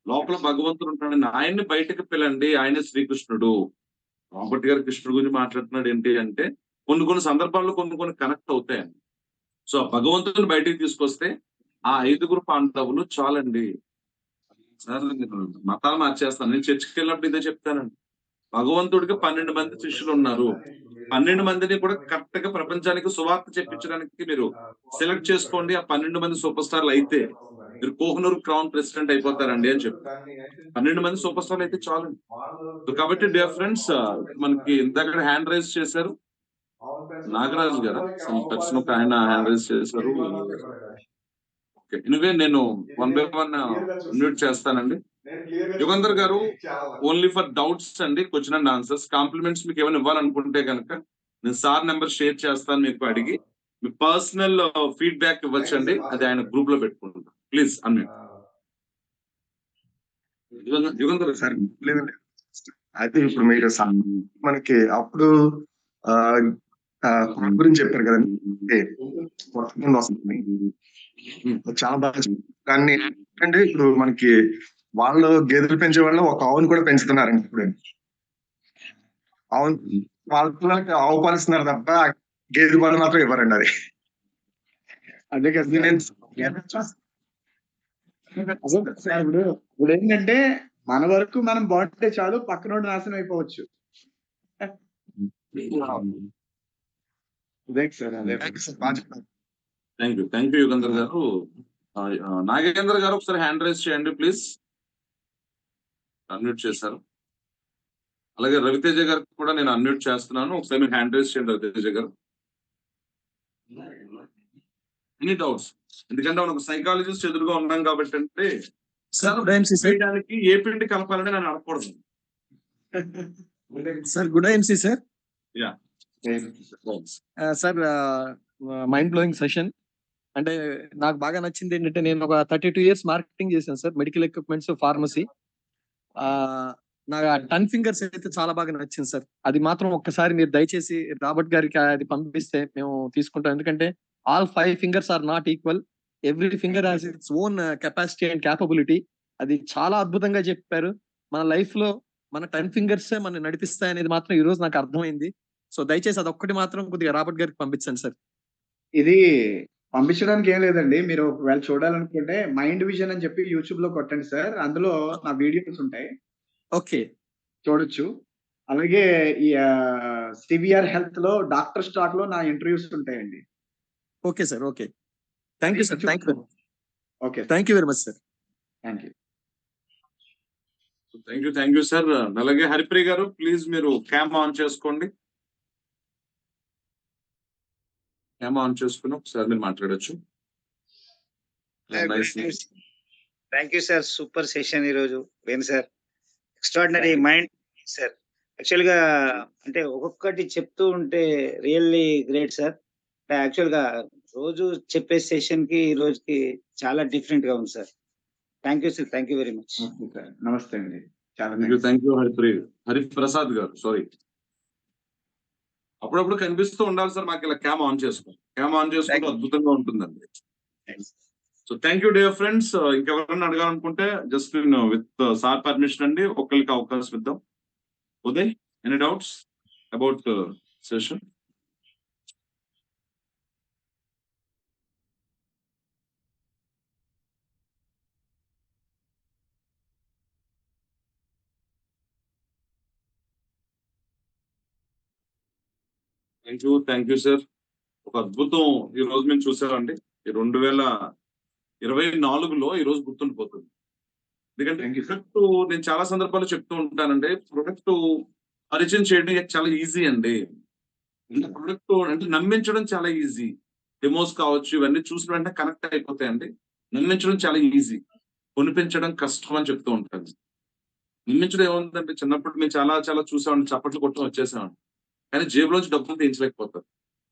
లోపల భగవంతుడు ఉంటాడండి, ఆయన్ని బయటకు పిలండి, ఆయనే శ్రీకృష్ణుడు. రాబర్ట్ గారు కృష్ణుడు గురించి మాట్లాడుతున్నాడు ఏంటి అంటే, కొన్ని కొన్ని సందర్భాల్లో కొన్ని కనెక్ట్ అవుతాయండి. సో ఆ భగవంతుడిని బయటికి తీసుకొస్తే ఆ 5 పాండవులు చాలండి. సార్ నేను మతాలు మార్చేస్తాను, నేను చర్చికి వెళ్ళినప్పుడు ఇదే చెప్తానండి. భగవంతుడికి 12 మంది శిష్యులు ఉన్నారు. 12 మందిని కూడా కరెక్ట్ గా ప్రపంచానికి సువార్త చెప్పించడానికి మీరు సెలెక్ట్ చేసుకోండి. ఆ 12 మంది సూపర్ స్టార్లు అయితే మీరు కోహినూర్ క్రౌన్ ప్రెసిడెంట్ అయిపోతారండి అని చెప్తారు. 12 మంది సూపర్ స్టార్లు అయితే చాలండి. సో కాబట్టి డియర్ ఫ్రెండ్స్, మనకి ఇందాక హ్యాండ్ రైజ్ చేశారు నాగరాజు గారు, పర్సన్ ఒక ఆయన హ్యాండ్ రైజ్ చేశారు. ఓకే, ఎనివే నేను 1 by 1 మ్యూట్ చేస్తానండి. యుగంధర్ గారు, ఓన్లీ ఫర్ డౌట్స్ అండి, క్వశ్చన్ అండ్ ఆన్సర్స్. కాంప్లిమెంట్స్ మీకు ఏమైనా ఇవ్వాలనుకుంటే కనుక నేను సార్ నెంబర్ షేర్ చేస్తాను, మీకు అడిగి మీ పర్సనల్ ఫీడ్బ్యాక్ ఇవ్వచ్చండి, అది ఆయన గ్రూప్ లో పెట్టుకుంటాం. Please unmute. యుగంధర్ సార్ లేదండి, అయితే ఇప్పుడు మీరు మనకి అప్పుడు క్రాప్ గురించి చెప్పారు కదండి, వర్తమానం వస్తుంది చాలా బాగా చెప్పారు. కానీ అంటే ఇప్పుడు మనకి వాళ్ళు గేదెలు పెంచే వాళ్ళు ఒక ఆవును కూడా పెంచుతున్నారండి ఇప్పుడు. ఆవు వాళ్ళ పిల్లలకి ఆవు పాలిస్తున్నారు తప్ప గేదె పాలు మాత్రం ఇవ్వరండి. అది అదే కదా నేను ఇప్పుడు ఏంటంటే మన వరకు మనం బాగుంటే చాలు, పక్కనోడు నాశనం అయిపోవచ్చు. అదే సార్, అదే బాగా చెప్పారు. థ్యాంక్ యూ యుగంధర్ గారు. నాగేంద్ర గారు ఒకసారి హ్యాండ్ రైజ్ చేయండి ప్లీజ్. అన్మ్యూట్ చేశారు. అలాగే రవితేజ గారికి కూడా నేను అన్మ్యూట్ చేస్తున్నాను, ఒకసారి మీరు హ్యాండ్ రైజ్ చేయండి రవితేజ గారు. Any doubts? ఎందుకంటే మనకు సైకాలజిస్ట్ ఎదురుగా ఉన్నాం కాబట్టి అంటే చేయడానికి ఏ పిండి కలపాలని నేను అడగకూడదు. Sir good IMC sir. Yeah sir, mind blowing session. అంటే నాకు బాగా నచ్చింది ఏంటంటే, నేను ఒక 32 years మార్కెటింగ్ చేశాను సార్, మెడికల్ ఎక్విప్మెంట్స్, ఫార్మసీ. నాకు ఆ 10 fingers అయితే చాలా బాగా నచ్చింది సార్. అది మాత్రం ఒక్కసారి మీరు దయచేసి రాబర్ట్ గారికి అది పంపిస్తే మేము తీసుకుంటాం. ఎందుకంటే all 5 fingers are not equal, every finger has its own capacity and capability. అది చాలా అద్భుతంగా చెప్పారు. మన లైఫ్ లో మన 10 fingers మనం నడిపిస్తాయి అనేది మాత్రం ఈ రోజు నాకు అర్థమైంది. సో దయచేసి అది ఒక్కటి మాత్రం కొద్దిగా రాబర్ట్ గారికి పంపించండి సార్. ఇది పంపించడానికి ఏం లేదండి, మీరు ఒకవేళ చూడాలనుకుంటే మైండ్ విజన్ అని చెప్పి యూట్యూబ్ లో కొట్టండి సార్, అందులో నా వీడియోస్ ఉంటాయి, ఓకే చూడొచ్చు. అలాగే ఈ సివిఆర్ హెల్త్ లో డాక్టర్ స్టాక్ లో నా ఇంటర్వ్యూస్ ఉంటాయండి. Okay sir, okay. Thank you sir, thank you, okay, thank you very much sir. Thank you. Thank you sir. అలాగే హరిప్రియ గారు ప్లీజ్ మీరు క్యామ్ ఆన్ చేసుకోండి. క్యామ్ ఆన్ చేసుకుని ఒకసారి మీరు మాట్లాడొచ్చు. Thank you sir, super session ఈ రోజు. Venu sir, extraordinary mind sir. Actual గా అంటే ఒక్కొక్కటి చెప్తూ ఉంటే రియల్లీ గ్రేట్ సార్. యాక్చువల్ గా రోజు చెప్పే సెషన్ కి ఈ రోజుకి చాలా డిఫరెంట్ గా ఉంది sir. Thank you sir, thank you very much. నమస్తే అండి. చాలా థ్యాంక్ యూ హరిప్రసాద్ గారు. సారీ, అప్పుడప్పుడు కనిపిస్తూ ఉండాలి సార్ మాకు ఇలా క్యామ్ ఆన్ చేసుకుంటే అద్భుతంగా ఉంటుందండి. So thank you dear friends. ఇంకెవరైనా అడగాలనుకుంటే జస్ట్ విత్ సార్ పర్మిషన్ అండి ఒక్కరికి అవకాశం ఇద్దాం. Uday, any doubts about session? Thank you sir. ఒక అద్భుతం ఈ రోజు మేము చూసామండి. ఈ 2024లో ఈ రోజు గుర్తుండిపోతుంది. ఎందుకంటే ప్రొడక్ట్ నేను చాలా సందర్భాల్లో చెప్తూ ఉంటానండి, ప్రొడక్ట్ పరిచయం చేయడం చాలా ఈజీ అండి. ప్రొడక్ట్ అంటే నమ్మించడం చాలా ఈజీ. డెమోస్ కావచ్చు, ఇవన్నీ చూసిన వెంటనే కనెక్ట్ అయిపోతాయండి. నమ్మించడం చాలా ఈజీ, కొనిపించడం కష్టం అని చెప్తూ ఉంటాను. నమ్మించడం ఏముందంటే, చిన్నప్పుడు మేము చాలా చాలా చూసామండి, చప్పట్లు కొట్టడం వచ్చేసామండి, కానీ జేబులోంచి డబ్బులు తీయించలేకపోతారు.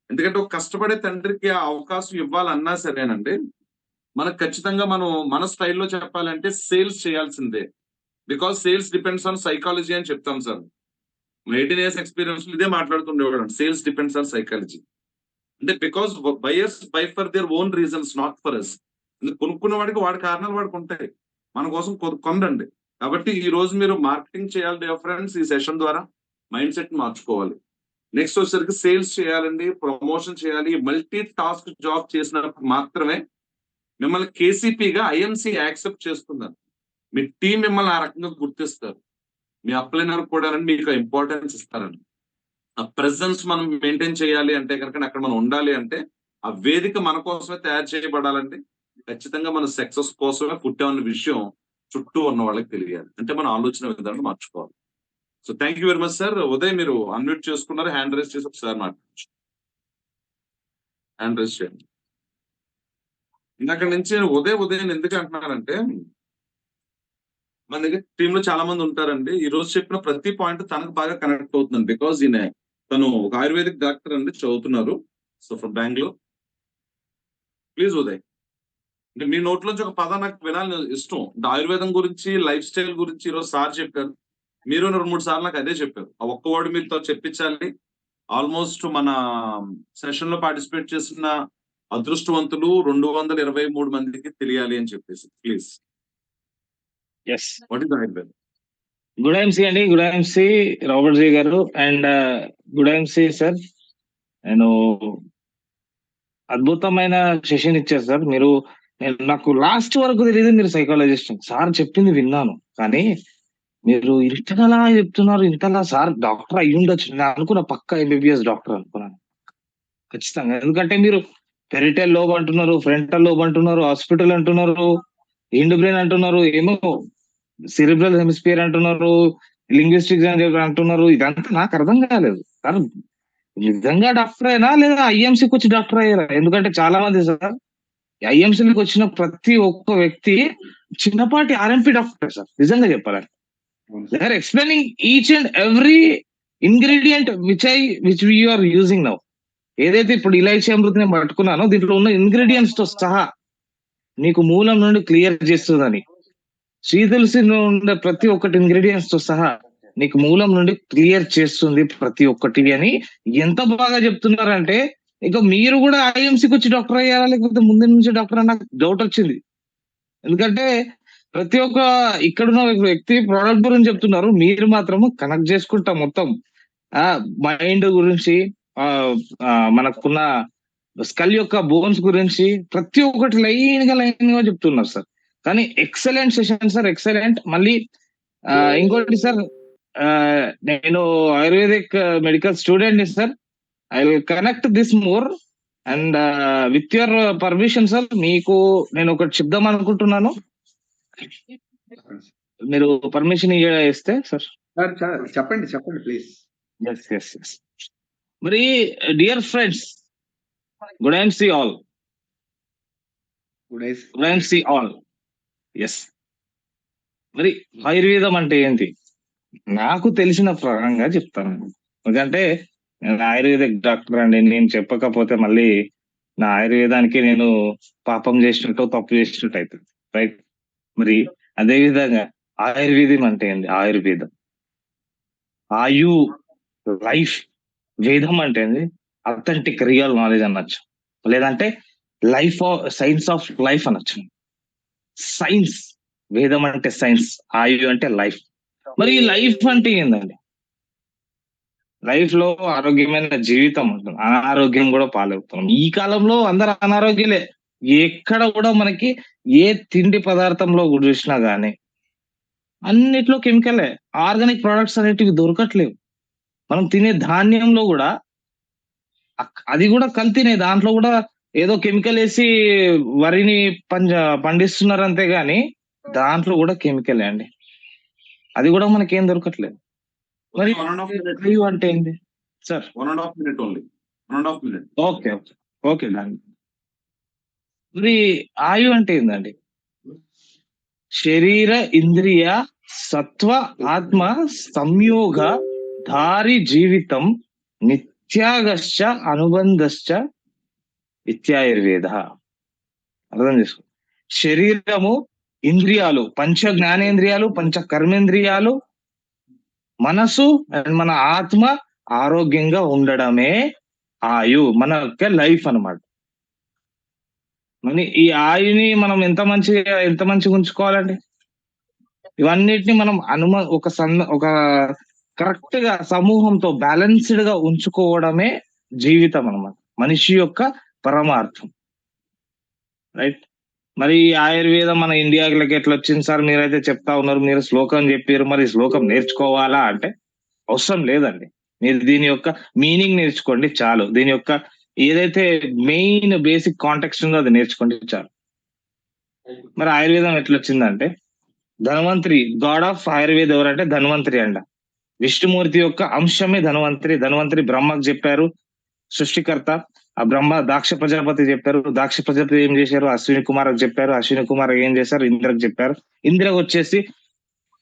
ఎందుకంటే ఒక కష్టపడే తండ్రికి ఆ అవకాశం ఇవ్వాలన్నా సరేనండి, మనకు ఖచ్చితంగా మనం మన స్టైల్లో చెప్పాలంటే సేల్స్ చేయాల్సిందే. Because sales depends on psychology అని చెప్తాం సార్. 18 ఇయర్స్ ఎక్స్పీరియన్స్ ఇదే మాట్లాడుతుండేవాడు. Sales depends on psychology. అంటే because buyers buy for their own reasons, not for us. కొనుక్కున్న వాడికి వాడి కారణాలు వాడికి ఉంటాయి, మన కోసం కొనండి. కాబట్టి ఈ రోజు మీరు మార్కెటింగ్ చేయాలి డియర్ ఫ్రెండ్స్. ఈ సెషన్ ద్వారా మైండ్ సెట్ మార్చుకోవాలి. నెక్స్ట్ వచ్చేసరికి సేల్స్ చేయాలండి, ప్రమోషన్ చేయాలి. మల్టీ టాస్క్ జాబ్ చేసినప్పుడు మాత్రమే మిమ్మల్ని కేసీపీగా ఐఎంసీ యాక్సెప్ట్ చేస్తున్నారు. మీ టీం మిమ్మల్ని ఆ రకంగా గుర్తిస్తారు. మీ అప్లైనర్ కూడా మీకు ఇంపార్టెన్స్ ఇస్తారండి. ఆ ప్రెసెన్స్ మనం మెయింటైన్ చేయాలి అంటే కనుక అక్కడ మనం ఉండాలి అంటే ఆ వేదిక మన కోసమే తయారు చేయబడాలండి. ఖచ్చితంగా మన సక్సెస్ కోసమే పుట్టామన్న విషయం చుట్టూ ఉన్న వాళ్ళకి తెలియాలి. అంటే మన ఆలోచన విధానం మార్చుకోవాలి. So thank you very much sir. Uday మీరు అన్మ్యూట్ చేసుకున్నారు, హ్యాండ్ రైజ్ చేసి ఒకసారి మాట్లాడచ్చు. హ్యాండ్ రైజ్ చేయండి. ఇందాక నుంచి ఉదయ్ ఎందుకు అంటున్నారంటే, మన దగ్గర టీమ్ లో చాలా మంది ఉంటారండి. ఈ రోజు చెప్పిన ప్రతి పాయింట్ తనకు బాగా కనెక్ట్ అవుతుంది. బికాజ్ తను ఒక ఆయుర్వేదిక్ డాక్టర్ అండి, చదువుతున్నారు. So from Bengaluru. Please Uday, అంటే మీ నోట్లోంచి ఒక పదం నాకు వినాలని ఇష్టం. అంటే ఆయుర్వేదం గురించి, లైఫ్ స్టైల్ గురించి ఈరోజు సార్ చెప్పారు. మీరు 2-3 సార్లు నాకు అదే చెప్పారు. ఆ ఒక్క వర్డ్ మీతో చెప్పించాలి. ఆల్మోస్ట్ మన సెషన్ లో పార్టిసిపేట్ చేసిన అదృష్టవంతులు 223 మందికి తెలియాలి అని చెప్పేసి. ప్లీజ్, ఎస్, వాట్ ఇస్ ఆయుర్వేదం? గుడ్ ఐఎంసీ అండి. గుడ్ ఐఎంసీ రాబర్ట్ జీ గారు అండ్ గుడ్ ఐఎంసీ సార్. నేను అద్భుతమైన సెషన్ ఇచ్చారు సార్. నాకు లాస్ట్ వరకు తెలియదు మీరు సైకాలజిస్ట్. సార్ చెప్పింది విన్నాను, కానీ మీరు ఇంతలా చెప్తున్నారు. ఇంతలా సార్ డాక్టర్ అయ్యి ఉండొచ్చు. నేను అనుకున్న పక్క ఎంబీబీఎస్ డాక్టర్ అనుకున్నాను ఖచ్చితంగా. ఎందుకంటే మీరు పెరిటల్ లోబ్ అంటున్నారు, ఫ్రంటల్ లోబ్ అంటున్నారు, హాస్పిటల్ అంటున్నారు, ఇండ్ బ్రెయిన్ అంటున్నారు, ఏమో సిరిబ్రల్ హెమిస్ఫియర్ అంటున్నారు, లింగ్విస్టిక్స్ అని చెప్పి అంటున్నారు. ఇదంతా నాకు అర్థం కాలేదు సార్. నిజంగా డాక్టర్ అయినా లేదా ఐఎంసీకి వచ్చి డాక్టర్ అయ్యారా? ఎందుకంటే చాలా మంది సార్ ఐఎంసీకి వచ్చిన ప్రతి ఒక్క వ్యక్తి చిన్నపాటి ఆర్ఎంపీ డాక్టర్ సార్. నిజంగా చెప్పాలంటే they are explaining each and every ingredient which we are using now. ఏదైతే ఇప్పుడు ఇలాచీ అమృతం నేను పట్టుకున్నానో దీంట్లో ఉన్న ఇంగ్రీడియంట్స్ తో సహా నీకు మూలం నుండి క్లియర్ చేస్తుందని, తులసిలో ఉండే ప్రతి ఒక్కటి ఇంగ్రీడియంట్స్ తో సహా నీకు మూలం నుండి క్లియర్ చేస్తుంది ప్రతి ఒక్కటి అని ఎంత బాగా చెప్తున్నారంటే, ఇక మీరు కూడా ఐఎంసీకి వచ్చి డాక్టర్ అయ్యారా లేకపోతే ముందు నుంచి డాక్టర్ అని నాకు డౌట్ వచ్చింది. ఎందుకంటే ప్రతి ఒక్క ఇక్కడున్న వ్యక్తి ప్రోడక్ట్ గురించి చెప్తున్నారు, మీరు మాత్రము కనెక్ట్ చేసుకుంటా మొత్తం మైండ్ గురించి, మనకున్న స్కల్ యొక్క బోన్స్ గురించి ప్రతి ఒక్కటి లైన్ గా చెప్తున్నారు సార్. కానీ ఎక్సలెంట్ సెషన్ సార్, ఎక్సలెంట్. మళ్ళీ ఇంకోటి సార్, నేను ఆయుర్వేదిక్ మెడికల్ స్టూడెంట్ ని sir. I will connect this more and with your permission sir, మీకు నేను ఒకటి చెప్దాం అనుకుంటున్నాను. మీరు పర్మిషన్ ఇస్తే సార్. చెప్పండి ప్లీజ్. ఎస్. మరి dear friends, good IMC all. Good IMC all. Yes. మరి ఆయుర్వేదం అంటే ఏంటి? నాకు తెలిసిన ప్రకారంగా చెప్తాను. ఎందుకంటే నేను ఆయుర్వేదిక్ డాక్టర్ అండి. నేను చెప్పకపోతే మళ్ళీ నా ఆయుర్వేదానికి నేను పాపం చేసినట్టు, తప్పు చేసినట్టు అవుతుంది, రైట్? మరి అదే విధంగా ఆయుర్వేదం అంటే ఏంది? ఆయుర్వేదం ఆయు, లైఫ్. వేదం అంటే ఏంది? అథెంటిక్ రియల్ నాలెడ్జ్ అనొచ్చు, లేదంటే సైన్స్ ఆఫ్ లైఫ్ అనొచ్చు. సైన్స్, వేదం అంటే సైన్స్, ఆయు అంటే లైఫ్. మరి ఈ లైఫ్ అంటే ఏందండి? లైఫ్ లో ఆరోగ్యమైన జీవితం ఉంటుంది, అనారోగ్యం కూడా పాలవుతున్నాం. ఈ కాలంలో అందరు అనారోగ్యలే. ఎక్కడ కూడా మనకి ఏ తిండి పదార్థంలో చూసినా గానీ అన్నిట్లో కెమికలే. ఆర్గానిక్ ప్రొడక్ట్స్ అనేటివి దొరకట్లేవు. మనం తినే ధాన్యంలో కూడా అది కూడా కల్తీనే. దాంట్లో కూడా ఏదో కెమికల్ వేసి వరిని పండిస్తున్నారు అంతే గాని దాంట్లో కూడా కెమికలే అండి. అది కూడా మనకేం దొరకట్లేదు. మరి ఆయు అంటే ఏంటి sir? 1.5 minute only. 1.5 minute. Okay దాన్ని. మరి ఆయు అంటే ఏందండి? శరీర ఇంద్రియ సత్వ ఆత్మ సంయోగ ధారి జీవితం ప్రత్యాగశ్చ అనుబంధశ్చ ఇత్యాయుర్వేద. అర్థం చేసుకో. శరీరము, ఇంద్రియాలు, పంచ జ్ఞానేంద్రియాలు, పంచ కర్మేంద్రియాలు, మనసు అండ్ మన ఆత్మ ఆరోగ్యంగా ఉండడమే ఆయు, మన యొక్క లైఫ్ అన్నమాట. మరి ఈ ఆయుని మనం ఎంత మంచిగా ఉంచుకోవాలండి? ఇవన్నిటిని మనం ఒక కరెక్ట్ గా సమూహంతో బ్యాలెన్స్డ్ గా ఉంచుకోవడమే జీవితం అన్నమాట, మనిషి యొక్క పరమార్థం. రైట్. మరి ఈ ఆయుర్వేదం మన ఇండియాకి ఎట్లా వచ్చింది సార్? మీరైతే చెప్తా ఉన్నారు, మీరు శ్లోకం చెప్పారు, మరి శ్లోకం నేర్చుకోవాలా అంటే అవసరం లేదండి. మీరు దీని యొక్క మీనింగ్ నేర్చుకోండి చాలు. దీని యొక్క ఏదైతే మెయిన్ బేసిక్ కాంటెక్స్ట్ ఉందో అది నేర్చుకోండి చాలు. మరి ఆయుర్వేదం ఎట్లా వచ్చిందంటే, ధన్వంతరి, గాడ్ ఆఫ్ ఆయుర్వేద ఎవరంటే ధన్వంతరి అంట. విష్ణుమూర్తి యొక్క అంశమే ధన్వంతరి. ధన్వంతరి బ్రహ్మకు చెప్పారు, సృష్టికర్త. ఆ బ్రహ్మ దాక్ష ప్రజాపతి చెప్పారు, దాక్ష ప్రజాపతి ఏం చేశారు? అశ్విని కుమార్కి చెప్పారు, అశ్విని కుమార్ ఏం చేశారు? ఇంద్రకు చెప్పారు. ఇంద్రకు వచ్చేసి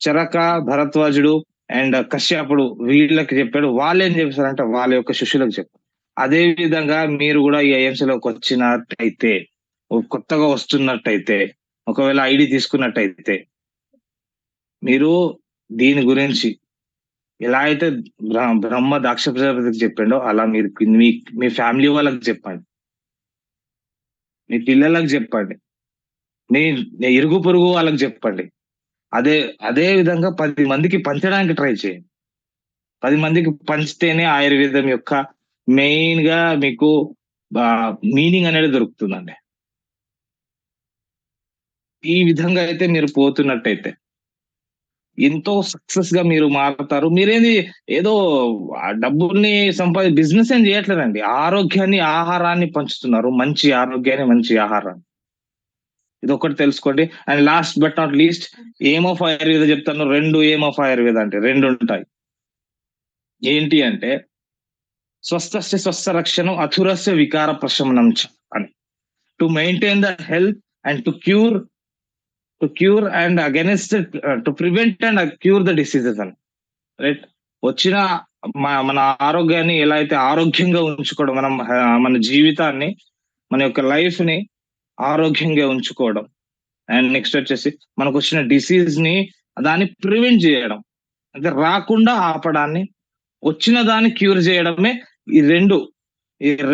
చరక, భరద్వాజుడు అండ్ కశ్యపుడు వీళ్ళకి చెప్పాడు. వాళ్ళు ఏం చేశారంటే వాళ్ళ యొక్క శిష్యులకు చెప్పారు. అదే విధంగా మీరు కూడా ఈ ఐఎంసీలోకి వచ్చినట్టయితే, కొత్తగా వస్తున్నట్టయితే, ఒకవేళ ఐడి తీసుకున్నట్టయితే, మీరు దీని గురించి ఎలా అయితే బ్రహ్మ దాక్ష ప్రజాపతికి చెప్పిండో అలా మీరు మీ ఫ్యామిలీ వాళ్ళకి చెప్పండి, మీ పిల్లలకు చెప్పండి, మీ ఇరుగు పొరుగు వాళ్ళకి చెప్పండి. అదే విధంగా 10 మందికి పంచడానికి ట్రై చేయండి. 10 మందికి పంచితేనే ఆయుర్వేదం యొక్క మెయిన్ గా మీకు మీనింగ్ అనేది దొరుకుతుందండి. ఈ విధంగా అయితే మీరు పోతున్నట్టయితే ఎంతో సక్సెస్ గా మీరు మారుతారు. మీరేంది ఏదో డబ్బుల్ని బిజినెస్ ఏం చేయట్లేదండి. ఆరోగ్యాన్ని, ఆహారాన్ని పంచుతున్నారు. మంచి ఆరోగ్యాన్ని, మంచి ఆహారాన్ని. ఇది ఒకటి తెలుసుకోండి. And last but not least, aim of Ayurveda చెప్తాను. 2 ఎయిమ్ ఆఫ్ ఆయుర్వేద అంటే 2 ఉంటాయి. ఏంటి అంటే, స్వస్థస్య స్వస్థ రక్షణం, అథురస్య వికార ప్రశమనం అని. To maintain the health and to cure and against, to prevent and cure the diseases అని. రైట్. వచ్చిన మన ఆరోగ్యాన్ని ఎలా అయితే ఆరోగ్యంగా ఉంచుకోవడం, మన జీవితాన్ని, మన యొక్క లైఫ్ ని ఆరోగ్యంగా ఉంచుకోవడం. అండ్ నెక్స్ట్ వచ్చేసి మనకు వచ్చిన డిసీజ్ ని దాన్ని ప్రివెంట్ చేయడం, అంటే రాకుండా ఆపడాన్ని, వచ్చిన దాన్ని క్యూర్ చేయడమే ఈ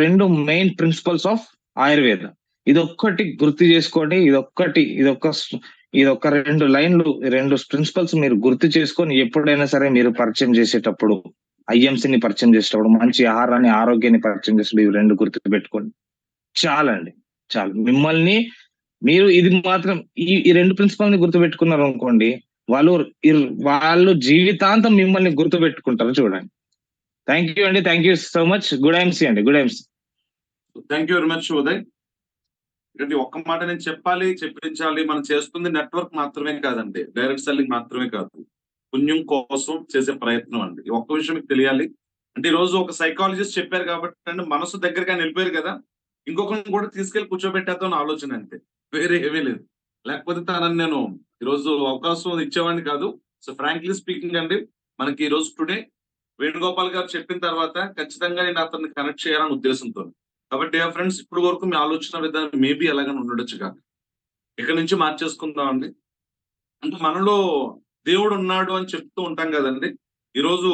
రెండు మెయిన్ ప్రిన్సిపల్స్ ఆఫ్ ఆయుర్వేద. ఇదొక్కటి గుర్తు చేసుకోండి. ఇదొక్క 2 లైన్లు, 2 ప్రిన్సిపల్స్ మీరు గుర్తు చేసుకొని ఎప్పుడైనా సరే మీరు పరిచయం చేసేటప్పుడు, ఐఎంసీని పరిచయం చేసేటప్పుడు, మంచి ఆహారాన్ని, ఆరోగ్యాన్ని పరిచయం చేసేటప్పుడు ఇవి 2 గుర్తు పెట్టుకోండి. చాలండి, చాలు. మిమ్మల్ని మీరు ఇది మాత్రం ఈ 2 ప్రిన్సిపల్ ని గుర్తు పెట్టుకున్నారు అనుకోండి, వాళ్ళు జీవితాంతం మిమ్మల్ని గుర్తు పెట్టుకుంటారు. చూడండి. థ్యాంక్ యూ అండి. Thank you so much. Good IMC అండి. Good IMC. Thank you very much Uday. అంటే ఒక్క మాట నేను చెప్పించాలి. మనం చేస్తుంది నెట్వర్క్ మాత్రమే కాదండి, డైరెక్ట్ సెల్లింగ్ మాత్రమే కాదు, పుణ్యం కోసం చేసే ప్రయత్నం అండి. ఈ ఒక్క విషయం మీకు తెలియాలి. అంటే ఈ రోజు ఒక సైకాలజిస్ట్ చెప్పారు కాబట్టి అంటే మనసు దగ్గరగా వెళ్ళిపోయారు కదా, ఇంకొకరిని కూడా తీసుకెళ్లి కూర్చోబెట్టేద్దాం ఆలోచన, అంతే, వేరే ఏమీ లేదు. లేకపోతే తనని నేను ఈరోజు అవకాశం ఇచ్చేవాడిని కాదు. సో ఫ్రాంక్లీ స్పీకింగ్ అండి, మనకి ఈ రోజు టుడే వేణుగోపాల్ గారు చెప్పిన తర్వాత ఖచ్చితంగా నేను అతన్ని కనెక్ట్ చేయాలనే ఉద్దేశంతో. కాబట్టి ఫ్రెండ్స్, ఇప్పుడు వరకు మీ ఆలోచన విధానం మేబీ ఎలాగని ఉండొచ్చు కాదు, ఇక్కడ నుంచి మార్చేసుకుందాం అండి. అంటే మనలో దేవుడు ఉన్నాడు అని చెప్తూ ఉంటాం కదండి. ఈరోజు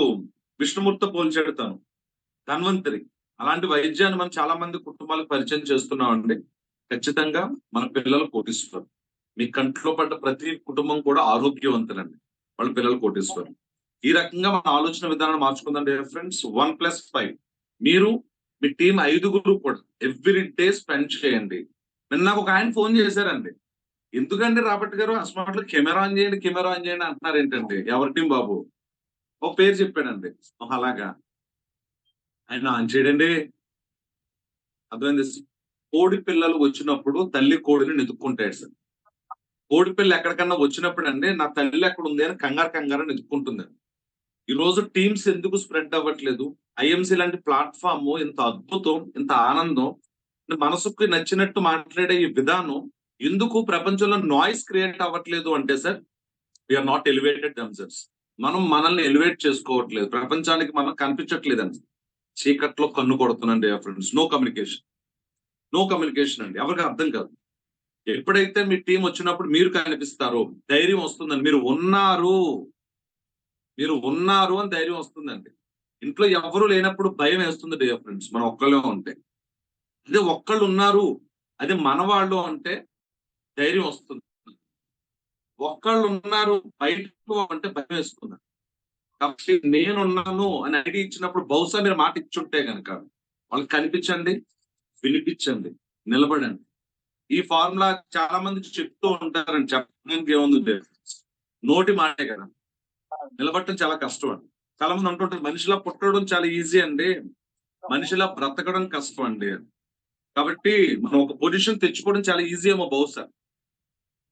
విష్ణుమూర్తితో పోల్చెడతాను, ధన్వంతరి. అలాంటి వైద్యాన్ని మనం చాలా మంది కుటుంబాలకు పరిచయం చేస్తున్నామండి. ఖచ్చితంగా మన పిల్లలు కోటీశ్వరు. మీ కంట్లో పడ్డ ప్రతి కుటుంబం కూడా ఆరోగ్యవంతులండి, వాళ్ళ పిల్లలు కోటీశ్వరు. ఈ రకంగా మన ఆలోచన విధానాన్ని మార్చుకుందండి ఫ్రెండ్స్. 1+5 మీరు మీ టీం 5గురు కూడా ఎవ్రీ డే స్పెండ్ చేయండి. నిన్న నాకు ఒక ఆయన ఫోన్ చేశారండి, ఎందుకంటే రాబర్ట్ గారు అసలు కెమెరా ఆన్ చేయండి అంటున్నారు ఏంటండి, ఎవరి టీం బాబు? ఒక పేరు చెప్పాడండి. అలాగా ఆయన ఆన్ చేయడండి. అర్థమైంది. కోడి పిల్లలు వచ్చినప్పుడు తల్లి కోడిని నెతుక్కుంటాడు సార్. కోడి పిల్ల ఎక్కడికన్నా వచ్చినప్పుడు అండి, నా తల్లి ఎక్కడ ఉంది అని కంగారు నెతుక్కుంటుంది. ఈ రోజు టీమ్స్ ఎందుకు స్ప్రెడ్ అవ్వట్లేదు? ఐఎంసీ లాంటి ప్లాట్ఫామ్ ఇంత అద్భుతం, ఇంత ఆనందం, మనసుకు నచ్చినట్టు మాట్లాడే ఈ విధానం ఎందుకు ప్రపంచంలో నాయిస్ క్రియేట్ అవ్వట్లేదు అంటే sir, we are not elevated themselves. మనం మనల్ని ఎలివేట్ చేసుకోవట్లేదు, ప్రపంచానికి మనం కనిపించట్లేదండి. చీకట్లో కన్ను కొడుతున్నాండి ఫ్రెండ్స్. నో కమ్యూనికేషన్ అండి, ఎవరికి అర్థం కాదు. ఎప్పుడైతే మీ టీం వచ్చినప్పుడు మీరు కనిపిస్తారో ధైర్యం వస్తుందండి. మీరు ఉన్నారు అని ధైర్యం వస్తుందండి. ఇంట్లో ఎవరు లేనప్పుడు భయం వేస్తుంది డియర్ ఫ్రెండ్స్, మనం ఒక్కళ్ళే ఉంటే. అదే ఒక్కళ్ళు ఉన్నారు, అదే మనవాళ్ళు అంటే ధైర్యం వస్తుంది. ఒక్కళ్ళు ఉన్నారు బయట అంటే భయం వేస్తుంది. కాబట్టి నేనున్నాను అని ఐడి ఇచ్చినప్పుడు బహుశా మీరు మాట ఇచ్చుంటే కనుక వాళ్ళకి కనిపించండి, వినిపించండి, నిలబడండి. ఈ ఫార్ములా చాలా మంది చెప్తూ ఉంటారని చెప్పడానికి ఏముంది, నోటి మాటే కదా, నిలబడటం చాలా కష్టం అండి. చాలా మంది అంటుంటారు మనిషిలా పుట్టడం చాలా ఈజీ అండి, మనిషిలా బ్రతకడం కష్టం అండి. కాబట్టి మనం ఒక పొజిషన్ తెచ్చుకోవడం చాలా ఈజీ ఏమో బహుశా,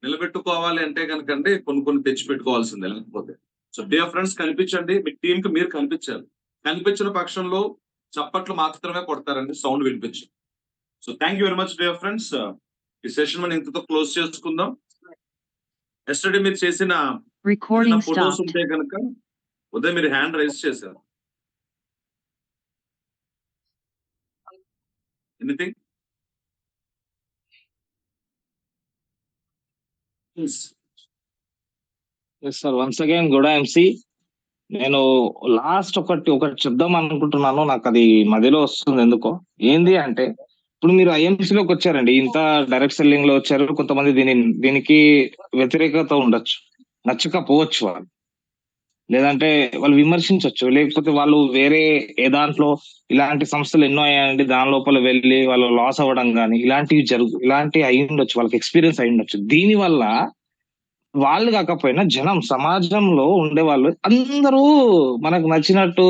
నిలబెట్టుకోవాలి అంటే కనుకండి కొన్ని తెచ్చి పెట్టుకోవాల్సిందే లేకపోతే. సో డియర్ ఫ్రెండ్స్, కనిపించండి, మీ టీం కి మీరు కనిపించాలి. కనిపించిన పక్షంలో చప్పట్లు మాత్రమే కొడతారండి, సౌండ్ వినిపించు. So thank you very much dear friends. ఈ సెషన్ మనం ఇంతతో క్లోజ్ చేసుకుందాం. ఎస్టర్డే మీరు చేసిన ఫోటోస్ ఉంటే కనుక ఉదయం మీరు హ్యాండ్ రైజ్ చేశారు. Anything? Yes sir, once again good MC. నేను లాస్ట్ ఒకటి చెప్దాం అనుకుంటున్నాను, నాకు అది మధ్యలో వస్తుంది ఎందుకో. ఏంది అంటే, ఇప్పుడు మీరు IMC లోకి వచ్చారండి, ఇంత డైరెక్ట్ సెల్లింగ్ లో వచ్చారు. కొంతమంది దీనికి వ్యతిరేకత ఉండొచ్చు, నచ్చకపోవచ్చు వాళ్ళు, లేదంటే వాళ్ళు విమర్శించవచ్చు, లేకపోతే వాళ్ళు వేరే ఏ దాంట్లో ఇలాంటి సంస్థలు ఎన్నో అయ్యాయండి, దాని లోపల వెళ్ళి వాళ్ళు లాస్ అవ్వడం కానీ ఇలాంటివి అయి ఉండొచ్చు, వాళ్ళకి ఎక్స్పీరియన్స్ అయి ఉండొచ్చు. దీని వల్ల వాళ్ళు కాకపోయినా జనం, సమాజంలో ఉండే వాళ్ళు అందరూ మనకు నచ్చినట్టు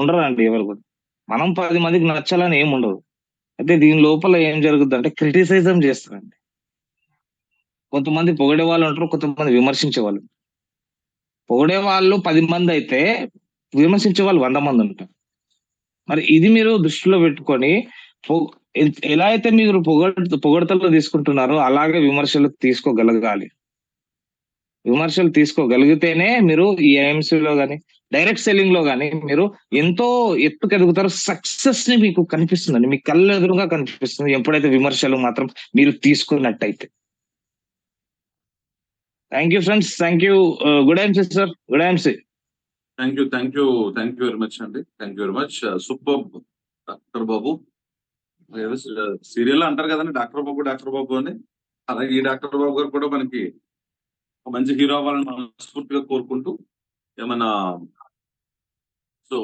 ఉండరండి ఎవరు కూడా. మనం 10 మందికి నచ్చాలని ఏం ఉండదు. అయితే దీని లోపల ఏం జరుగుతుంది అంటే క్రిటిసైజం చేస్తారండి. కొంతమంది పొగిడే వాళ్ళు ఉంటారు, కొంతమంది విమర్శించే వాళ్ళు. పొగిడే వాళ్ళు 10 మంది అయితే విమర్శించే వాళ్ళు 100 మంది ఉంటారు. మరి ఇది మీరు దృష్టిలో పెట్టుకొని ఎలా అయితే మీరు పొగడతలు తీసుకుంటున్నారో అలాగే విమర్శలు తీసుకోగలగాలి. విమర్శలు తీసుకోగలిగితేనే మీరు ఈ IMC లో కానీ డైరెక్ట్ సెల్లింగ్ లో కానీ మీరు ఎంతో ఎత్తుకెదుగుతారు. సక్సెస్ ని మీకు కనిపిస్తుందండి, మీ కళ్ళ ఎదురుగా కనిపిస్తుంది ఎప్పుడైతే విమర్శలు మాత్రం మీరు తీసుకున్నట్టయితే. Thank you friends, thank you. Good IMC sir, good IMC. Thank you very much అండి, thank you very much. Super doctor Babu. Serial అంటారు కదండి డాక్టర్ బాబు అని, అలాగే ఈ డాక్టర్ బాబు గారు కూడా మనకి ఒక మంచి హీరో అవ్వాలని మనస్ఫూర్తిగా కోరుకుంటూ ఏమన్నా సో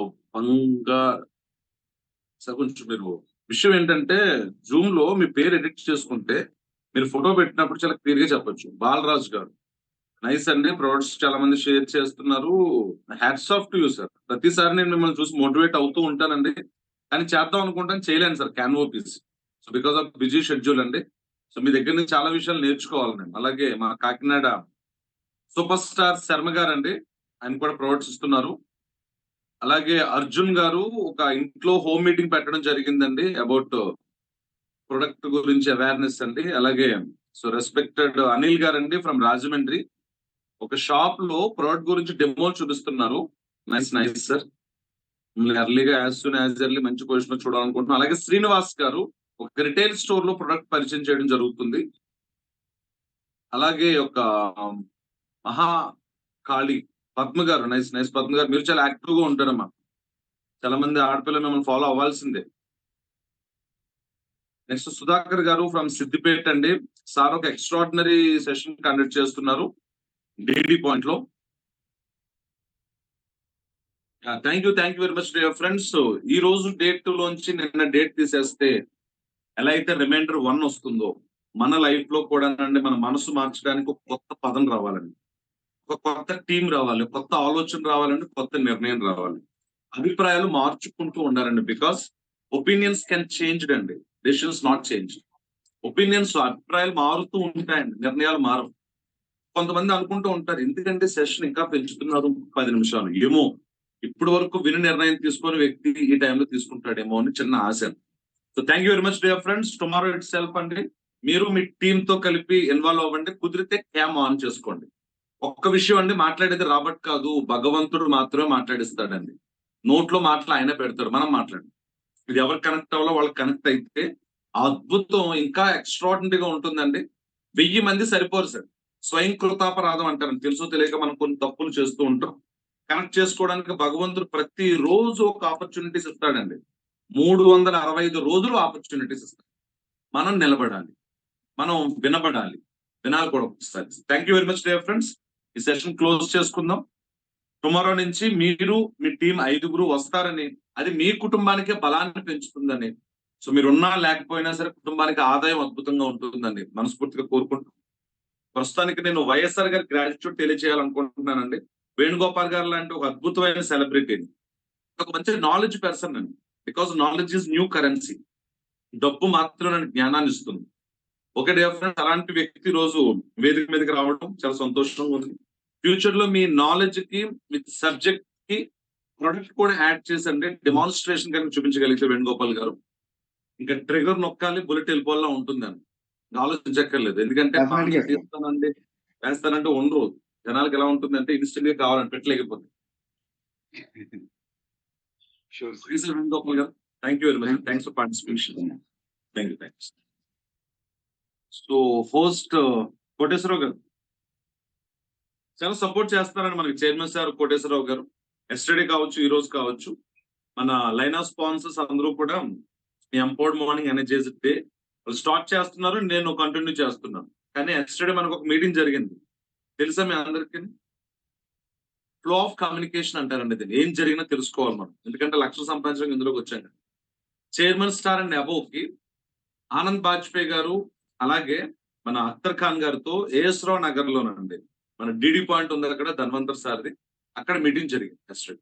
కొంచెం మీరు విషయం ఏంటంటే, జూమ్ లో మీ పేరు ఎడిట్ చేసుకుంటే మీరు ఫోటో పెట్టినప్పుడు చాలా క్లియర్ గా చెప్పొచ్చు. బాలరాజ్ గారు నైస్ అండి, ప్రొడక్ట్స్ చాలా మంది షేర్ చేస్తున్నారు, hats off to you sir. ప్రతిసారి నేను మిమ్మల్ని చూసి మోటివేట్ అవుతూ ఉంటానండి, కానీ చేద్దాం అనుకుంటాను చేయలేను సార్, క్యాన్వో పీస్. So because of busy schedule అండి. సో మీ దగ్గర నుంచి చాలా విషయాలు నేర్చుకోవాలి నేను. అలాగే మా కాకినాడ సూపర్ స్టార్ శర్మ గారు అండి, ఆయన కూడా ప్రొడక్ట్స్ ఇస్తున్నారు. అలాగే అర్జున్ గారు ఒక ఇంట్లో హోమ్ మీటింగ్ పెట్టడం జరిగిందండి అబౌట్ ప్రొడక్ట్ గురించి అవేర్నెస్ అండి. అలాగే సో రెస్పెక్టెడ్ అనిల్ గారు అండి ఫ్రమ్ రాజమండ్రి, ఒక షాప్ లో ప్రొడక్ట్ గురించి డెమో చూపిస్తున్నారు. నైస్ సార్, ఎర్లీగా యాజ్ సూన్ యాజ్ ఎర్లీ మంచి పొజిషన్ చూడాలనుకుంటున్నాను. అలాగే శ్రీనివాస్ గారు ఒక రిటైల్ స్టోర్ లో ప్రొడక్ట్ పరిచయం చేయడం జరుగుతుంది. అలాగే ఒక మహాకాళి పద్మ గారు, నైస్ పద్మ గారు, మీరు చాలా యాక్టివ్ గా ఉంటారమ్మా. చాలా మంది ఆడపిల్లలు మిమ్మల్ని ఫాలో అవ్వాల్సిందే. నెక్స్ట్ సుధాకర్ గారు ఫ్రమ్ సిద్దిపేట అండి, సార్ ఒక ఎక్స్ట్రాడినరీ సెషన్ కండక్ట్ చేస్తున్నారు DD పాయింట్ లో. Thank you very much dear friends. ఈ రోజు డేట్ లోంచి నిన్న డేట్ తీసేస్తే ఎలా అయితే రిమైండర్ 1 వస్తుందో, మన లైఫ్ లో కూడా అండి మన మనసు మార్చడానికి ఒక కొత్త పదం రావాలండి, ఒక కొత్త టీం రావాలి, కొత్త ఆలోచన రావాలండి, కొత్త నిర్ణయం రావాలి. అభిప్రాయాలు మార్చుకుంటూ ఉండాలండి. బికాస్ ఒపీనియన్స్ కెన్ చేంజ్ అండి, డెసిషన్స్ నాట్ చేంజ్. ఒపీనియన్స్, అభిప్రాయాలు మారుతూ ఉంటాయండి, నిర్ణయాలు మారవు. కొంతమంది అనుకుంటూ ఉంటారు ఎందుకంటే సెషన్ ఇంకా పెంచుతున్నారు 10 నిమిషాలు, ఏమో ఇప్పటి వరకు విని నిర్ణయం తీసుకునే వ్యక్తి ఈ టైంలో తీసుకుంటాడేమో అని చిన్న ఆశ. So thank you very much dear friends. Tomorrow itself అండి, మీరు మీ టీమ్ తో కలిపి ఇన్వాల్వ్ అవ్వండి. కుదిరితే క్యామ్ ఆన్ చేసుకోండి. ఒక్క విషయం అండి, మాట్లాడేది రాబర్ట్ కాదు, భగవంతుడు మాత్రమే మాట్లాడిస్తాడండి. నోట్లో మాటలు ఆయన పెడతాడు, మనం మాట్లాడండి. ఇది ఎవరు కనెక్ట్ అవ్వాలో వాళ్ళకి కనెక్ట్ అయితే ఆ అద్భుతం ఇంకా ఎక్స్ట్రాడినరీగా ఉంటుందండి. 1000 మంది సరిపోరు సార్. స్వయం కృతాపరాధం అంటారు, తెలుసో తెలియక మనం కొన్ని తప్పులు చేస్తూ ఉంటాం. కనెక్ట్ చేసుకోవడానికి భగవంతుడు ప్రతి రోజు ఒక ఆపర్చునిటీస్ ఇస్తాడండి. 365 రోజులు ఆపర్చునిటీస్ ఇస్తాడు. మనం నిలబడాలి, మనం వినబడాలి, వినాలి కూడా ఒకసారి. Thank you very much dear friends. ఈ సెషన్ క్లోజ్ చేసుకుందాం. టుమారో నుంచి మీరు మీ టీం 5గురు వస్తారని, అది మీ కుటుంబానికే బలాన్ని పెంచుతుందని, సో మీరున్నా లేకపోయినా సరే కుటుంబానికి ఆదాయం అద్భుతంగా ఉంటుందని మనస్ఫూర్తిగా కోరుకుంటూ, ప్రస్తుతానికి నేను వైఎస్ఆర్ గారి గ్రాటిట్యూడ్ తెలియజేయాలనుకుంటున్నానండి. వేణుగోపాల్ గారు లాంటి ఒక అద్భుతమైన సెలబ్రిటీని, ఒక మంచి నాలెడ్జ్ పర్సన్ అండి. Because knowledge is new currency. డబ్బు మాత్రం నాకు జ్ఞానాన్ని ఇస్తుంది. ఓకే డియర్ ఫ్రెండ్స్, అలాంటి వ్యక్తి రోజు వేదిక మీదకి రావడం చాలా సంతోషంగా ఉంది. ఫ్యూచర్ లో మీ నాలెడ్జ్ కి విత్ సబ్జెక్ట్ కి ప్రొడక్ట్ కూడా యాడ్ చేసండి, డెమాన్స్ట్రేషన్ కనుక చూపించగలిగితే వేణుగోపాల్ గారు, ఇంకా ట్రిగర్ నొక్కాలి, బుల్లెట్ వెళ్ళిపోవాలా ఉంటుందని ఆలోచించక్కర్లేదు. ఎందుకంటే Definitely, sir. తీస్తానండి వేస్తానంటే ఉండరు. జనాలకు ఎలా ఉంటుందంటే ఇన్స్టెంట్ గా కావాలని పెట్టలేకపోతే. Sure, sir. వేణుగోపాల్ గారు, thank you very much. Thanks for participation. Thank you. Thanks. So host Koteswararao గారు చాలా సపోర్ట్ చేస్తారని మనకి చైర్మన్ సార్ కోటేశ్వరరావు గారు. ఎస్టర్డే కావచ్చు, ఈ రోజు కావచ్చు, మన లైన్ ఆఫ్ స్పాన్సర్స్ అందరూ కూడా ఎంపవర్డ్ మార్నింగ్ ఎనర్జైజ్డ్ డే వాళ్ళు స్టార్ట్ చేస్తున్నారు, నేను కంటిన్యూ చేస్తున్నాను. కానీ ఎస్టర్డే మనకు ఒక మీటింగ్ జరిగింది, తెలుసా మీ అందరికీ? ఫ్లో ఆఫ్ కమ్యూనికేషన్ అంటారండి. ఇది ఏం జరిగినా తెలుసుకోవాలి మనం, ఎందుకంటే లక్షలు సంపాదించడానికి ఇందులోకి వచ్చాక. చైర్మన్ స్టార్ అండ్ అబోవ్ కి ఆనంద్ బాజ్పేయి గారు, అలాగే మన అఖ్తర్ ఖాన్ గారితో ఏఎస్ రావు నగర్ లోనండి, మన డిడి పాయింట్ ఉంది అక్కడ, ధన్వంతర్ సార్ది, అక్కడ మీటింగ్ జరిగింది ఎస్టర్డే.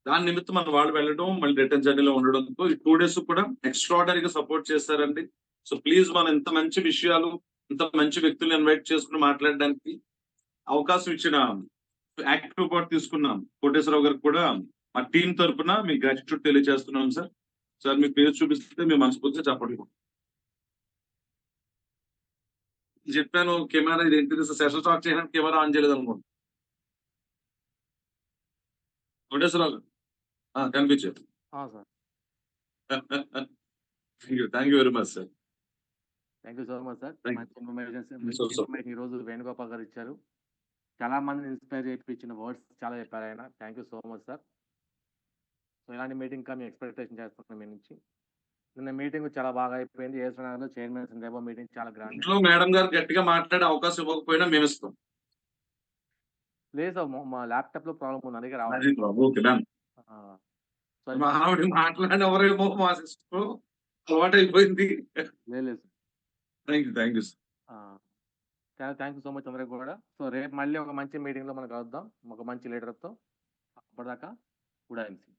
దాని నిమిత్తం మన వాళ్ళు వెళ్ళడం, మళ్ళీ రిటర్న్ జర్నీలో ఉండడంతో ఈ 2 days కూడా ఎక్స్ట్రాడనరీగా సపోర్ట్ చేశారండి. సో ప్లీజ్, మనం ఇంత మంచి విషయాలు, ఇంత మంచి వ్యక్తులు ఇన్వైట్ చేసుకుని మాట్లాడడానికి అవకాశం ఇచ్చిన, యాక్టివ్ పార్ట్ తీసుకున్నాం కోటేశ్వరరావు గారికి కూడా మా టీం తరఫున మీ గ్రాటిట్యూడ్ తెలియజేస్తున్నాం సార్. సార్ మీ పేరు చూపిస్తే మీ మనస్ఫూర్తిగా చెప్పండి. చెప్పాను కెమెరా ఇది ఏంటిది సెషన్ స్టార్ట్ చేయడానికి కెమెరా ఆన్ చేయలేదు అనుకోండి. కోటేశ్వరరావు గారు కనిపించారు. Thank you very much sir. Thank you so much sir. Thank you. మంచి ఇన్ఫర్మేషన్ So, so. ఈ రోజు వేణుగోపాల్ గారు ఇచ్చారు. చాలా మంది ఇన్స్పైర్ చేయించిన వర్డ్స్ చాలా చెప్పారు ఆయన. Thank you so much sir. So ఇలాంటి మీటింగ్ మేము ఎక్స్పెక్టేషన్ చేస్తున్నాం మీ నుంచి. నిన్న మీటింగ్ చాలా బాగా అయిపోయింది. ఏఎస్ఆర్ చైర్మన్ రేపో మీటింగ్ చాలా గ్రాండ్. ఇంట్లో మేడం గారు గట్టిగా మాట్లాడే అవకాశం ఇవ్వకపోయినా మేము ఇస్తాం. లేదు సార్, మా ల్యాప్టాప్ లో ప్రాబ్లం ఉంది, అందుకే రావాలి. అది బాబు, ఓకే డన్. మా ఆవిడ మాట్లాడి ఎవరేమో మా సిస్టర్ అలవాటు అయిపోయింది. లేదు థ్యాంక్ యూ చాలా థ్యాంక్ యూ సో మచ్ అందరికి కూడా. సో రేపు మళ్ళీ ఒక మంచి మీటింగ్ లో మనం కలుద్దాం, ఒక మంచి లీడర్తో. అప్పటిదాకా గుడ్ ఐఎంసీ.